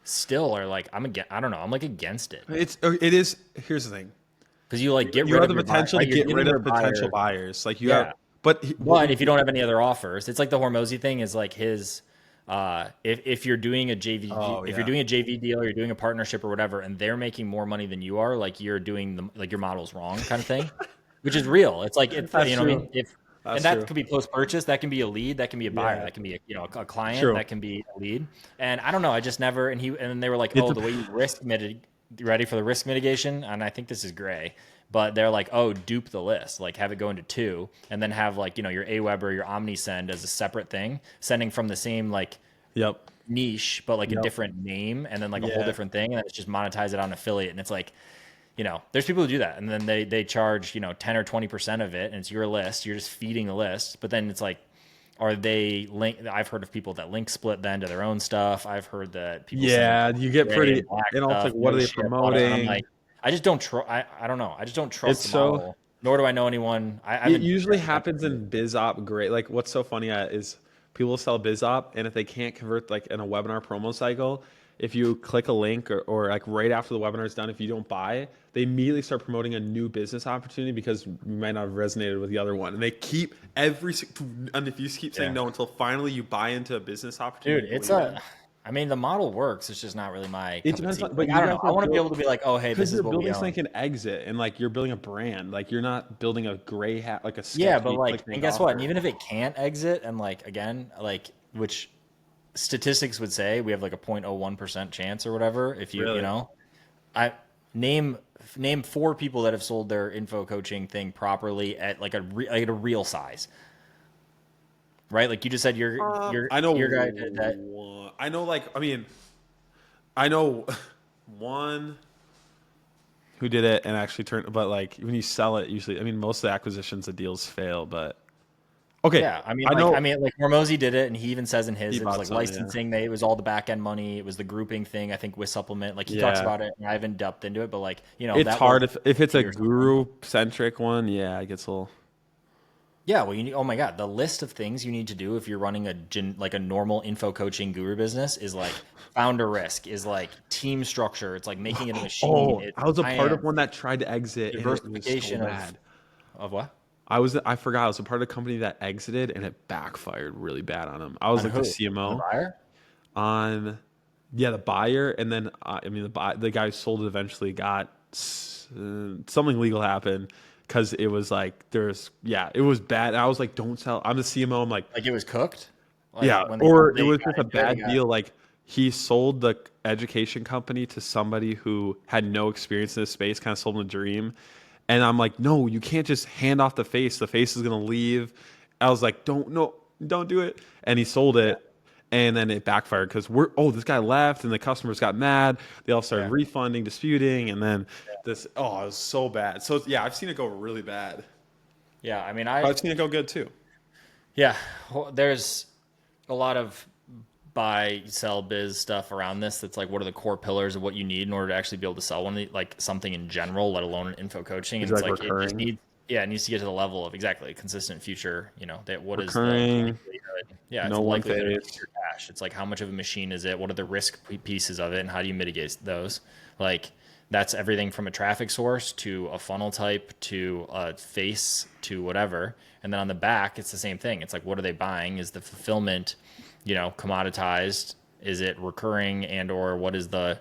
still are like, I don't know, I'm like against it It is. Here's the thing. because you like get You rid have of the your buyer, potential to right? You're get giving rid your of potential buyer, buyers. Like you yeah. have, but But if you don't have any other offers, it's like the Hormozy thing is like his. If you're doing a JV, oh if you're yeah, doing a JV deal or you're doing a partnership or whatever, and they're making more money than you are, like you're doing the like your model's wrong kind of thing, which is real. It's like it's that's you know what I true. mean. If and That's that true. could be post purchase, that can be a lead, that can be a buyer, Yeah, that can be a client, true. that can be a lead. And I don't know, I just never. And then they were like, It oh, the way depends. you risk mitigate, ready for the risk mitigation, and I think this is gray. But they're like, oh, dupe the list, like have it go into two, and then have like your Aweber, your OmniSend as a separate thing, sending from the same like Yep. niche, but like a Yep. different name, and then like a whole Yeah. different thing, and then it's just monetize it on affiliate. And it's like, there's people who do that, and then they charge 10 or 20% of it, and it's your list. You're just feeding the list, but then it's like, are they link? I've heard of people that link split then to their own stuff. I've heard that people send it Yeah, you get gray pretty, and black and also stuff, like, what no are they shit. But I'm promoting? like, I just don't trust. I don't know. I just don't trust It's the so. model. Nor do I know anyone. I It haven't. usually happens in BizOp. Great. Like what's so funny is people sell BizOp, and if they can't convert like in a webinar promo cycle, if you click a link or like right after the webinar is done, if you don't buy, they immediately start promoting a new business opportunity because you might not have resonated with the other one, and they keep and if you keep saying Yeah. no until finally you buy into a business Dude, opportunity, you it's believe in. I mean, the model works. It's just not really my It cup of depends tea. on, but Like, I you don't guys know. I are want to be built able to be like, oh, hey, because this is you're what we building something own. that can exit, and like you're building a brand. Like you're not building a gray hat, like a Yeah, but sketchy like, click make and guess what? And offer. even if it can't exit, and like, again, like, which statistics would say we have like a 0.01% chance or whatever. If Really? I name name four people that have sold their info coaching thing properly at like like a real size, right? Like you just said, I know your guy that I know, like, I mean, I know one who did it and actually turned, but like when you sell it, usually, I mean, most of the acquisitions, the deals fail, but okay. yeah, I know like Hormozy did it, and he even says in he his it was bought like some, yeah. licensing. It was all the back end money. It was the grouping thing. I think with supplement, like he talks Yeah. about it, and I haven't delved into it, but like It's that was hard if it's a or something. guru centric one. Yeah, it gets a little, Yeah, well, oh my god, the list of things you need to do if you're running like a normal info coaching guru business is like founder risk, is like team structure. It's like making it a machine. oh, It's I was a part of finance, one that tried to exit and it was so diversification bad. of what I forgot I was a part of a company that exited and it backfired really bad on them. I was on like the who on the CMO buyer. on, yeah, the buyer, and then I mean the guy who sold it eventually got something legal happened because it was like it was bad. And I was like, don't sell. I'm the CMO. I'm like, Like it was cooked. Like yeah, when or it they was got just a into it, they bad got deal. Like he sold the education company to somebody who had no experience in this space, kind of sold him a dream. And I'm like, no, you can't just hand off the face. The face is gonna leave. I was like, don't do it. And he sold yeah, it, and then it backfired because this guy left, and the customers got mad. They all started yeah, refunding, disputing, and then this. Oh, it was so bad. So yeah, I've seen it go really bad. yeah. I mean, But I've seen it go good too. yeah, well, there's a lot of buy sell biz stuff around this that's like what are the core pillars of what you need in order to actually be able to sell like something in general, let alone an info coaching. Is And it it's like like it just recurring, needs it needs to get to the level of exactly consistent future, that what is the recurring, likelihood, yeah, it's no the one likelihood of phase. future cash. It's like how much of a machine is it, what are the risk pieces of it, and how do you mitigate those. Like that's everything from a traffic source to a funnel type to a face to whatever. And then on the back it's the same thing. It's like what are they buying, is the fulfillment commoditized, is it recurring, and or what is the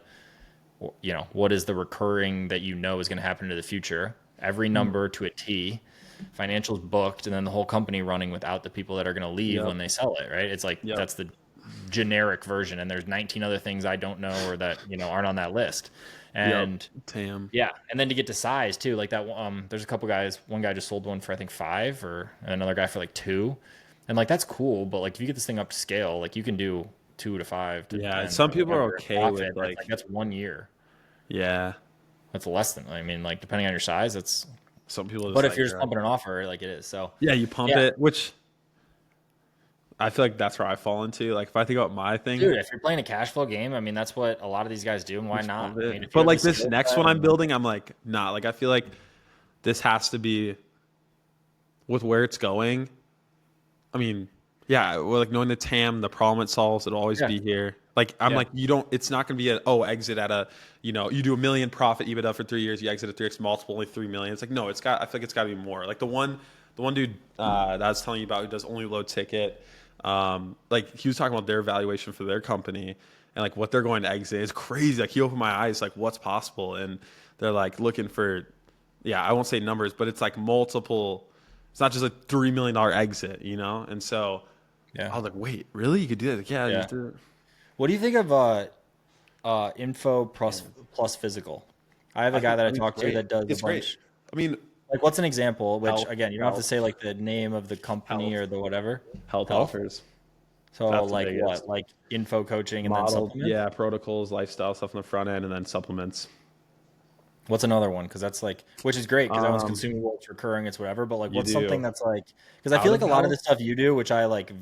recurring that is going to happen into the future, every number to a T, financials booked, and then the whole company running without the people that are going to leave Yep. when they sell it, right? It's like Yep. that's the generic version, and there's 19 other things I don't know or that aren't on that list. Yep. And Tam. yeah, and then to get to size too, like that. There's a couple guys. One guy just sold one for I think 5, and another guy for like 2, and like that's cool. But like if you get this thing up to scale, like you can do 2 to 5 to Yeah. 10 Some or people are whatever in okay with profit. That's like like, that's 1 year. yeah. That's less than. I mean, like depending on your size, that's. Some people But just if like, you're just pumping an offer, like it is. So yeah, you pump yeah, it, which I feel like that's where I fall into. Like if I think about my thing, dude, if you're playing a cash flow game, I mean that's what a lot of these guys do, and why just pump not? I mean, it. if you But have the like this skill next set one I'm and building, I'm like, nah, like I feel like this has to be with where it's going. I mean, yeah, well, like knowing the TAM, the problem it solves, it'll always yeah, be here. Like I'm Yeah. like, you don't. It's not going to be exit at a, you do $1 million profit EBITDA for 3 years, you exit at 3x multiple, only 3 million. It's like no, I feel like it's got to be more. Like the one dude that I was telling you about who does only low ticket, like he was talking about their valuation for their company and like what they're going to exit. It's crazy. Like he opened my eyes, like what's possible, and they're like looking for, yeah, I won't say numbers, but it's like multiple. It's not just a $3 million exit, And so Yeah. I was like, wait, really? You could do that? Like, yeah, you Yeah. do. What do you think of info plus physical? I have a guy that I It's talk to great. that does a It's great. bunch. I mean, Like, what's an example? Which health, again, you don't have to health, say like the name of the company health, or the whatever. health Health. offers. So That's the like biggest. what? Like info coaching and then Model, supplements. yeah, protocols, lifestyle stuff on the front end, and then supplements. What's another one? Because that's like, which is great because that one's Um, consumable, it's recurring, it's whatever. But like, you what's something do that's like, because I out feel like of a lot of the health, stuff you do, which I like,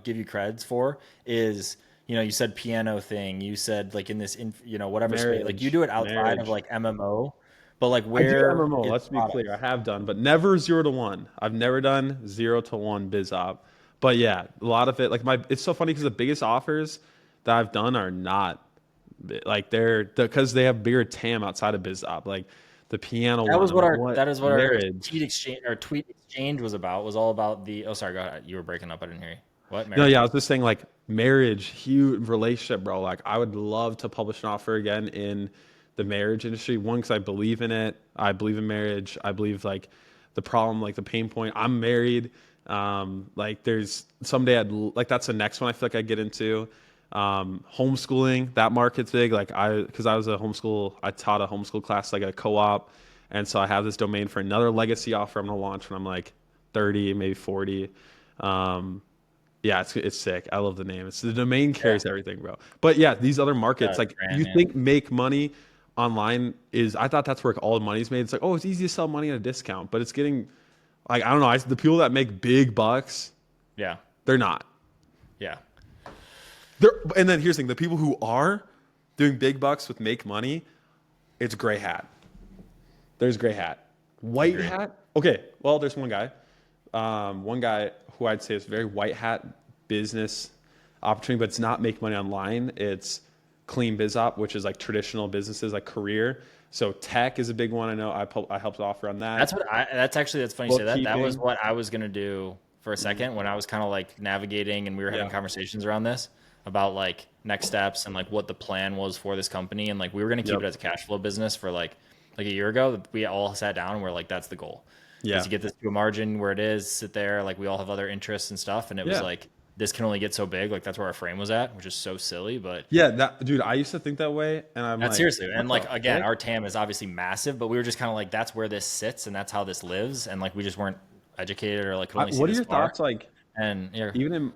give you creds for, is you said piano thing, you said like in this, whatever space, like you do it outside of marriage. like MMO, but like I do where MMO. is Let's be clear. I products? have done, but never 0 to 1. I've never done 0 to 1 biz op. But yeah, a lot of it, like it's so funny because the biggest offers that I've done are not like they're because they have bigger TAM outside of biz op. Like the piano That one, was I'm what like, our what that is what our marriage? tweet exchange was about. Was all about the. Oh, sorry. Go ahead. You were breaking up. I didn't hear you. What No, yeah, marriage? I was just saying like marriage, huge relationship, bro. Like I would love to publish an offer again in the marriage industry. One, because I believe in it. I believe in marriage. I believe like the problem, like the pain point. I'm married. Like there's someday like that's the next one I feel like I get into. Homeschooling, that market's big. Like because I was I taught a homeschool class like at a co-op, and so I have this domain for another legacy offer I'm gonna launch when I'm like 30, maybe 40. Um, yeah, it's sick. I love the name. It's the domain Yeah. carries everything, bro. But yeah, these other markets, like Brand you name. think make money online is I thought that's where all the money's made. It's like, oh, it's easy to sell money at a discount, but it's getting like I don't know. The people that make big bucks, Yeah. they're not. Yeah. And then here's the thing: the people who are doing big bucks with make money, it's gray hat. There's gray hat, white Agreed. hat. Okay, well, there's one guy who I'd say is very white hat business opportunity, but it's not make money online. It's clean biz op, which is like traditional businesses, like career. So tech is a big one. I know I helped offer on that. That's funny you say that. That was Bookkeeping, what I was gonna do for a second when I was kind of like navigating and we were having yeah, conversations around this about like next steps and like what the plan was for this company and like we were gonna keep yep, it as a cash flow business for like a year ago. We all sat down and we're like, that's the goal. Is yeah, to get this to a margin where it is, sit there, like we all have other interests and stuff. And it was yeah, like this can only get so big. Like that's where our frame was at, which is so silly, but yeah. That dude, I used to think that way, and I'm that's like, seriously. what And the like again, heck? our TAM is obviously massive, but we were just kind of like that's where this sits and that's how this lives. And like we just weren't educated or like could only see What are this your far. thoughts like? And yeah, Even in,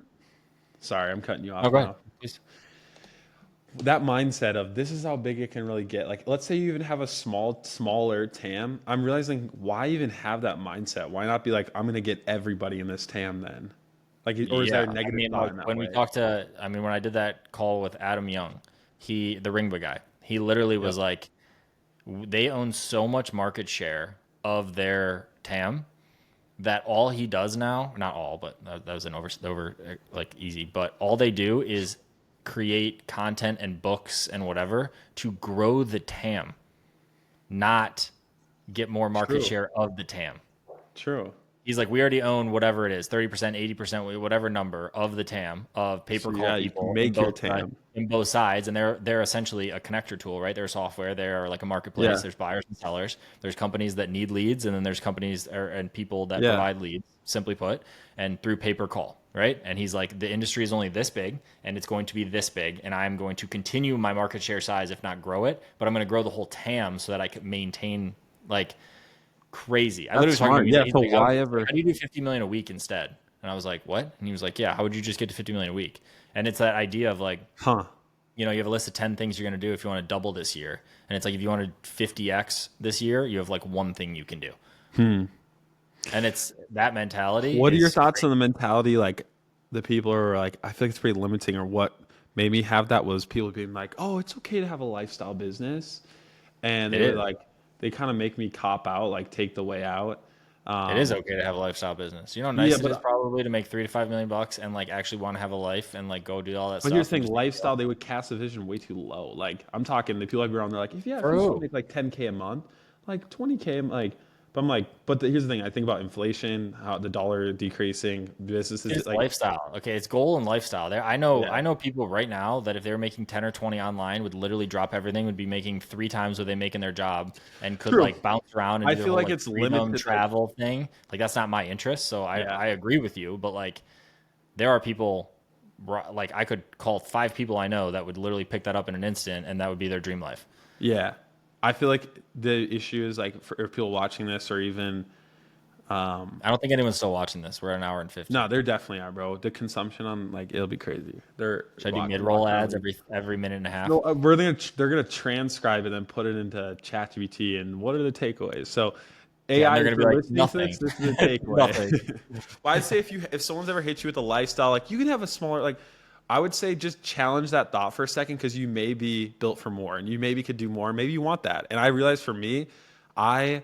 sorry, I'm cutting you oh, off go ahead. now. Please. That mindset of this is how big it can really get. Like, let's say you even have a smaller TAM. I'm realizing why even have that mindset? Why not be like, I'm gonna get everybody in this TAM then? Like, or is there Yeah, a I negative mean, thought like in that when we way? talked to, I mean, when I did that call with Adam Young, the Ringba guy, he literally Yep. was like, they own so much market share of their TAM that all he does now, not all, but that was an over like easy, but all they do is create content and books and whatever to grow the TAM, not get more market True. share of the TAM. True. He's like, we already own whatever it is, 30%, 80%, whatever number of the TAM of pay per So call yeah, you can people make your TAM. in both sides, and they're essentially a connector tool, right? They're software. They're like a marketplace. Yeah. There's buyers and sellers. There's companies that need leads, and then there's companies and people that Yeah. provide leads, simply put, and through pay per call, right? And he's like, the industry is only this big, and it's going to be this big, and I'm going to continue my market share size, if not grow it, but I'm going to grow the whole TAM so that I can maintain like crazy. I literally That's was talking to him. smart. Yeah. He's So like, why he's like, ever? how do you do 50 million a week instead? And I was like, what? And he was like, yeah. How would you just get to 50 million a week? And it's that idea of like, Huh. you have a list of 10 things you're going to do if you want to double this year. And it's like, if you want to 50x this year, you have like one thing you can do. And it's that mentality What are your is thoughts on crazy. the mentality? Like, the people are like, I feel like it's pretty limiting. Or what made me have that was people being like, oh, it's okay to have a lifestyle business, and It they were is. like, they kind of make me cop out, like take the way out. It is okay to have a lifestyle business. You know how Yeah, nice it is but probably to make 3 to 5 million bucks and like actually want to have a life and like go do all that here's stuff the and thing, just lifestyle, they would cast the vision way too low. Like I'm talking the people I've been around, they're like, if for you just want to who? make like 10K a month, like 20K, like, but I'm like, here's the thing, I think about inflation, how the dollar decreasing, businesses It's like, lifestyle. Okay, it's goal and lifestyle. There, I yeah, know people right now that if they were making 10 or 20 online would literally drop everything, would be making 3 times what they make in their job and could true. like bounce around and I do their feel whole like like it's freedom limited. Like, travel thing. Like that's not my interest. So yeah, I agree with you, but like there are people like I could call 5 people I know that would literally pick that up in an instant and that would be their dream life. yeah. I feel like the issue is like for people watching this or even, I don't think anyone's still watching this. We're at an hour and 15. no, they're definitely are, bro. The consumption on like it'll be crazy. They're Should I do mid-roll watching on ads like, every minute and a half? no, they're gonna transcribe it and put it into ChatGPT. And what are the takeaways? So, Yeah, and AI, they're if gonna be you're like listening to nothing. this, this is the takeaway. Nothing. Well, I'd say if someone's ever hit you with a lifestyle, like you can have a smaller like. I would say just challenge that thought for a second because you may be built for more and you maybe could do more. Maybe you want that. And I realized for me, I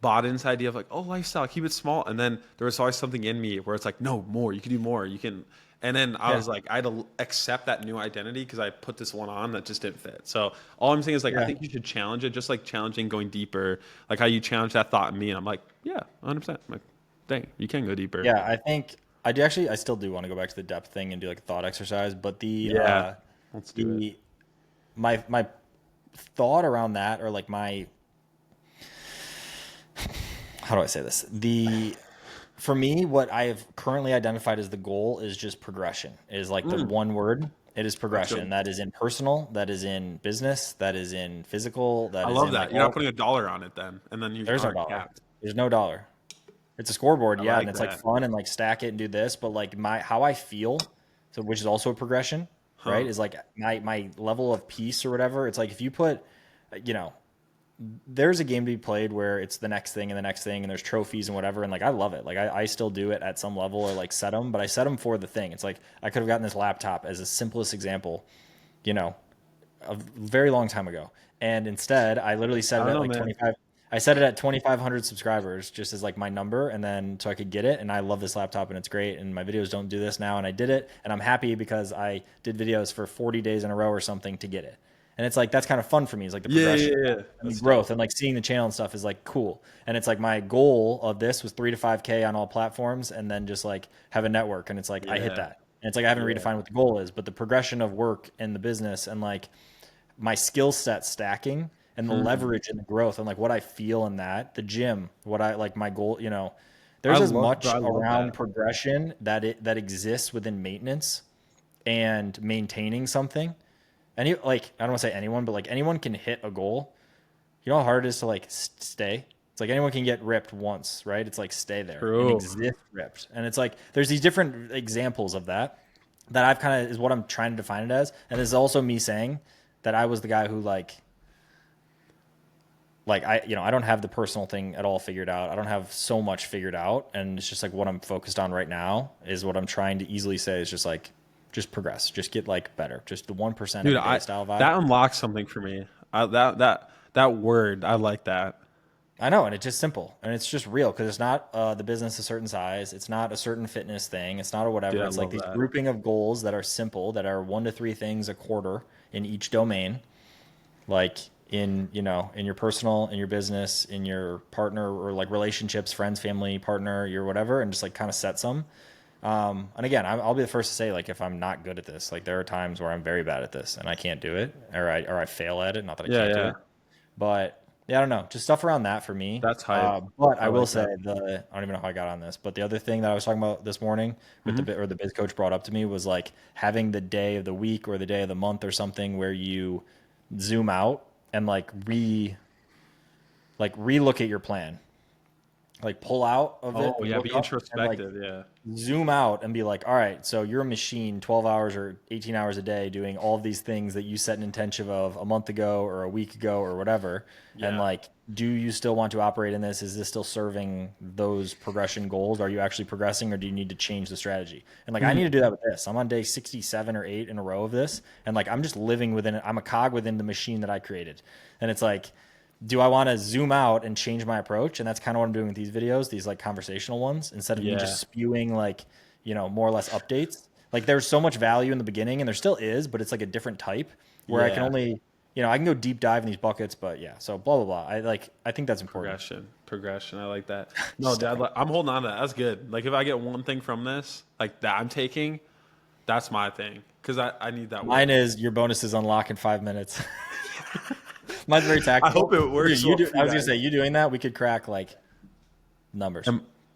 bought into the idea of like, oh, lifestyle, keep it small. And then there was always something in me where it's like, no, more. You can do more. You can. And then I Yeah. was like, I had to accept that new identity because I put this one on that just didn't fit. So all I'm saying is like, I Yeah. think you should challenge it, just like challenging going deeper, like how you challenge that thought in me. And I'm like, yeah, 100%. I'm like, dang, you can go deeper. Yeah, I think I do actually I still do want to go back to the depth thing and do like a thought exercise, but Yeah, let's do it. the my thought around that or like my how do I say this? The for me what I have currently identified as the goal is just progression. Is like the Mm, one word. It is that's progression. good. That is in personal, that is in business, that is in physical, I that is love in like that. You're not all putting a dollar on it then, and then you there's no aren't dollar. capped. There's no dollar. It's a scoreboard, I yeah, and like it's like that. fun and like stack it and do this, but like my how I feel, so which is also a progression, right? Huh? Is like my level of peace or whatever. It's like if you put, you know, there's a game to be played where it's the next thing and the next thing and there's trophies and whatever, and like I love it. Like I still do it at some level or like set them, but I set them for the thing. It's like I could have gotten this laptop as the simplest example, you know, a very long time ago. And instead, I literally set I it don't at know, like man. 25. I set it at 2,500 subscribers just as like my number, and then so I could get it. And I love this laptop, and it's great. And my videos don't do this now, and I did it, and I'm happy because I did videos for 40 days in a row or something to get it. And it's like that's kind of fun for me. It's like the Yeah, yeah, progression yeah. and the That's growth, dope. and like seeing the channel and stuff is like cool. And it's like my goal of this was 3 to 5K on all platforms, and then just like have a network. And it's like I hit Yeah, that. And it's like I haven't yeah. redefined what the goal is, but the progression of work in the business and like my skill set stacking and the Hmm. leverage and the growth and like what I feel in that, the gym, what I like my goal, you know, I there's as love, bro. much I love around that. progression that exists within maintenance and maintaining something. Any like I don't want to say anyone, but like anyone can hit a goal. You know how hard it is to like stay. It's like anyone can get ripped once, right? It's like stay there and True. exist ripped. And it's like there's these different examples of that I've kind of is what I'm trying to define it as. And this is also me saying that I was the guy who like I you know I don't have the personal thing at all figured out. I don't have so much figured out, and it's just like what I'm focused on right now is what I'm trying to easily say is just like just progress, just get like better, just the 1% Dude, every day I style vibe. that unlocks something for me. That word, I like that. I know, and it's just simple and it's just real because it's not the business a certain size, it's not a certain fitness thing, it's not a Dude, whatever. I It's like love these that. grouping of goals that are simple, that are 1 to 3 things a quarter in each domain, like in you know in your personal, in your business, in your partner or like relationships, friends, family, partner, your whatever, and just like kind of set some. And again, I'll be the first to say like if I'm not good at this, like there are times where I'm very bad at this and I can't do it, or I fail at it. Not that I Yeah, can't do yeah. it, but yeah, I don't know, just stuff around that for me. That's hype. But I I will like say that. I don't even know how I got on this, but the other thing that I was talking about this morning with Hmm. the biz coach brought up to me was like having the day of the week or the day of the month or something where you zoom out and like relook at your plan, like pull out of Oh, it, yeah, look be up and like introspective. Yeah. zoom out and be like, all right, so you're a machine 12 hours or 18 hours a day doing all of these things that you set an intention of a month ago or a week ago or whatever. And Yeah. like, do you still want to operate in this? Is this still serving those progression goals? Are you actually progressing or do you need to change the strategy? And like, I need to Hmm. do that with this. I'm on day 67 or 8 in a row of this. And like, I'm just living within it. I'm a cog within the machine that I created. And it's like, do I want to zoom out and change my approach? And that's kind of what I'm doing with these videos, these like conversational ones, instead of me Yeah. just spewing like, more or less updates. Like there's so much value in the beginning and there still is, but it's like a different type where I can Yeah. only, I can go deep dive in these buckets, but yeah. So blah, blah, blah. I think that's important. Progression. I like that. No, dude, Stuffing. I'm holding on to that. That's good. Like if I get one thing from this, like that I'm taking, that's my thing. Cause I need that Mine work. is your bonuses unlock in 5 minutes. Mine's very I hope tactical. it Dude, works well for I you was gonna guys. say you doing that, we could crack like numbers.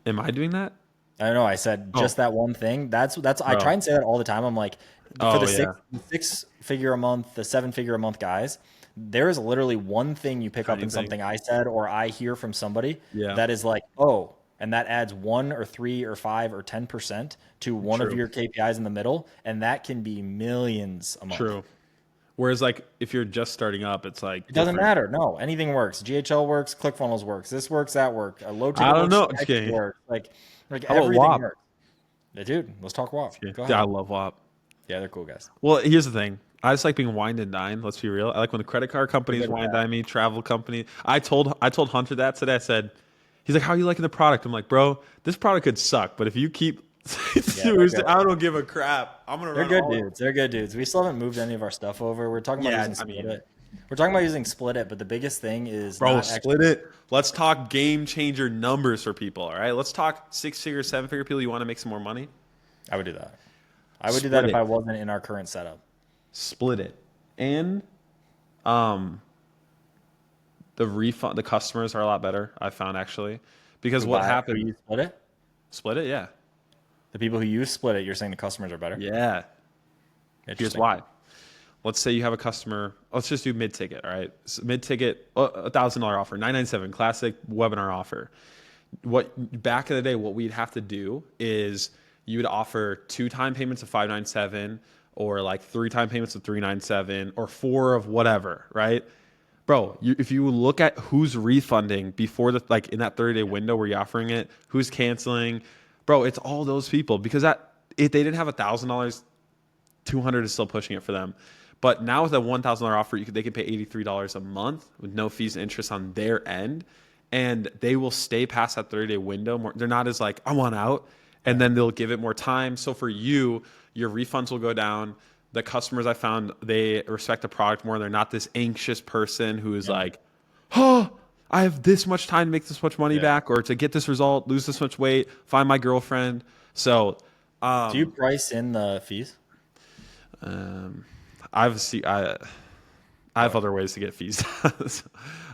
Am I doing that? I don't know. I said Oh, just that one thing. That's. I try bro. and say that all the time. I'm like, for Oh the yeah. six figure a month, the 7 figure a month guys, there is literally one thing you pick up Tiny in thing. something I said or I hear from somebody Yeah. that is like, oh, and that adds 1 or 3 or 5 or 10% to one of True. your KPIs in the middle, and that can be millions a month. True. Whereas like if you're just starting up, it's like It doesn't different. matter. No, anything works. GHL works. ClickFunnels works. This works. That works. A low I ticket don't works. know. Just X kidding. works. Like How about everything WAP? works. Yeah, dude, let's talk WAP. Yeah, Go I ahead. love WAP. Yeah, they're cool guys. Well, here's the thing. I just like being wined and dined. Let's be real. I like when the credit card They're companies good at wine that. dine me, travel company. I told Hunter that today. I said, he's like, "How are you liking the product?" I'm like, "Bro, this product could suck, but if you keep, Yeah, they're good. I don't give a crap. I'm gonna They're run good all." dudes. They're good dudes. We still haven't moved any of our stuff over. We're talking about Yeah, using I Split mean, It. We're talking about using Split It, but the biggest thing is bro, not actually. split it. Let's talk game changer numbers for people. All right, let's talk 6 figure, 7 figure people. You want to make some more money? I would do that. I would do that Split if it. I wasn't in our current setup. Split it. And um, the customers are a lot better. I found actually, because Who what buy who happened? use Split It? Split it, yeah. The people who use Split It, you're saying the customers are better? Yeah. Here's Interesting. why. Let's say you have a customer. Let's just do mid ticket. All right, so mid ticket, $1,000 offer, 997 classic webinar offer. What back in the day, what we'd have to do is you would offer 2 time payments of 597, or like 3 time payments of 397, or 4 of whatever. Right, bro. If you look at who's refunding before the like in that 30-day window where you're offering it, who's canceling, bro, it's all those people because that if they didn't have $1,000. 200 is still pushing it for them. But now with a $1,000 offer, they can pay $83 a month with no fees and interest on their end. And they will stay past that 30-day window. They're not as like, I want out. And then they'll give it more time. So for you, your refunds will go down. The customers I found, they respect the product more. They're not this anxious person who is Yeah. like, oh, I have this much time to make this much money Yeah. back or to get this result, lose this much weight, find my girlfriend. So Do you price in the fees? um, I have other ways to get fees.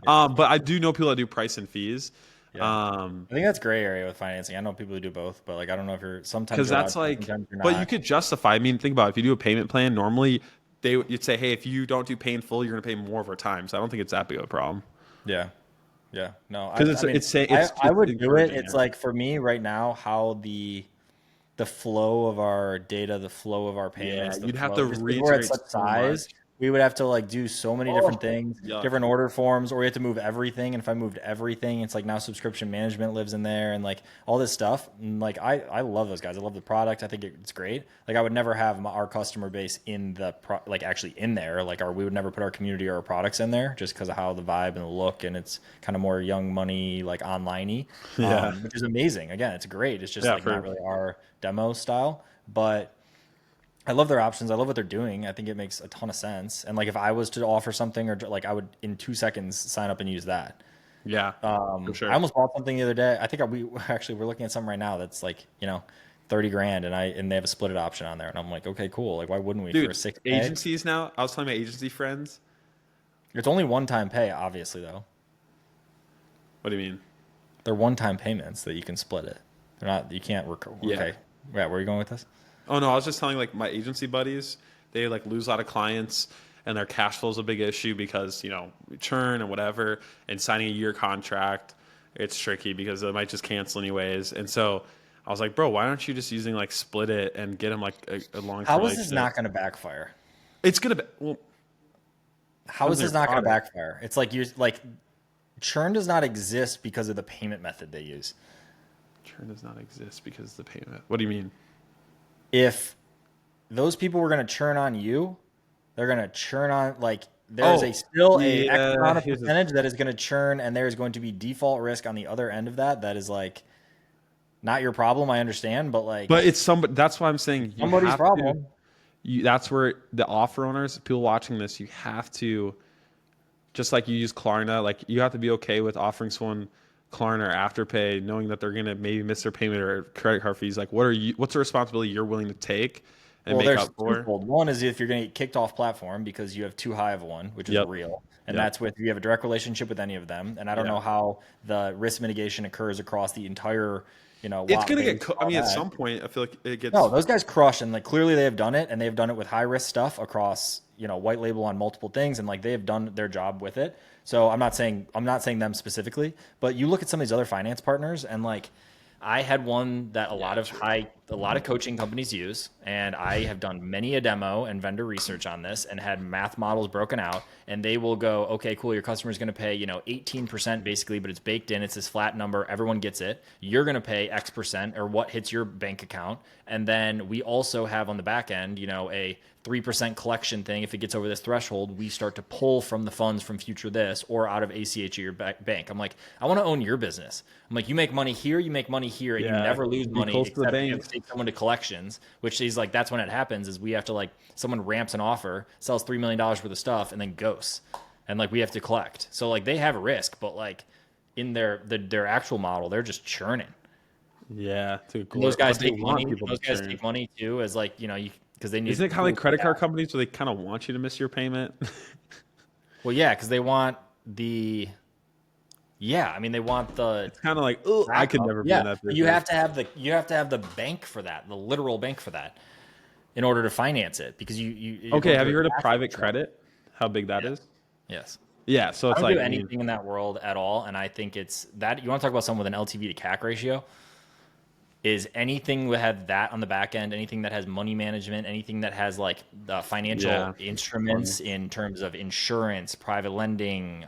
But I do know people that do price and fees. Yeah. I think that's gray area with financing. I know people who do both, but like I don't know if you're sometimes Because you're allowed that's to, like, sometimes you're but you not. could justify. I mean, think about it. If you do a payment plan, normally you'd say, hey, if you don't do pay in full, you're going to pay more over time. So I don't think it's that big of a problem. Yeah. Yeah. No, Because I mean, I it's would do it. encouraging It's it. like for me right now, how the flow of our data, the flow of our payments, Yeah, the you'd have flow, to just because we're at reiterate such so much. size, we would have to like do so many different Oh, things, yuck. different order forms, or we have to move everything. And if I moved everything, it's like now subscription management lives in there and like all this stuff. And like I love those guys. I love the product. I think it's great. Like I would never have our customer base in the like actually in there. Like we would never put our community or our products in there just because of how the vibe and the look and it's kind of more young money like online-y, Yeah. which is amazing. Again, it's great. It's just Yeah, like not really our demo style, but I love their options. I love what they're doing. I think it makes a ton of sense. And like if I was to offer something or like I would in 2 seconds sign up and use that. yeah, for I sure. almost bought something the other day. I think we're looking at something right now that's like, 30 grand and they have a split it option on there. And I'm like, okay, cool. Like why wouldn't we for a Dude, 6K? agencies now, I was telling my agency friends. It's only one time pay, obviously though. What do you mean? They're one time payments that you can split it. They're not, you can't Yeah. okay. Yeah, where are you going with this? Oh no, I was just telling like my agency buddies, they like lose a lot of clients and their cash flow is a big issue because, churn and whatever, and signing a year contract, it's tricky because they might just cancel anyways. And so I was like, bro, why aren't you just using like Split It and get them like a long term How is this relationship? not going to backfire? It's gonna be well, How is their this not going to product. backfire? It's like churn does not exist because of the payment method they use. churn does not exist because of the payment. What do you mean? If those people were going to churn on you, they're going to churn on like there's still a X yeah. amount of percentage that is going to churn, and there is going to be default risk on the other end of that. That is like not your problem. I understand, but like, But it's somebody. That's why I'm saying you somebody's have to. problem. That's where the offer owners, people watching this, you have to, just like you use Klarna, like you have to be okay with offering someone Klarna or Afterpay, knowing that they're gonna maybe miss their payment or credit card fees. Like, what's the responsibility you're willing to take and Well, make there's up for? twofold. One is if you're going to get kicked off platform because you have too high of one, which is Yep. real. And Yep. that's with you have a direct relationship with any of them. And I don't Yeah. know how the risk mitigation occurs across the entire, It's WAP gonna base get. and I all mean, at that. some point, I feel like it No, gets. those guys crush, and like clearly they have done it, and they've done it with high risk stuff across, white label on multiple things, and like they have done their job with it. So I'm not saying them specifically, but you look at some of these other finance partners, and like I had one that a lot of coaching companies use, and I have done many a demo and vendor research on this and had math models broken out, and they will go, okay, cool, your customer is going to pay, 18% basically, but it's baked in, it's this flat number, everyone gets it. You're going to pay X percent or what hits your bank account. And then we also have on the back end, a 3% collection thing. If it gets over this threshold, we start to pull from the funds from future this or out of ACH or your bank. I'm like, I want to own your business. I'm like, you make money here, you make money here, and you Yeah. never lose Be money close to the except if you have banks. to take someone to collections, which is like, that's when it happens is we have to like, someone ramps an offer, sells $3 million worth of stuff and then ghosts. And like, we have to collect. So like they have a risk, but like in their actual model, they're just churning. Yeah. And those guys But they take want money. people to Those guys churn. take money too, as like, because they need Isn't it kind of like tools credit like card that. companies where they kind of want you to miss your payment? Well, yeah, because they want I mean, they want the It's kind of like, oh, I could backup. never be in Yeah, that but you business. have to have the bank for that, the literal bank for that, in order to finance it, because you're Okay, going have through you a heard of tax private control. credit? How big that Yeah. is? Yes. Yeah, so I it's don't like, do I mean, anything in that world at all, and I think it's that you want to talk about someone with an LTV to CAC ratio. Is anything that have that on the back end, anything that has money management, anything that has like the financial yeah, funny. instruments in terms of insurance, private lending,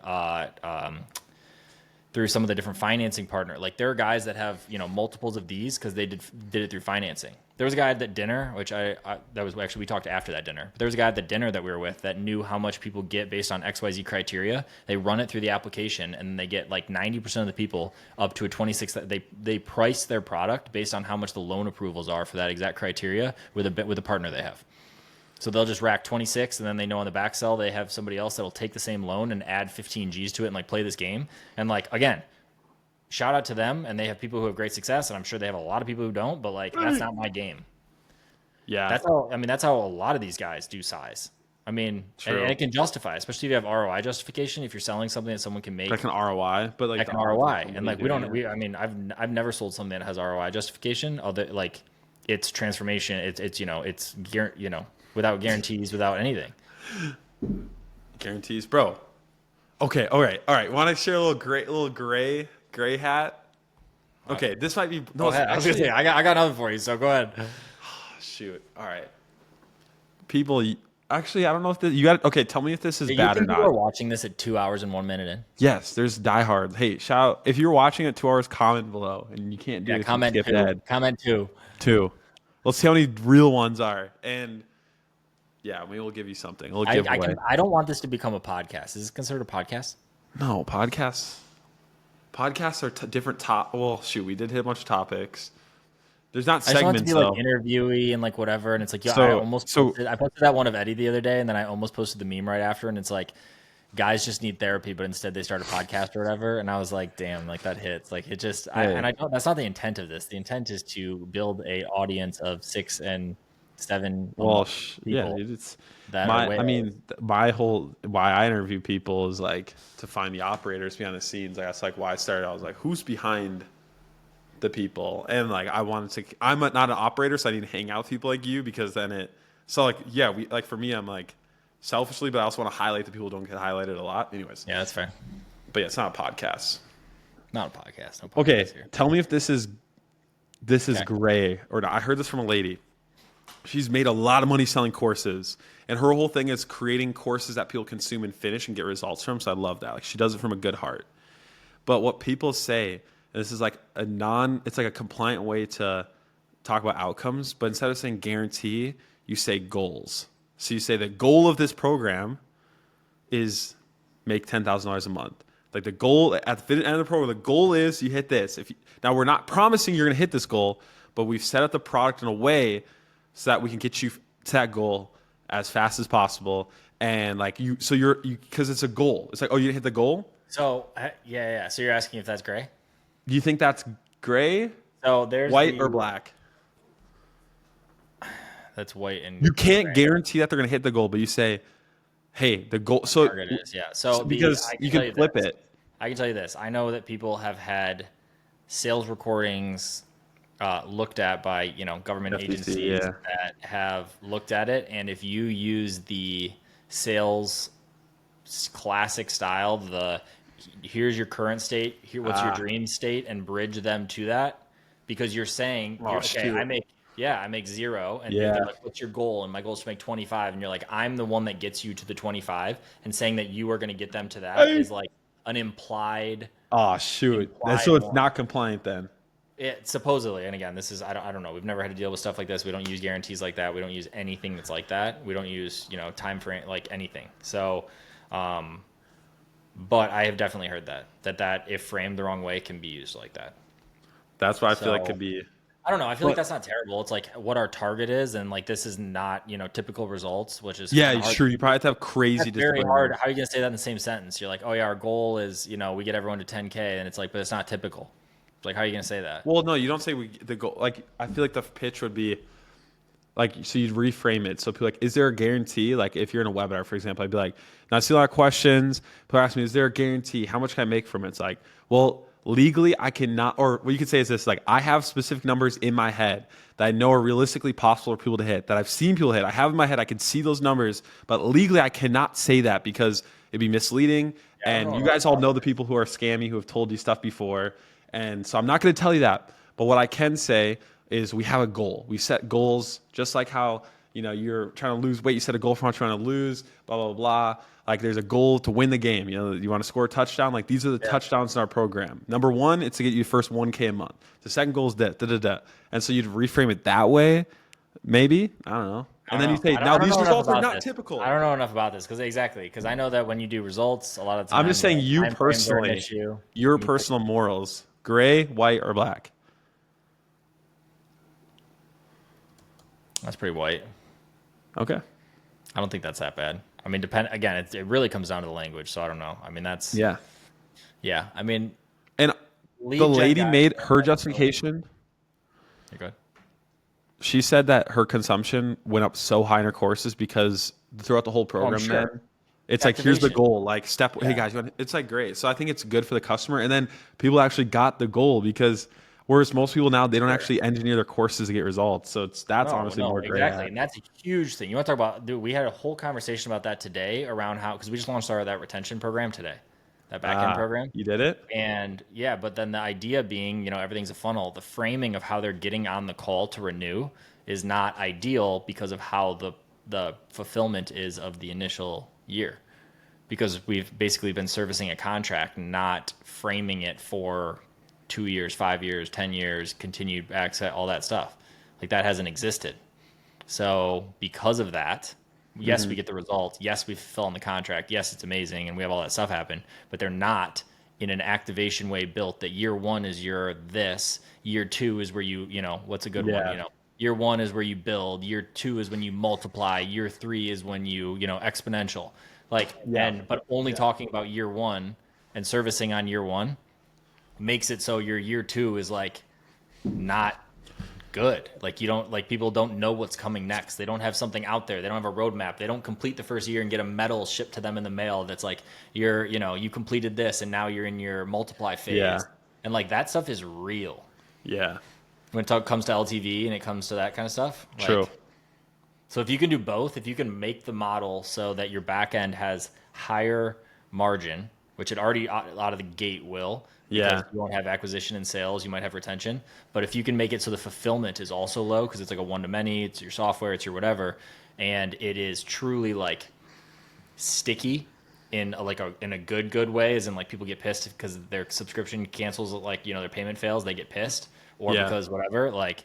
through some of the different financing partner. Like there are guys that have, multiples of these because they did it through financing. There was a guy at that dinner, which that was actually, we talked after that dinner. But there was a guy at the dinner that we were with that knew how much people get based on XYZ criteria. They run it through the application and they get like 90% of the people up to a 26. They price their product based on how much the loan approvals are for that exact criteria with a partner they have. So they'll just rack 26, and then they know on the back sell they have somebody else that'll take the same loan and add 15 G's to it and like play this game. And like again, shout out to them, and they have people who have great success, and I'm sure they have a lot of people who don't. But like that's not my game. Yeah, That's how a lot of these guys do size. I mean, and true. it can justify, especially if you have ROI justification. If you're selling something that someone can make Like an ROI, but like like the an odds of ROI, and somebody like we doing don't, it. I mean, I've never sold something that has ROI justification. Although like it's transformation, it's without guarantees, without anything. Guarantees, bro. Okay, all right. Want to share a little gray hat? Okay, this might be Go ahead. I was gonna say I got nothing for you, so go ahead. shoot. All right, people. Actually, I don't know if you got. Okay, tell me if this is Do you bad or think people are not. watching this at 2 hours and 1 minute in? Yes, there's diehard. Hey, shout out if you're watching at 2 hours. Comment below, and you can't do Yeah, this. comment Skip two. ahead. Comment two. Two. Let's see how many real ones are, and yeah, we will give you something. We'll give away. I don't want this to become a podcast. Is this considered a podcast? No podcasts. Podcasts are different Well, shoot, we did hit a bunch of topics. There's not I just want it to segments be like though. interviewee and like whatever. And it's like, So I posted that one of Eddie the other day, and then I almost posted the meme right after. And it's like, guys just need therapy, but instead they start a podcast or whatever. And I was like, damn, like that hits. Like it just, and I know that's not the intent of this. The intent is to build a audience of 6 and 7 well, yeah, people dude, it's that are I whales. mean, my whole why I interview people is like to find the operators behind the scenes. Like that's like why I started. I was like, who's behind the people? And like I wanted to. Not an operator, so I need to hang out with people like you because then it. So like yeah, we like for me, I'm like selfishly, but I also want to highlight the people who don't get highlighted a lot. Anyways, Yeah, that's fair. but yeah, it's not a podcast. Not a podcast. No podcast Okay, here. tell me if this is Okay. gray or not. I heard this from a lady. She's made a lot of money selling courses, and her whole thing is creating courses that people consume and finish and get results from. So I love that. Like she does it from a good heart. But what people say, and this is like it's like a compliant way to talk about outcomes. But instead of saying guarantee, you say goals. So you say the goal of this program is make $10,000 a month. Like the goal at the end of the program, the goal is you hit this. Now we're not promising you're going to hit this goal, but we've set up the product in a way so that we can get you to that goal as fast as possible. And like because it's a goal. It's like, oh, you didn't hit the goal. So yeah. So you're asking if that's gray? Do you think that's gray, So there's white, or black? That's white and You can't gray. guarantee that they're going to hit the goal, but you say, hey, the goal. So Target is, yeah. So because you can flip it. I can tell you this. I know that people have had sales recordings looked at by government agencies that have looked at it, and if you use the sales classic style, here's your current state, what's your dream state, and bridge them to that, because you're saying, okay, I make 0, and they're like, what's your goal? And my goal is to make 25, and you're like, I'm the one that gets you to the 25, and saying that you are going to get them to that is like an implied. Oh shoot! So it's not compliant then. It supposedly, and again, this is I don't know. We've never had to deal with stuff like this. We don't use guarantees like that. We don't use anything that's like that. We don't use time frame like anything. So, but I have definitely heard that if framed the wrong way can be used like that. That's what I feel like could be. I don't know. I feel like that's not terrible. It's like what our target is, and like this is not typical results, which is sure. You probably have to have crazy. That's very hard. How are you gonna say that in the same sentence? You're like, oh yeah, our goal is we get everyone to 10K, and it's like, but it's not typical. Like, how are you gonna say that? Well, no, you don't say the goal. Like, I feel like the pitch would be like, so you'd reframe it. So people like, is there a guarantee? Like, if you're in a webinar, for example, I'd be like, now I see a lot of questions. People ask me, is there a guarantee? How much can I make from it? It's like, well, legally I cannot, or what you could say is this, like, I have specific numbers in my head that I know are realistically possible for people to hit, that I've seen people hit. I have in my head, I can see those numbers, but legally I cannot say that because it'd be misleading. And you guys all know the people who are scammy, who have told you stuff before. And so I'm not going to tell you that. But what I can say is we have a goal. We set goals, just like how, you're trying to lose weight. You set a goal for how much you're trying to lose, blah, blah, blah. Like there's a goal to win the game. You want to score a touchdown. Like these are the touchdowns in our program. Number 1, it's to get you first 1K a month. The second goal is that, And so you'd reframe it that way, maybe. I don't know. And then you say, now these results are not typical. I don't know enough about this because I know that when you do results, a lot of times. I'm just saying you personally, your personal morals, gray, white, or black. That's pretty white. Okay. I don't think that's that bad. I mean, again, it really comes down to the language. So I don't know. I mean, that's. Yeah. I mean. And the lady made her justification. You're good. She said that her consumption went up so high in her courses because throughout the whole program, man, it's like, here's the goal, like hey guys, it's like great. So I think it's good for the customer. And then people actually got the goal, because whereas most people now, they don't actually engineer their courses to get results. So that's honestly more great. Exactly. And that's a huge thing. You want to talk about, dude, we had a whole conversation about that today around because we just launched that retention program today. That back-end program. You did it? And but then the idea being, everything's a funnel. The framing of how they're getting on the call to renew is not ideal because of how the fulfillment is of the initial year. Because we've basically been servicing a contract, not framing it for 2 years, 5 years, 10 years, continued access, all that stuff. Like that hasn't existed. So because of that, yes, we get the result. Yes, we fulfill on the contract. Yes, it's amazing, and we have all that stuff happen. But they're not in an activation way built that year 1 is your this. Year 2 is where you what's a good one? Year 1 is where you build. Year 2 is when you multiply. Year 3 is when you exponential. But only talking about year 1 and servicing on year 1 makes it so your year 2 is like not good. Like people don't know what's coming next. They don't have something out there. They don't have a roadmap. They don't complete the first year and get a medal shipped to them in the mail that's like you completed this and now you're in your multiply phase. Yeah. And like that stuff is real. Yeah. When it comes to LTV and it comes to that kind of stuff. True. So if you can do both, if you can make the model so that your back end has higher margin, which it already out of the gate will. Yeah. You won't have acquisition and sales. You might have retention. But if you can make it so the fulfillment is also low because it's like a one-to-many, it's your software, it's your whatever, and it is truly like sticky in a good way, as in like people get pissed because their subscription cancels, like their payment fails, they get pissed, or because whatever, like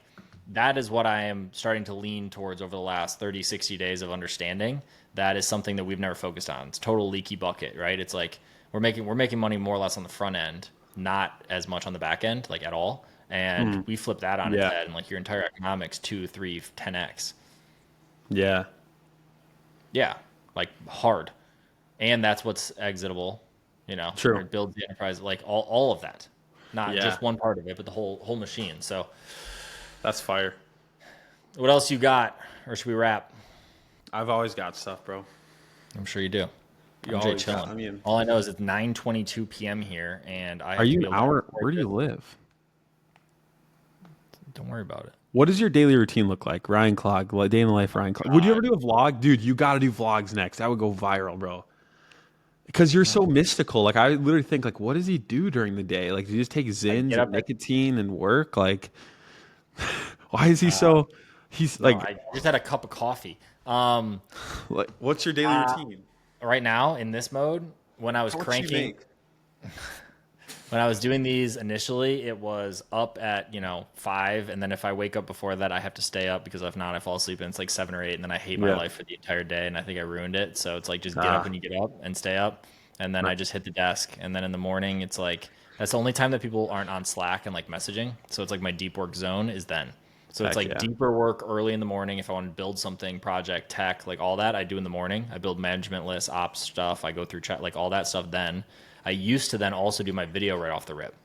that is what I am starting to lean towards over the last 30, 60 days of understanding. That is something that we've never focused on. It's total leaky bucket, right? It's like we're making money more or less on the front end, not as much on the back end, like at all. And we flip that on its Yeah. head, and like your entire economics 2, 3, 10x. Yeah. Yeah, like hard. And that's what's exitable, or True. it builds the enterprise, like all of that. Not Yeah. just one part of it, but the whole machine. So That's fire. what else you got? Or should we wrap? I've always got stuff, bro. I'm sure you do. You I'm Jay always got. chilling. I mean, All I know is it's 9:22 p.m. here, and I are have to you be an able to hour? record Where do this. you live? Don't worry about it. What does your daily routine look like? Ryan Clogg, day in the life, Ryan Clogg. Would you ever do a vlog? Dude, you got to do vlogs next. That would go viral, bro. Because you're so mystical. Like, I literally think, like, what does he do during the day? Like, does he just take Zins get and up at- nicotine and work? Like, why is he he's No, like, I just had a cup of coffee. what's your daily routine? Right now in this mode, when I was How much do you cranking, make? when I was doing these initially, it was up at 5, and then if I wake up before that, I have to stay up because if not, I fall asleep and it's like 7 or 8, and then I hate my Yeah. life for the entire day, and I think I ruined it. So it's like just get up when you get up and stay up, and then I just hit the desk, and then in the morning it's like that's the only time that people aren't on Slack and like messaging. So it's like my deep work zone is then. So it's Heck like yeah. deeper work early in the morning. If I want to build something, project, tech, like all that, I do in the morning. I build management lists, ops stuff. I go through chat, like all that stuff. Then I used to then also do my video right off the rip.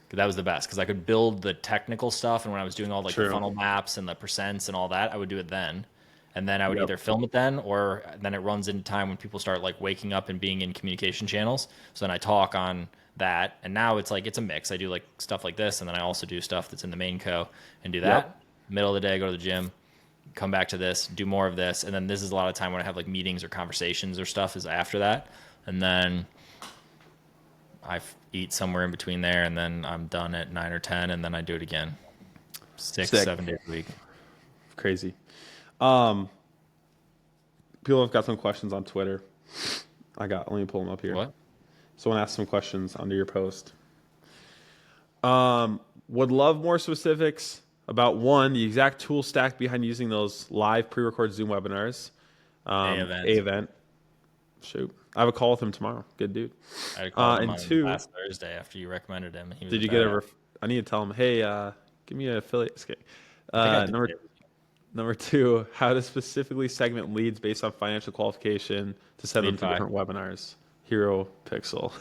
That was the best because I could build the technical stuff. And when I was doing all like the funnel maps and the percents and all that, I would do it then. And then I would either film it then or then it runs into time when people start like waking up and being in communication channels. So then I talk on that. And now it's like, it's a mix. I do like stuff like this. And then I also do stuff that's in the main co and do that. Middle of the day, go to the gym, come back to this, do more of this. And then this is a lot of time when I have like meetings or conversations or stuff is after that. And then I eat somewhere in between there, and then I'm done at 9 or 10, and then I do it again. 6, Sick. 7 days a week. Crazy. People have got some questions on Twitter. Let me pull them up here. What? Someone asked some questions under your post. Would love more specifics about one, the exact tool stack behind using those live pre-recorded Zoom webinars. A-event. Shoot. I have a call with him tomorrow. Good dude. I had a call him and on two, last Thursday after you recommended him. He was did you get I need to tell him, hey, give me an affiliate. Okay. I think I did. Number two, how to specifically segment leads based on financial qualification to send them to Lead different webinars. Hero Pixel.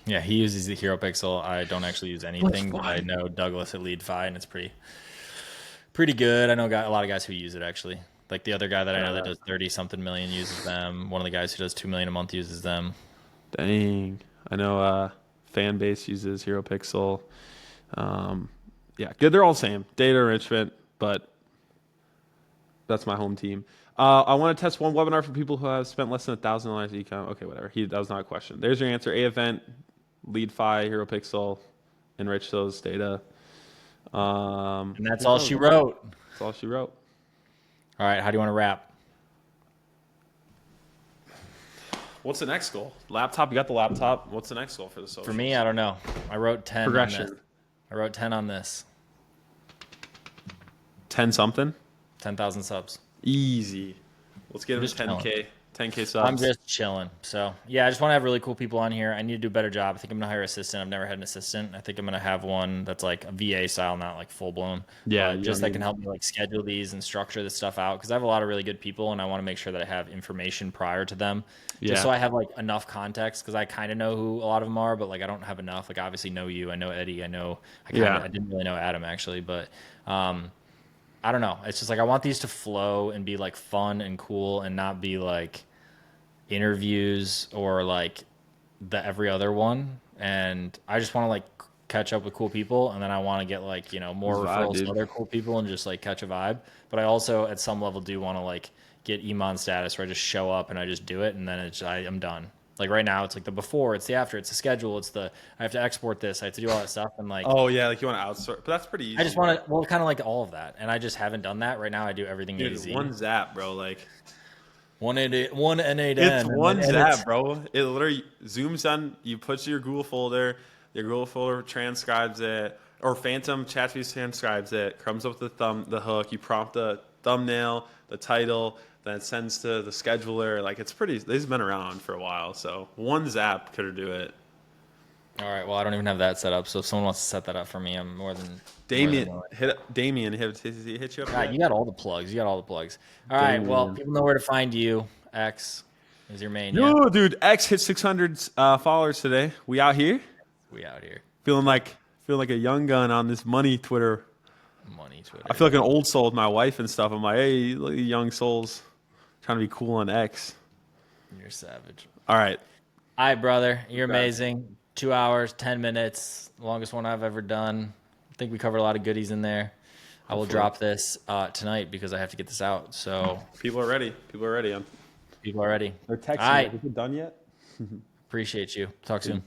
Yeah, he uses the Hero Pixel. I don't actually use anything, but I know Douglas at LeadFi, and it's pretty good. I know a lot of guys who use it actually. Like the other guy that I know that does 30-something million uses them. One of the guys who does 2 million a month uses them. Dang. I know Fanbase uses Hero Pixel. Yeah, good. They're all the same. Data enrichment, but that's my home team. I want to test one webinar for people who have spent less than $1,000 econ. Okay, whatever. That was not a question. There's your answer. A-event, LeadFi, Hero Pixel, enrich those data. And that's all she wrote. That's all she wrote. All right, how do you want to wrap? What's the next goal? Laptop. You got the laptop. What's the next goal for the social? For me, I don't know. I wrote 10 Progression. on this. I wrote 10 on this. 10 something. 10,000 subs. Easy. Let's get him just 10K. 10K subs. I'm just chilling. So, yeah, I just want to have really cool people on here. I need to do a better job. I think I'm going to hire an assistant. I've never had an assistant. I think I'm going to have one that's like a VA style, not like full blown. Yeah, just that can help me like schedule these and structure this stuff out because I have a lot of really good people and I want to make sure that I have information prior to them. Just so I have like enough context because I kind of know who a lot of them are, but like I don't have enough. Like obviously know you. I know Eddie. I didn't really know Adam actually, but I don't know. It's just like I want these to flow and be like fun and cool and not be like interviews or like the every other one. And I just want to like catch up with cool people, and then I want to get like more referrals to other cool people and just like catch a vibe. But I also at some level do want to like get Iman status where I just show up and I just do it, and then I'm done. Like right now, it's like the before, it's the after, it's the schedule, it's the I have to export this, I have to do all that stuff, and like oh yeah, like you want to outsource, but that's pretty easy. I just want to kind of like all of that, and I just haven't done that. Right now, I do everything easy. One zap, bro. Like one N8N. It's one zap, bro. It literally zooms on. You put your Google folder transcribes it, or Phantom ChatGPT transcribes it, comes up with the hook. You prompt the thumbnail, the title, then it sends to the scheduler. Like it's pretty. They've been around for a while, so one Zap could do it. All right. Well, I don't even have that set up. So if someone wants to set that up for me, I'm more than Damien willing. hit you up. God, Yet? you got all the plugs. You got all the plugs. All right. Well, people know where to find you. X is your main. Yeah. Yo, dude, X hit 600 followers today. We out here We out here. feeling like a young gun on this money Twitter. Money Twitter. I feel like an old soul with my wife and stuff. I'm like, hey, look at young souls trying to be cool on X. You're savage. All right. All right, brother. You're amazing. 2 hours, 10 minutes. Longest one I've ever done. I think we covered a lot of goodies in there. I will drop this tonight because I have to get this out. So People are ready. People are ready. They're texting. All right. Is it done yet? Appreciate you. Talk soon.